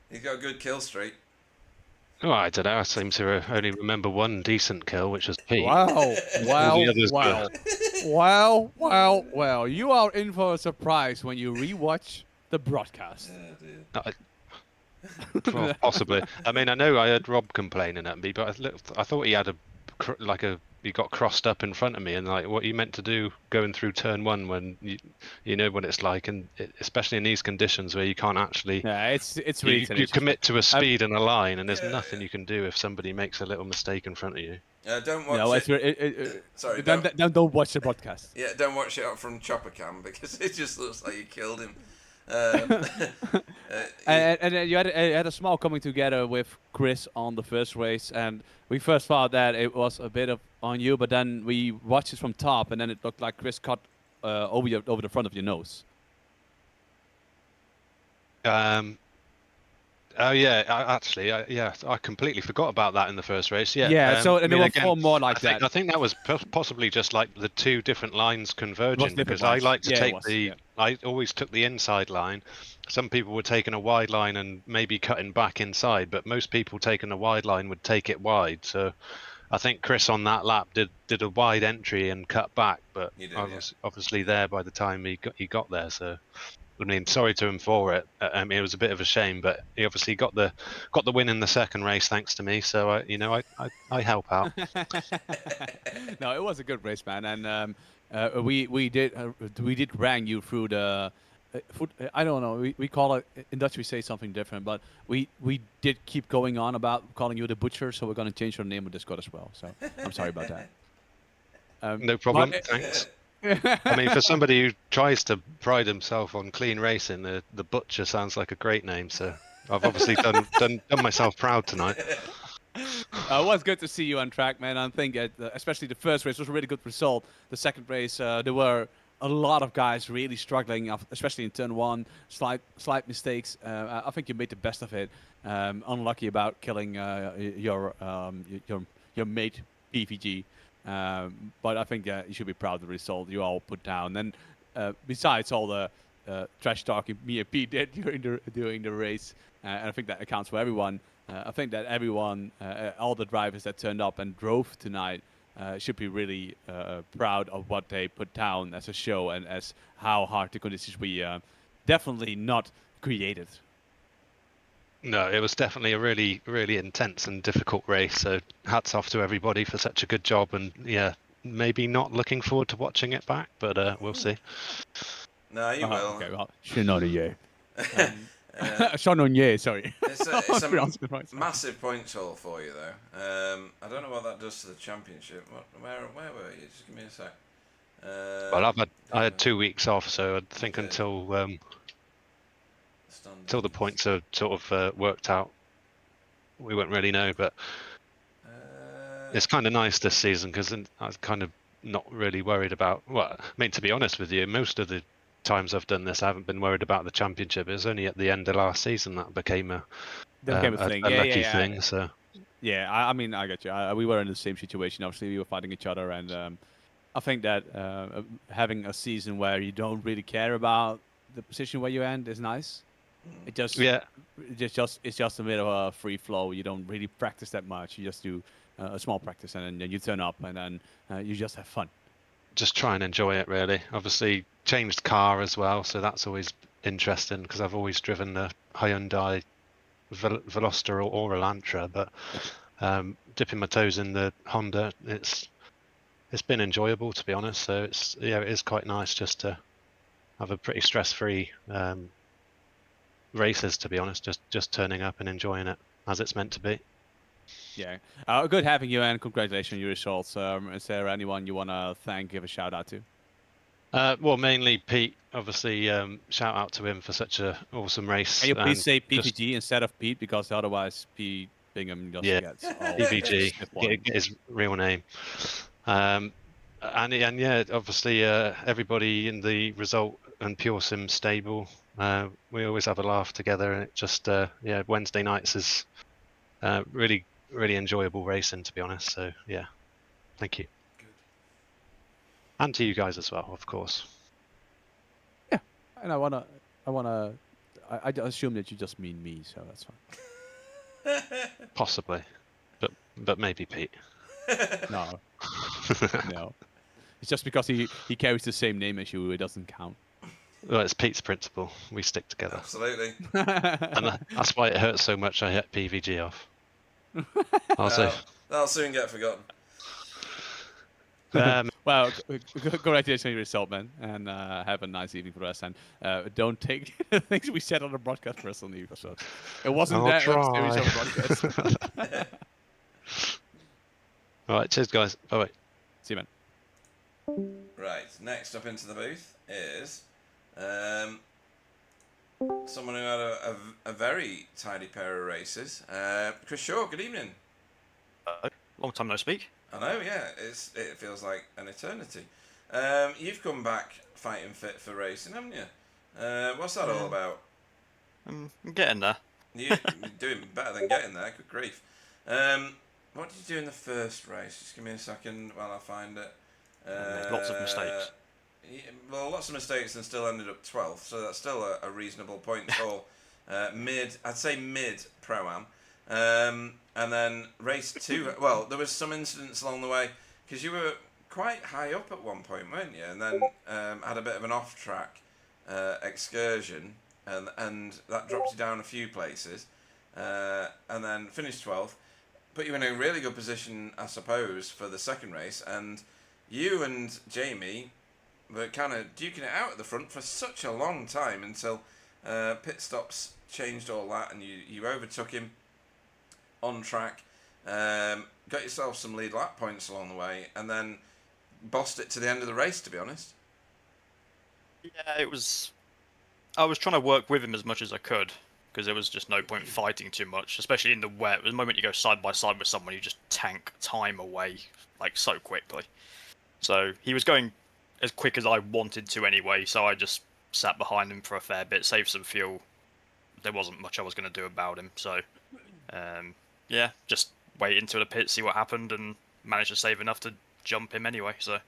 He's got a good kill streak. Oh, I don't know. I seem to only remember one decent kill, which was Pete. Wow, All the others wow. You are in for a surprise when you rewatch the broadcast. Well, possibly. I mean, I know I heard Rob complaining at me, but I thought he had he got crossed up in front of me, and what you meant to do going through turn 1 when you know what it's like, and especially in these conditions where you can't actually. Yeah, it's really. You commit to a speed and a line, and there's nothing you can do if somebody makes a little mistake in front of you. Don't watch Sorry, don't watch the podcast. Yeah, don't watch it up from chopper cam because it just looks like you killed him. And then you had a small coming together with Chris on the first race, and we first thought that it was a bit of on you, but then we watched it from top, and then it looked like Chris cut over the front of your nose. Oh yeah, I completely forgot about that in the first race. Yeah. So and there were 4 more like that. I think that was possibly just like the 2 different lines converging, because I like to take I always took the inside line. Some people were taking a wide line and maybe cutting back inside, but most people taking a wide line would take it wide. So I think Chris on that lap did a wide entry and cut back, but I was obviously there by the time he got there. So. I mean, sorry to him for it. I mean, it was a bit of a shame, but he obviously got the win in the second race thanks to me. So I help out. No, it was a good race, man, and we did rank you through the. I don't know. We call it in Dutch. We say something different, but we did keep going on about calling you the Butcher. So we're going to change your name on Discord as well. So I'm sorry about that. No problem. Thanks. I mean, for somebody who tries to pride himself on clean racing, the Butcher sounds like a great name. So I've obviously done myself proud tonight. It was good to see you on track, man. I think especially the first race was a really good result. The second race, there were a lot of guys really struggling, especially in turn one. Slight mistakes. I think you made the best of it. Unlucky about killing your mate PVG. But I think you should be proud of the result you all put down. And besides all the trash talking me and Pete did during the race, and I think that accounts for everyone. I think that everyone, all the drivers that turned up and drove tonight, should be really proud of what they put down as a show and as how hard the conditions we definitely not created. No, it was definitely a really, really intense and difficult race. So hats off to everybody for such a good job. And yeah, maybe not looking forward to watching it back, but we'll see. No, you will. Okay, well, Shanonier. Shanonier, sorry. It's a Pronounced it right. massive point haul for you, though. I don't know what that does to the championship. Where were you? Just give me a sec. Well, I had 2 weeks off, so I think until the points are sort of worked out, we won't really know. But it's kind of nice this season because I was kind of not really worried about. Well, I mean, to be honest with you, most of the times I've done this, I haven't been worried about the championship. It was only at the end of last season that became a thing. lucky thing. So yeah, I mean, I get you. We were in the same situation. Obviously, we were fighting each other, and I think that having a season where you don't really care about the position where you end is nice. It just it's just a bit of a free flow. You don't really practice that much. You just do a small practice, and then you turn up, and then you just have fun. Just try and enjoy it, really. Obviously, changed car as well, so that's always interesting because I've always driven a Hyundai Veloster or Elantra, but dipping my toes in the Honda, it's been enjoyable, to be honest. So it is quite nice just to have a pretty stress-free races, to be honest. Just turning up and enjoying it as it's meant to be. Yeah, good having you, and congratulations on your results. Is there anyone you want to thank, give a shout out to? Well, mainly Pete. Obviously, shout out to him for such an awesome race. Can you please say PVG instead of Pete, because otherwise Pete Bingham just gets PVG, his real name. And yeah, obviously everybody in the Result and Pure Sim stable. We always have a laugh together, and it just Wednesday nights is really enjoyable racing, to be honest. So yeah, thank you. Good. And to you guys as well, of course. Yeah, and I assume that you just mean me, so that's fine. Possibly, but maybe Pete. No. No. It's just because he carries the same name as you, it doesn't count. Well, it's Pete's principle. We stick together. Absolutely. And that's why it hurts so much I hit PVG off. That'll soon get forgotten. Well, congratulations on your result, man, and have a nice evening for the rest. And don't take the things we said on the broadcast personally, because it wasn't that serious of a broadcast. All right, cheers, guys. Bye-bye. See you, man. Right, next up into the booth is someone who had a very tidy pair of races. Chris Shaw, good evening. Long time no speak. I know, yeah, it feels like an eternity. You've come back fighting fit for racing, haven't you? What's that all about? I'm getting there. You're doing better than getting there, good grief. What did you do in the first race? Just give me a second while I find it. Lots of mistakes. Yeah, well, lots of mistakes and still ended up 12th, so that's still a reasonable point call. I'd say mid Pro-Am. And then race 2, well, there was some incidents along the way, because you were quite high up at one point, weren't you? And then had a bit of an off-track excursion, and that dropped you down a few places, and then finished 12th. Put you in a really good position, I suppose, for the second race, and you and Jamie were kind of duking it out at the front for such a long time until pit stops changed all that, and you overtook him on track, got yourself some lead lap points along the way, and then bossed it to the end of the race, to be honest. Yeah, it was. I was trying to work with him as much as I could because there was just no point fighting too much, especially in the wet. The moment you go side by side with someone, you just tank time away like so quickly. So he was going as quick as I wanted to anyway, so I just sat behind him for a fair bit, saved some fuel. There wasn't much I was going to do about him, so yeah, just wait into the pit, see what happened, and managed to save enough to jump him anyway. So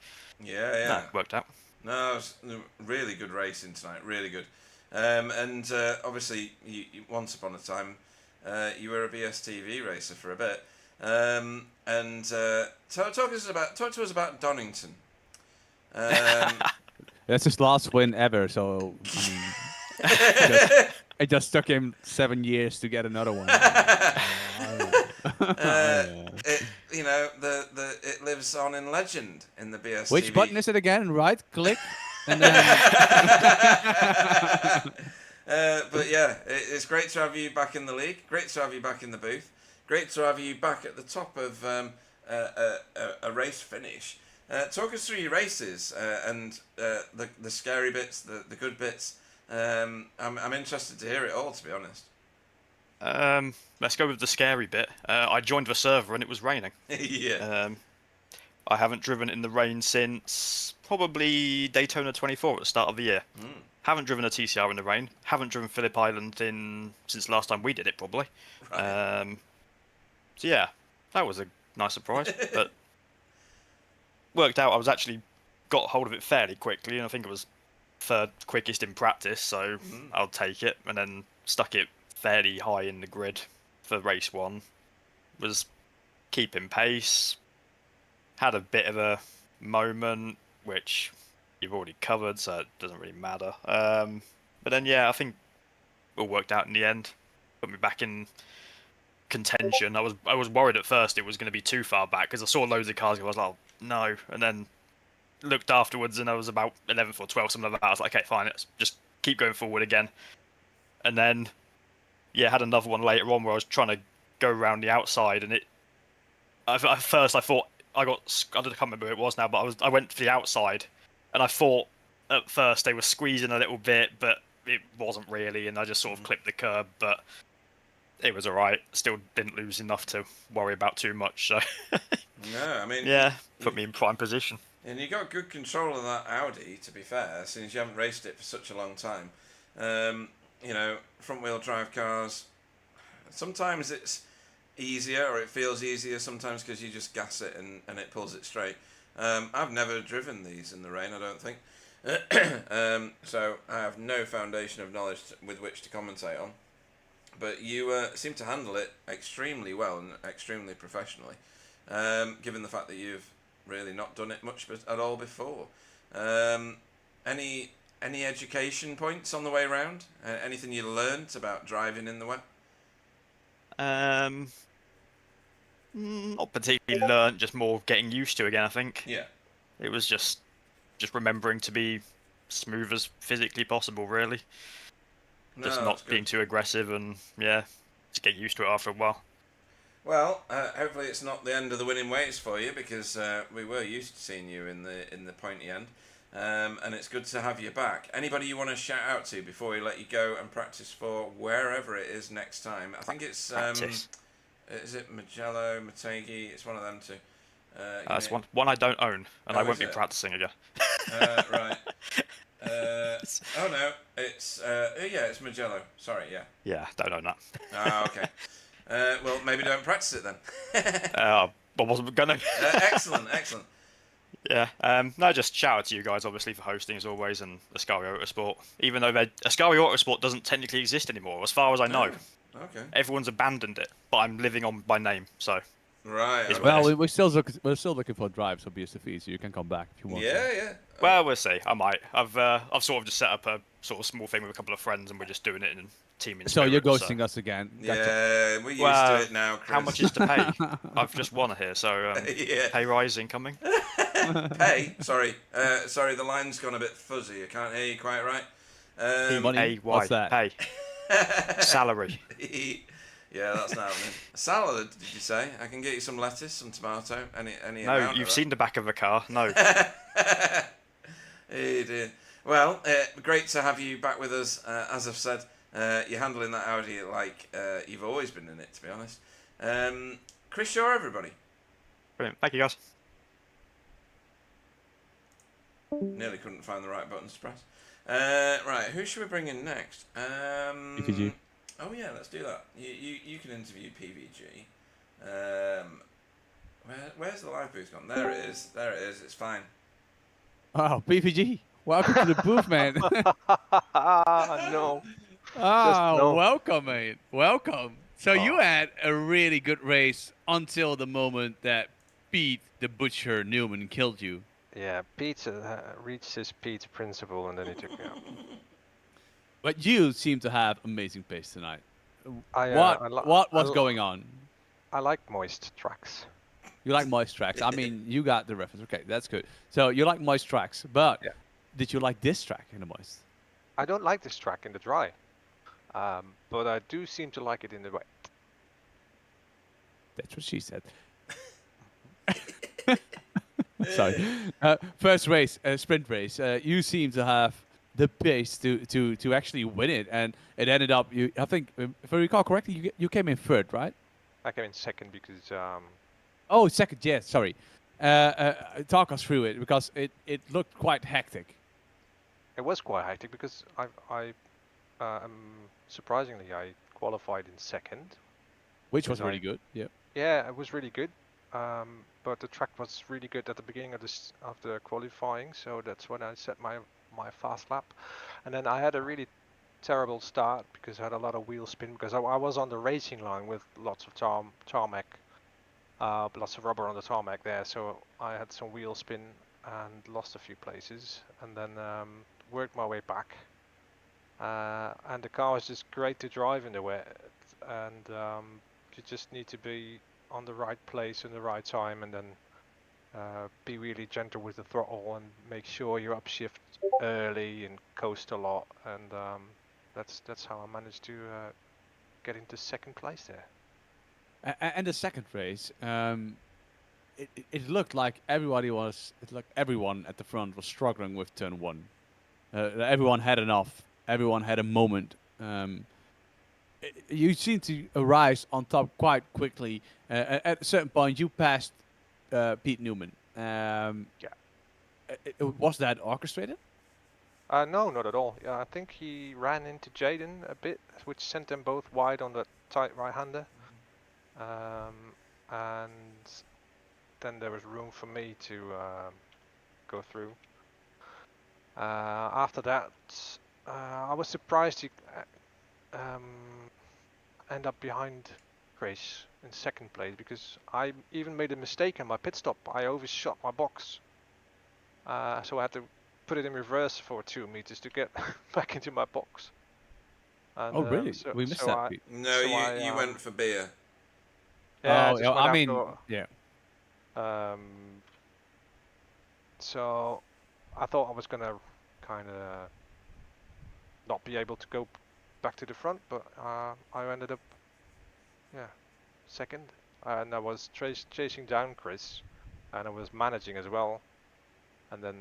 Yeah. no, it worked out. No, it was really good racing tonight. Really good. And obviously, you, once upon a time, you were a BSTV racer for a bit. And talk to us about Donington. That's his last win ever, so I mean, it just took him 7 years to get another one. It, you know, it lives on in legend in the BSTV. Which button is it again? Right click, and then. But yeah, it's great to have you back in the league. Great to have you back in the booth. Great to have you back at the top of a race finish. Talk us through your races and the scary bits, the good bits. I'm interested to hear it all, to be honest. Let's go with the scary bit. I joined the server and it was raining. Yeah. I haven't driven in the rain since probably Daytona 24 at the start of the year. Haven't driven a TCR in the rain. Haven't driven Phillip Island since last time we did it, probably. Right. So yeah, that was a nice surprise. But worked out. I was actually got hold of it fairly quickly, and I think it was third quickest in practice. So I'll take it, and then stuck it fairly high in the grid for race one. Was keeping pace. Had a bit of a moment, which you've already covered, so it doesn't really matter. But then, yeah, I think it all worked out in the end. Put me back in contention. I was worried at first it was going to be too far back because I saw loads of cars. I was like, oh, no, and then looked afterwards and I was about 11th or 12th, something like that. I was like, okay, fine, let's just keep going forward again. And then, yeah, had another one later on where I was trying to go around the outside, and at first I thought I can't remember who it was now, but I went to the outside, and I thought at first they were squeezing a little bit, but it wasn't really, and I just sort of clipped the curb, but it was alright. Still didn't lose enough to worry about too much, so No, I mean, yeah, put me in prime position. and you got good control of that Audi, to be fair, since you haven't raced it for such a long time. You know, front wheel drive cars, sometimes it's easier, or it feels easier sometimes because you just gas it and it pulls it straight. I've never driven these in the rain, I don't think. So I have no foundation of knowledge with which to commentate on. But you seem to handle it extremely well and extremely professionally, given the fact that you've really not done it much at all before. Any education points on the way around? Anything you learnt about driving in the wet? Not particularly learnt, just more getting used to again, I think. Yeah. It was just remembering to be smooth as physically possible, really. No, Just that's not good. being too aggressive, and yeah, just get used to it after a while. Well, hopefully it's not the end of the winning ways for you, because we were used to seeing you in the pointy end, and it's good to have you back. Anybody you want to shout out to before we let you go and practice for wherever it is next time? I think it's Practice. is it Magello, Mategi? It's one of them two. That's one I don't own, and Oh, I won't is be it? practicing again. Right. Oh no, it's it's Magello. Sorry, yeah. Yeah, don't own that. Ah, okay. Well, maybe don't practice it then. I wasn't gonna. Excellent. Yeah. No, just shout out to you guys, obviously, for hosting as always, and Ascari Autosport. Even though Ascari Autosport doesn't technically exist anymore, as far as I know. Oh, okay. Everyone's abandoned it, but I'm living on by name, so Right. It's Okay. well, Well, we're still looking for drives on BSTV, so you can come back if you want. Yeah. well, we'll see. I might. I've sort of just set up a sort of small thing with a couple of friends, and we're just doing it in teaming. So you're spirit, ghosting us again. Gotcha. Yeah, we're used Well, to it now, Chris. How much is to pay? I've just won here, so Yeah. pay rise incoming. Pay? Sorry. Sorry, the line's gone a bit fuzzy. I can't hear you quite right. Money? Pay What's that? Pay salary. Yeah, that's not happening. Salad, did you say? I can get you some lettuce, some tomato, any No, amount you've of seen the back of a car. No. that. Hey dear. Well, great to have you back with us. As I've said, you're handling that Audi like you've always been in it, to be honest. Chris Shaw, everybody. Brilliant. Thank you, guys. Nearly couldn't find the right buttons to press. Right, who should we bring in next? PVG. Oh yeah, let's do that. You can interview PVG. Where's the live booth gone? There it is. There it is. It's fine. Oh, PVG. Welcome to the booth, man. No. Oh, welcome, mate. Welcome. So you Oh. had a really good race until the moment that Pete the Butcher Newman killed you. Yeah, Pete reached his Pete principle and then he took me out. But you seem to have amazing pace tonight. I, What was going on? I like moist tracks. You like moist tracks. I mean, you got the reference. Okay, that's good. So you like moist tracks, but Yeah. did you like this track in the moist? I don't like this track in the dry, but I do seem to like it in the wet. That's what she said. Sorry. First race, sprint race. You seem to have the pace to actually win it, and it ended up. I think, if I recall correctly, you came in third, right? I came in second because Oh, second. Yes. Sorry. Talk us through it because it looked quite hectic. it was quite hectic because surprisingly I qualified in second. Which was Because really good. Yeah. Yeah, it was really good. But the track was really good at the beginning of the qualifying, so that's when I set my fast lap, and then I had a really terrible start because I had a lot of wheel spin because I was on the racing line with lots of tarmac, lots of rubber on the tarmac there, so I had some wheel spin and lost a few places, and then worked my way back. And the car was just great to drive in the wet, and you just need to be on the right place in the right time, and then be really gentle with the throttle and make sure you upshift early and coast a lot, and that's how I managed to get into second place there. And the second race, it looked like everyone at the front was struggling with turn one. Everyone had enough. Everyone had a moment. You seem to rise on top quite quickly. At a certain point, you passed Pete Newman. Was that orchestrated? No, not at all. Yeah, I think he ran into Jaden a bit, which sent them both wide on the tight right-hander. And then there was room for me to go through. After that, I was surprised to end up behind Chris in second place because I even made a mistake in my pit stop. I overshot my box, so I had to put it in reverse for 2 meters to get back into my box. And, Oh, really? We missed that. Pete. No, So you went for beer. Yeah, Oh, just yeah, went I mean, after- yeah. So I thought I was gonna kind of not be able to go back to the front, but I ended up, second, and I was chasing down Chris, and I was managing as well, and then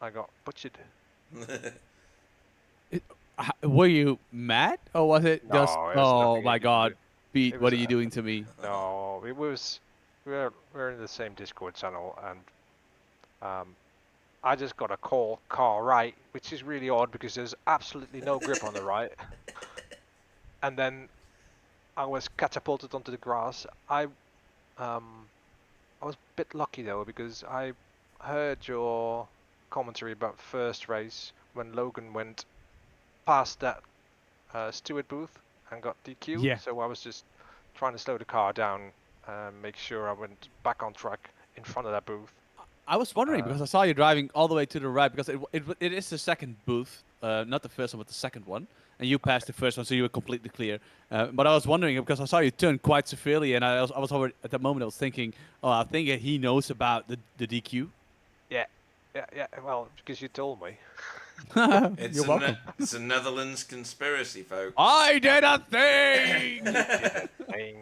I got butchered. Were you mad, or was it No, just? it was Oh nothing my you can God, do. Pete, It what was, are you doing to me? No, it was we're in the same Discord channel, and I just got a car right, which is really odd because there's absolutely no grip on the right. And then I was catapulted onto the grass. I was a bit lucky though because I heard your commentary about first race when Logan went past that steward booth and got DQ'd. Yeah. So I was just trying to slow the car down and make sure I went back on track in front of that booth. I was wondering because I saw you driving all the way to the right because it is the second booth, not the first one, but the second one, and you passed the first one, so you were completely clear. But I was wondering because I saw you turn quite severely, and I was over at that moment. I was thinking, oh, I think he knows about the DQ. Yeah. Well, because you told me. It's You're welcome. It's a Netherlands conspiracy, folks. I did a thing! Thing.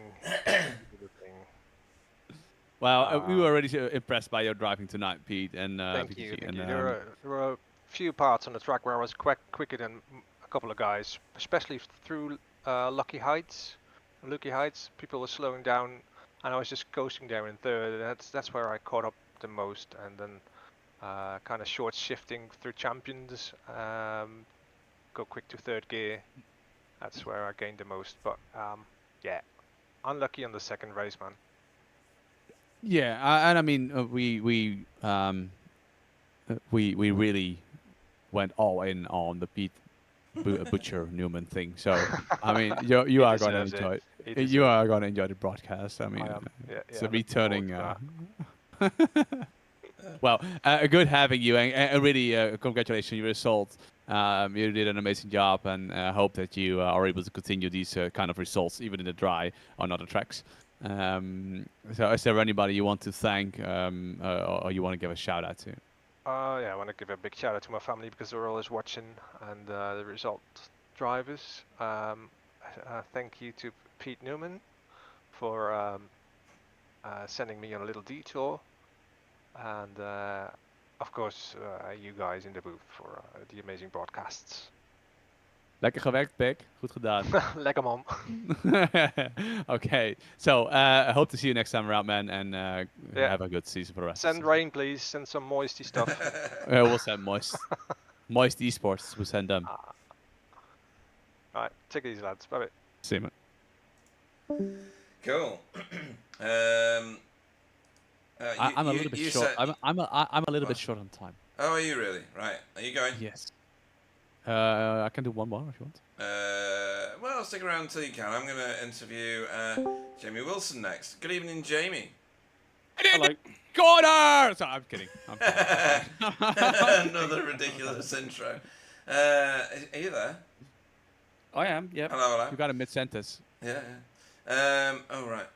Well, we were already impressed by your driving tonight, Pete and Thank PTG, you. Thank and, you. There were a few parts on the track where I was quicker than a couple of guys, especially through Lucky Heights. People were slowing down, and I was just coasting there in third. And that's where I caught up the most, and then kind of short shifting through champions, go quick to third gear. That's where I gained the most. But yeah, unlucky on the second race, man. yeah, and I mean, we really went all in on the Pete Butcher Newman thing. So I mean, you He are gonna deserves it. enjoy He you deserves are gonna enjoy the broadcast. I mean, I am. Yeah, it's yeah, a looking forward returning. to Well, good having you, and really congratulations on your result. You did an amazing job, and I hope that you are able to continue these kind of results even in the dry on other tracks. So, is there anybody you want to thank, or you want to give a shout out to? Yeah, I want to give a big shout out to my family because they're always watching, and the result drivers. Thank you to Pete Newman for sending me on a little detour, and of course you guys in the booth for the amazing broadcasts. Lekker gewerkt, Pik. Goed gedaan. Lekker man. Okay, so I hope to see you next time around, man, and Yeah. have a good season for the rest. Send rain, please. Send some moisty stuff. We'll send Moist Esports. We'll send them. Right, take it easy, lads. Bye. See you, man. Cool. I'm a little bit short. Said... I'm a little bit short on time. Oh, are you really? Right. Are you going? Yes. I can do one more if you want. Well, stick around until you can. I'm going to interview Jamie Wilson next. Good evening, Jamie. Hello. Corner! Sorry, I'm kidding. Another ridiculous intro. Are you there? I am, yep. Hello. You got a mid-sentence. Yeah. Oh, right.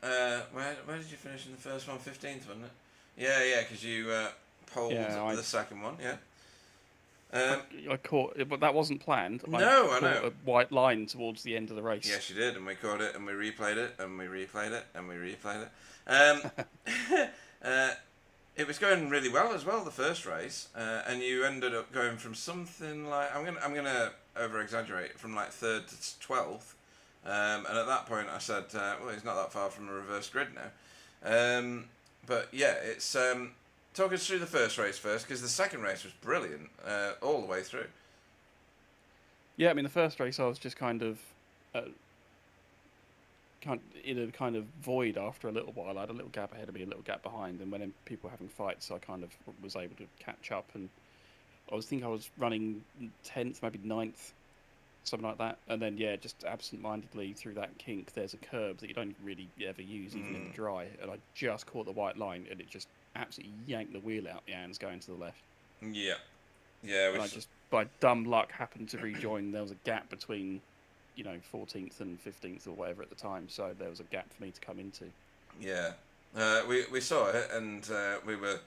Where did you finish in the first one? 15th, wasn't it? Yeah, because you polled the second one, yeah. I caught it, but that wasn't planned. No, I caught know. a white line towards the end of the race. Yes, you did, and we caught it, and we replayed it, and we replayed it, and we replayed it. It was going really well as well, the first race, and you ended up going from something like I'm gonna over exaggerate, from like 3rd to 12th, and at that point I said, well, he's not that far from a reverse grid now. But yeah, it's talk us through the first race first, because the second race was brilliant all the way through. Yeah, I mean the first race I was just kind of in a kind of void after a little while. I had a little gap ahead of me, a little gap behind, and when people were having fights, I kind of was able to catch up. And I was running 10th, maybe 9th, something like that. And then yeah, just absent-mindedly through that kink, there's a curb that you don't really ever use, even in the dry. And I just caught the white line, and it just absolutely yanked the wheel out the hands going to the left. Yeah. And I just by dumb luck happened to rejoin. There was a gap between 14th and 15th or whatever at the time, so there was a gap for me to come into. Yeah, we saw it, and we were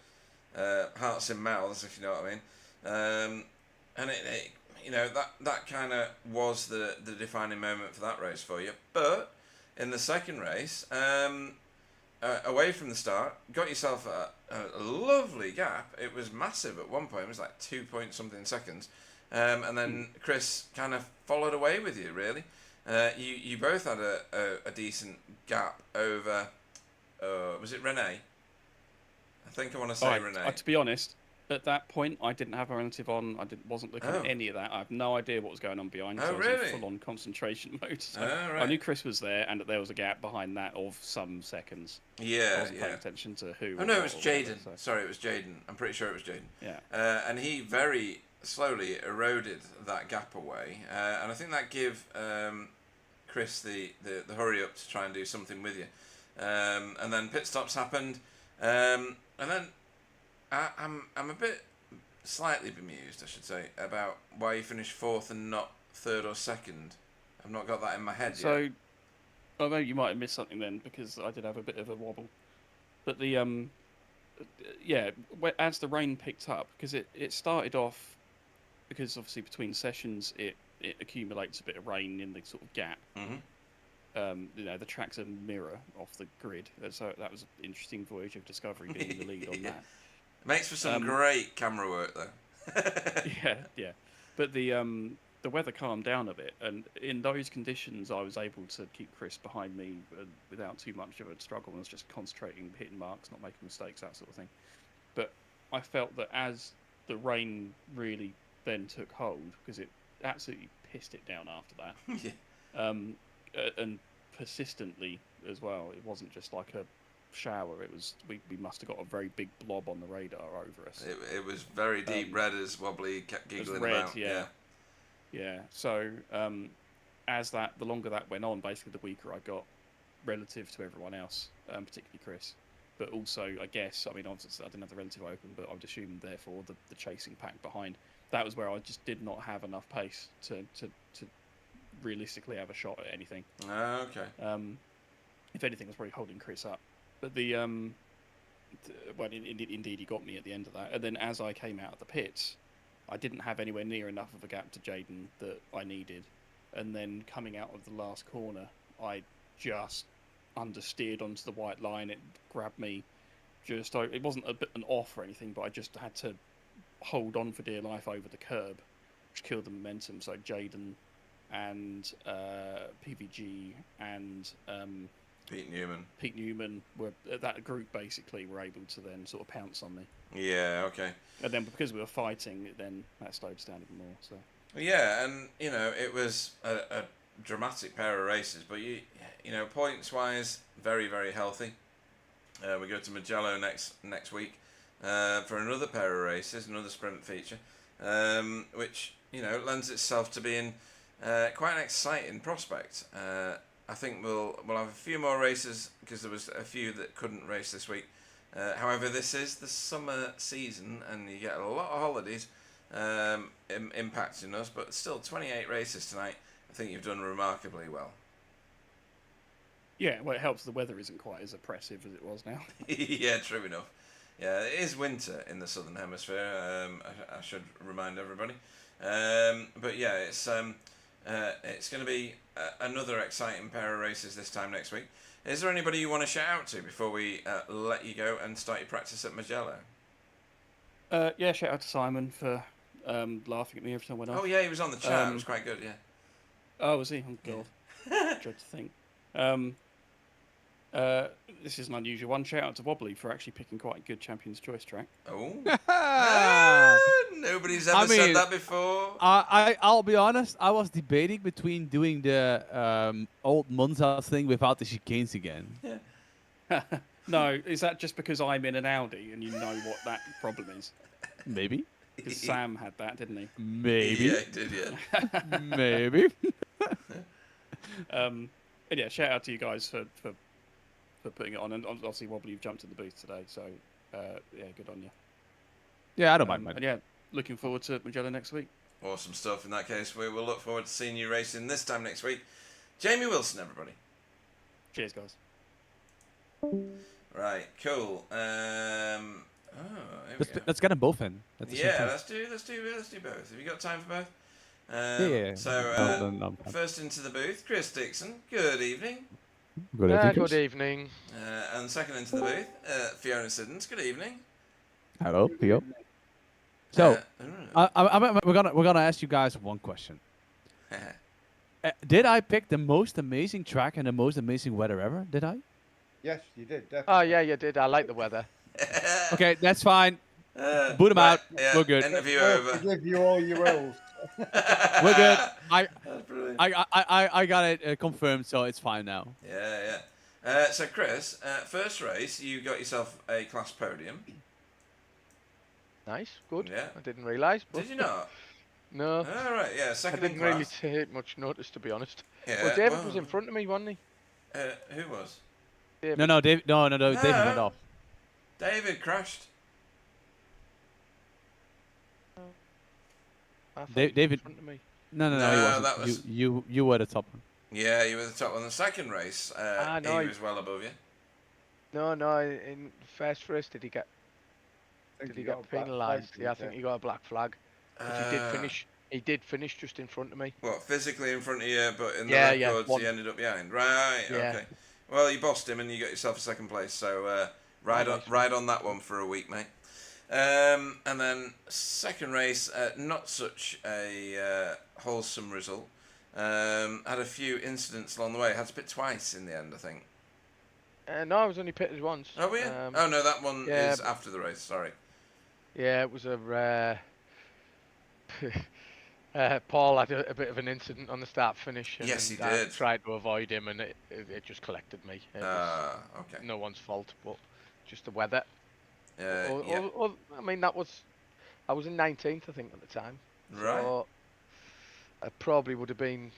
hearts in mouths, if you know what I mean. And it that kind of was the defining moment for that race for you. But in the second race, away from the start, got yourself a lovely gap. It was massive at one point. It was like 2 point something seconds. And then Chris kind of followed away with you, really. You both had a decent gap over, was it Renee? I think I want to say Renee. To be honest, at that point, I didn't have a relative on. Wasn't looking at any of that. I have no idea what was going on behind. So I was in full-on concentration mode. So right. I knew Chris was there, and that there was a gap behind that of some seconds. Yeah, I wasn't paying attention to who. Oh no, it was Jaden. Sorry, it was Jaden. I'm pretty sure it was Jaden. Yeah. And he very slowly eroded that gap away, and I think that gave Chris the hurry up to try and do something with you. And then pit stops happened, and then I'm a bit slightly bemused, I should say, about why you finished 4th and not 3rd or 2nd. I've not got that in my head yet. So, maybe you might have missed something then, because I did have a bit of a wobble. But the as the rain picked up, because it started off because obviously between sessions it accumulates a bit of rain in the sort of gap. The track's a mirror off the grid, so that was an interesting voyage of discovery being in the lead on that. Makes for some great camera work though. Yeah. But the weather calmed down a bit, and in those conditions, I was able to keep Chris behind me without too much of a struggle. I was just concentrating, hitting marks, not making mistakes, that sort of thing. But I felt that as the rain really then took hold, because it absolutely pissed it down after that, and persistently as well. It wasn't just like a shower. It was we must have got a very big blob on the radar over us. It was very deep red as Wobbly kept giggling red, about. Yeah. So the longer that went on, basically the weaker I got relative to everyone else, particularly Chris. But also, I guess, I mean, obviously I didn't have the relative open, but I would assume therefore the chasing pack behind. That was where I just did not have enough pace to realistically have a shot at anything. Okay. If anything, I was probably holding Chris up. But indeed he got me at the end of that. And then as I came out of the pits, I didn't have anywhere near enough of a gap to Jaden that I needed. And then coming out of the last corner, I just understeered onto the white line. It grabbed me it wasn't an off or anything, but I just had to hold on for dear life over the curb, which killed the momentum. So Jaden and PVG and Pete Newman were that group basically were able to then sort of pounce on me. Yeah, okay. And then because we were fighting, then that slowed us down even more. So yeah, and it was a dramatic pair of races, but points wise, very very healthy. We go to Mugello next week for another pair of races, another sprint feature, which lends itself to being quite an exciting prospect. I think we'll have a few more races because there was a few that couldn't race this week. However, this is the summer season and you get a lot of holidays impacting us, but still 28 races tonight. I think you've done remarkably well. Yeah, well, it helps the weather isn't quite as oppressive as it was now. Yeah, true enough. Yeah, it is winter in the southern hemisphere. I should remind everybody. But yeah, it's going to be another exciting pair of races this time next week. Is there anybody you want to shout out to before we let you go and start your practice at Mugello? Yeah, shout out to Simon for laughing at me every time I went off. Oh yeah, he was on the chat. It was quite good. Yeah. Oh, was he? Oh God, dread to think. This is an unusual one. Shout out to Wobbly for actually picking quite a good Champion's Choice track. Oh. Nobody's ever said that before. I'll be honest. I was debating between doing the old Monza thing without the chicanes again. Yeah. No, is that just because I'm in an Audi and you know what that problem is? Maybe. Because Sam had that, didn't he? Maybe. Yeah, he did. Yeah. Maybe. And yeah, shout out to you guys for putting it on, and obviously Wobbly, you've jumped in the booth today, so yeah, good on you. Yeah, I don't mind. And yeah, looking forward to Mugello next week. Awesome stuff. In that case, we will look forward to seeing you racing this time next week. Jamie Wilson, everybody. Cheers, guys. Right, cool. Let's get them both in. Yeah, let's do both. Have you got time for both? Yeah. So, first into the booth, Chris Dixon. Good evening. Good evening. Good evening. And second into the booth, Fiona Siddons. Good evening. Hello, Theo. So, we're gonna ask you guys one question. Did I pick the most amazing track and the most amazing weather ever? Did I? Yes, you did. Definitely. Oh yeah, you did. I like the weather. Okay, that's fine. Boot him out. Yeah, We're good. Interview Well, over. to give you all your rules. We're good. That's brilliant. I got it confirmed, so it's fine now. Yeah. So Chris, first race, you got yourself a class podium. Nice, good. Yeah. I didn't realise. Did you not? No. All right. Yeah. I Second didn't in really class. take much notice, to be honest. Yeah. Well, David was in front of me, wasn't he? Who was? David. No, David. No, David went off. David crashed. I thought David- he was in front of me. No, No, he wasn't. that was- You were the top one. Yeah, you were the top one. The second race, no, he was well above you. No, in first race did he get penalised? Yeah, I think he got a black flag. 'Cause he did finish just in front of me. What, physically in front of you, but in the Yeah, yeah, records he ended up behind. Right, Yeah. okay. Well, you bossed him and you got yourself a second place, so ride on that one for a week, mate. And then second race, not such a wholesome result. Had a few incidents along the way. Had to pit twice in the end, I think. No, I was only pitted once. Oh, were you? Oh no, that one yeah, is after the race. Sorry. Yeah, it was a. Paul had a bit of an incident on the start finish. And Yes, he I did. tried to avoid him, and it just collected me. It was Okay. no one's fault, but just the weather. Yeah. I mean, I was in 19th, I think, at the time. Right. So I probably would have been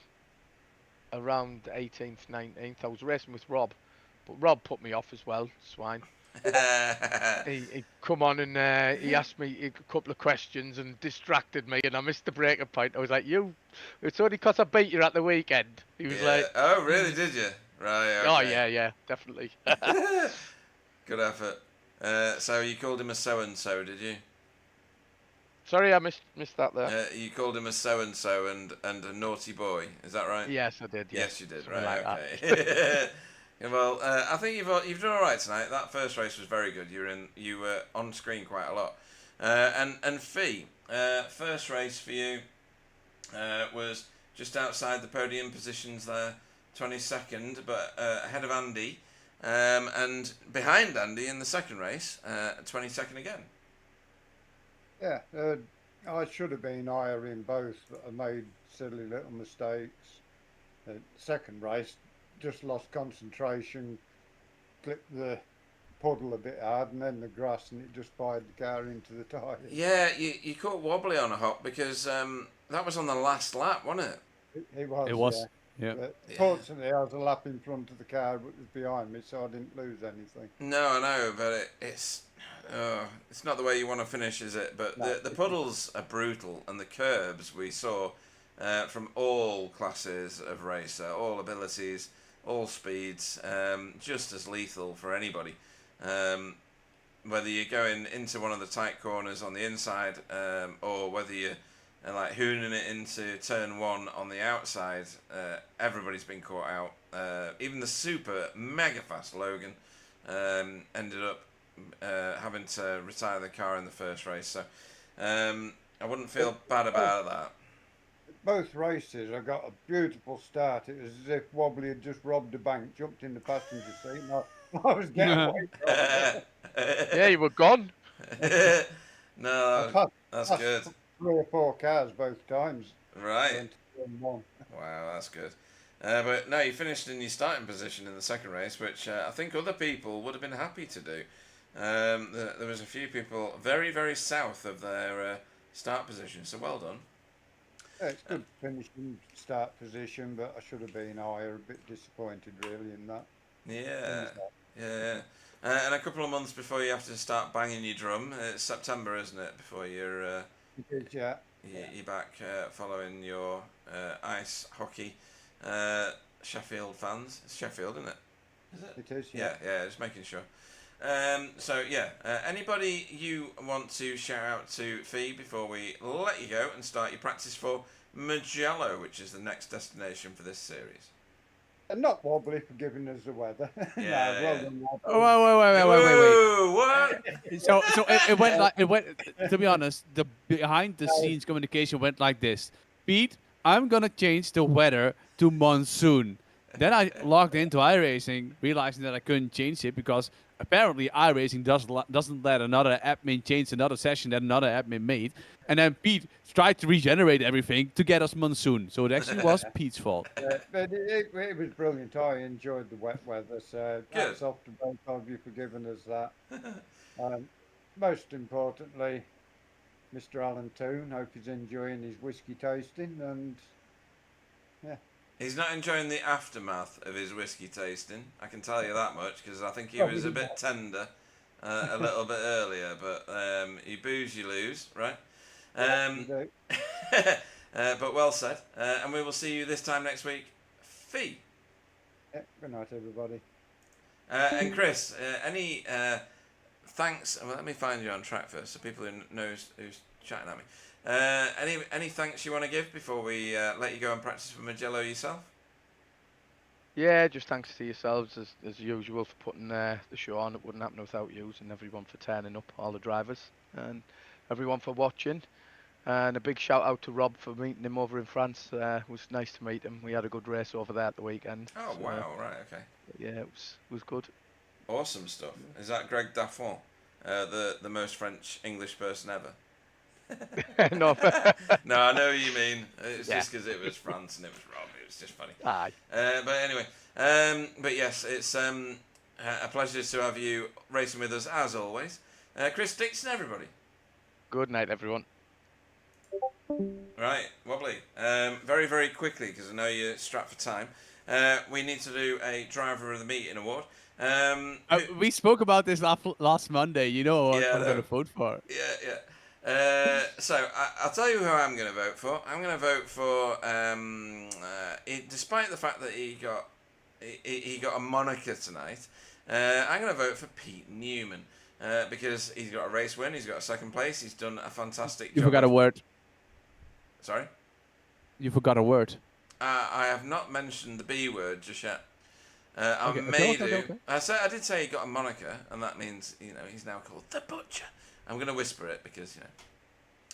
around 18th, 19th. I was racing with Rob, but Rob put me off as well, swine. He come on and he asked me a couple of questions and distracted me, and I missed the breaking point. I was like, it's only because I beat you at the weekend. He was like, oh, really? Did you? Right. Okay. oh, yeah, definitely. Good effort. So you called him a so-and-so, did you? Sorry, I missed that there. You called him a so-and-so and a naughty boy. Is that right? Yes, I did. Yes, you did. Something Right. like Okay. Yeah, well, I think you've done all right tonight. That first race was very good. You were on screen quite a lot. And Fee, first race for you was just outside the podium positions there, 22nd, but ahead of Andy, and behind Andy in the second race, 22nd again. Yeah, I should have been higher in both, but I made silly little mistakes. Second race, just lost concentration, clipped the puddle a bit hard, and then the grass, and it just fired the car into the tyre. Yeah, you caught wobbly on a hop because that was on the last lap, wasn't it? It was. It was. Yeah. Yeah. But fortunately, I was a lap in front of the car, but it was behind me, so I didn't lose anything. No, I know, but it's not the way you want to finish, is it? But No. the puddles are brutal, and the curbs we saw from all classes of racer, all abilities, all speeds, just as lethal for anybody. Whether you're going into one of the tight corners on the inside, or whether you're like hooning it into turn one on the outside, everybody's been caught out. Even the super mega fast Logan ended up having to retire the car in the first race. So I wouldn't feel bad about that. Both races, I got a beautiful start. It was as if Wobbly had just robbed a bank, jumped in the passenger seat, and I was getting away from it. Yeah, you were gone. No, that's good. 3 or 4 cars both times. Right. One. Wow, that's good. But no, you finished in your starting position in the second race, which I think other people would have been happy to do. There was a few people very, very south of their start position, so well done. Yeah, it's good finishing start position, but I should have been higher. A bit disappointed, really, in that. Yeah. And a couple of months before you have to start banging your drum. It's September, isn't it? Before you're Yeah. you're back following your ice hockey. Sheffield fans. It's Sheffield, isn't it? Is it? It is, yeah. Yeah, just making sure. So yeah, anybody you want to shout out to, Fee, before we let you go and start your practice for Mugello, which is the next destination for this series? And not Wobbly for giving us the weather. Yeah, well yeah. done, Wobbly. Oh, Whoa, what? So it went. To be honest, the behind the scenes communication went like this: Pete, I'm gonna change the weather to monsoon. Then I logged into iRacing, realizing that I couldn't change it because apparently iRacing doesn't let another admin change another session that another admin made. And then Pete tried to regenerate everything to get us monsoon. So it actually was Pete's fault. But it was brilliant. I enjoyed the wet weather. So hats off to both of you for giving us that. Most importantly, Mr. Alan Toon. Hope he's enjoying his whiskey tasting. And yeah. He's not enjoying the aftermath of his whiskey tasting. I can tell you that much because I think he was a bit tender a little bit earlier. But you booze, you lose, right? But well said. And we will see you this time next week. Fee. Yeah, good night, everybody. And Chris, any thanks? Well, let me find you on track first, so people who knows who's chatting at me. Any thanks you want to give before we let you go and practice for Mugello yourself? Yeah, just thanks to yourselves as usual for putting the show on. It wouldn't happen without you, and everyone for turning up, all the drivers, and everyone for watching. And a big shout out to Rob for meeting him over in France. It was nice to meet him. We had a good race over there at the weekend. Oh so, wow! Right, okay. Yeah, it was good. Awesome stuff. Is that Greg Daffon, the most French English person ever? No. No, I know what you mean. It's Yeah. just because it was France and it was Rob. It was just funny. Aye. But anyway, but yes, it's a pleasure to have you racing with us as always. Chris Dixon, everybody. Good night, everyone. Right, Wobbly. Very, very quickly, because I know you're strapped for time. We need to do a driver of the meeting award. We spoke about this last Monday. You know what Yeah, I I'm going know. to vote for. Yeah. So I'll tell you who I'm going to vote for. I'm going to vote for, despite the fact that he got a moniker tonight, I'm going to vote for Pete Newman because he's got a race win, he's got a second place, he's done a fantastic job. You forgot a word. Sorry? You forgot a word. I have not mentioned the B word just yet. I Okay, may okay. do. I did say he got a moniker, and that means he's now called the Butcher. I'm going to whisper it because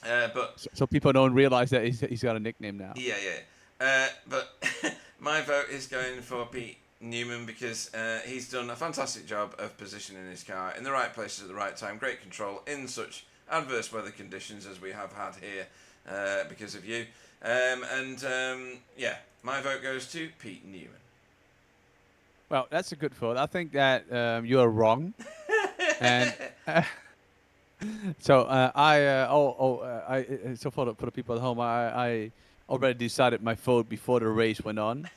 but So people don't realize that he's got a nickname now. yeah. But my vote is going for Pete Newman because he's done a fantastic job of positioning his car in the right places at the right time. Great control in such adverse weather conditions as we have had here because of you. My vote goes to Pete Newman. Well, that's a good vote. I think that you are wrong. And so so for the people at home, I already decided my vote before the race went on,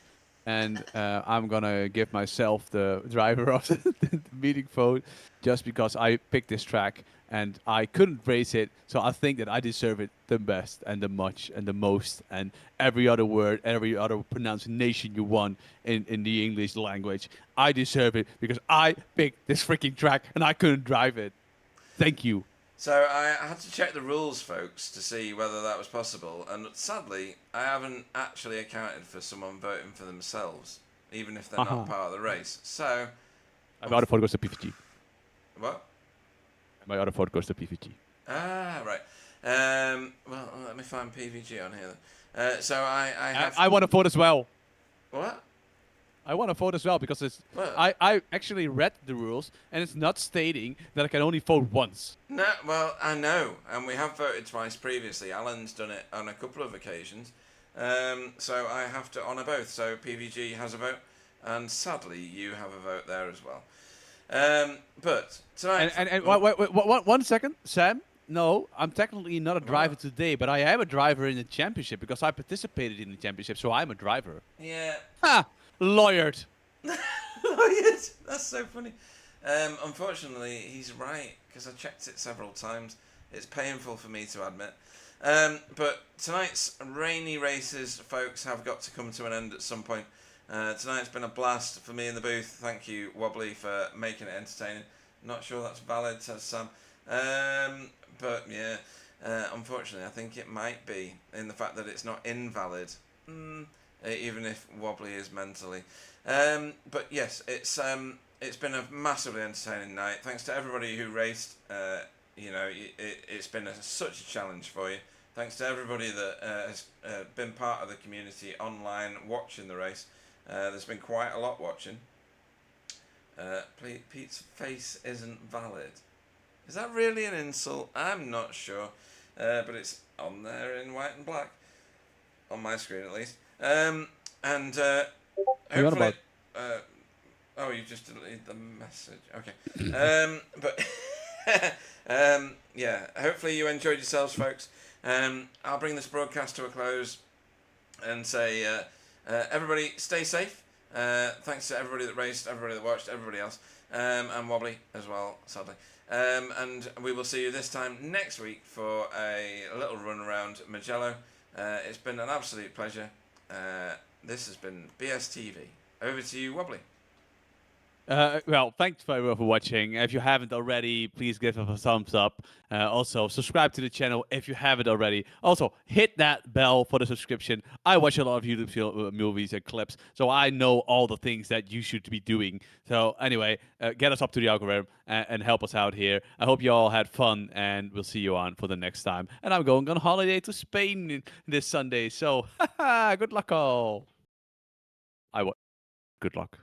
and I'm gonna give myself the driver of the meeting vote just because I picked this track and I couldn't race it, so I think that I deserve it the best and the much and the most and every other word, every other pronunciation you want in the English language. I deserve it because I picked this freaking track and I couldn't drive it. Thank you. So I had to check the rules, folks, to see whether that was possible, and sadly, I haven't actually accounted for someone voting for themselves, even if they're not part of the race. So, My other vote goes to PVG. what? My other vote goes to PVG. Ah, right. Well, let me find PVG on here then. So I have... I want to vote as well. What? I want to vote as well because it's. Well- I actually read the rules and it's not stating that I can only vote once. No, well, I know, and we have voted twice previously. Alan's done it on a couple of occasions. So I have to honour both. So PVG has a vote, and sadly, you have a vote there as well. But tonight... And wait, 1 second, Sam. No, I'm technically not a driver today, but I am a driver in the championship because I participated in the championship, so I'm a driver. Yeah. Ha! Lawyered. Lawyered. That's so funny. Unfortunately, he's right, because I checked it several times. It's painful for me to admit. But tonight's rainy races, folks, have got to come to an end at some point. Tonight's been a blast for me in the booth. Thank you, Wobbly, for making it entertaining. Not sure that's valid, says Sam. But yeah, unfortunately, I think it might be in the fact that it's not invalid, even if Wobbly is mentally. But yes, it's been a massively entertaining night. Thanks to everybody who raced. It's been such a challenge for you. Thanks to everybody that has been part of the community online watching the race. There's been quite a lot watching. Pete's face isn't valid. Is that really an insult? I'm not sure. But it's on there in white and black. On my screen, at least. Hopefully... oh, you just deleted the message. Okay. Yeah, hopefully you enjoyed yourselves, folks. I'll bring this broadcast to a close and say, everybody stay safe. Thanks to everybody that raced, everybody that watched, everybody else, and Wobbly as well, sadly. And we will see you this time next week for a little run around Mugello. It's been an absolute pleasure. This has been BSTV. Over to you, Wobbly. Well, thanks very much for watching. If you haven't already, please give us a thumbs up. Also, subscribe to the channel if you haven't already. Also, hit that bell for the subscription. I watch a lot of YouTube movies and clips, so I know all the things that you should be doing. So anyway, get us up to the algorithm and help us out here. I hope you all had fun, and we'll see you on for the next time. And I'm going on holiday to Spain this Sunday, so good luck all. Good luck.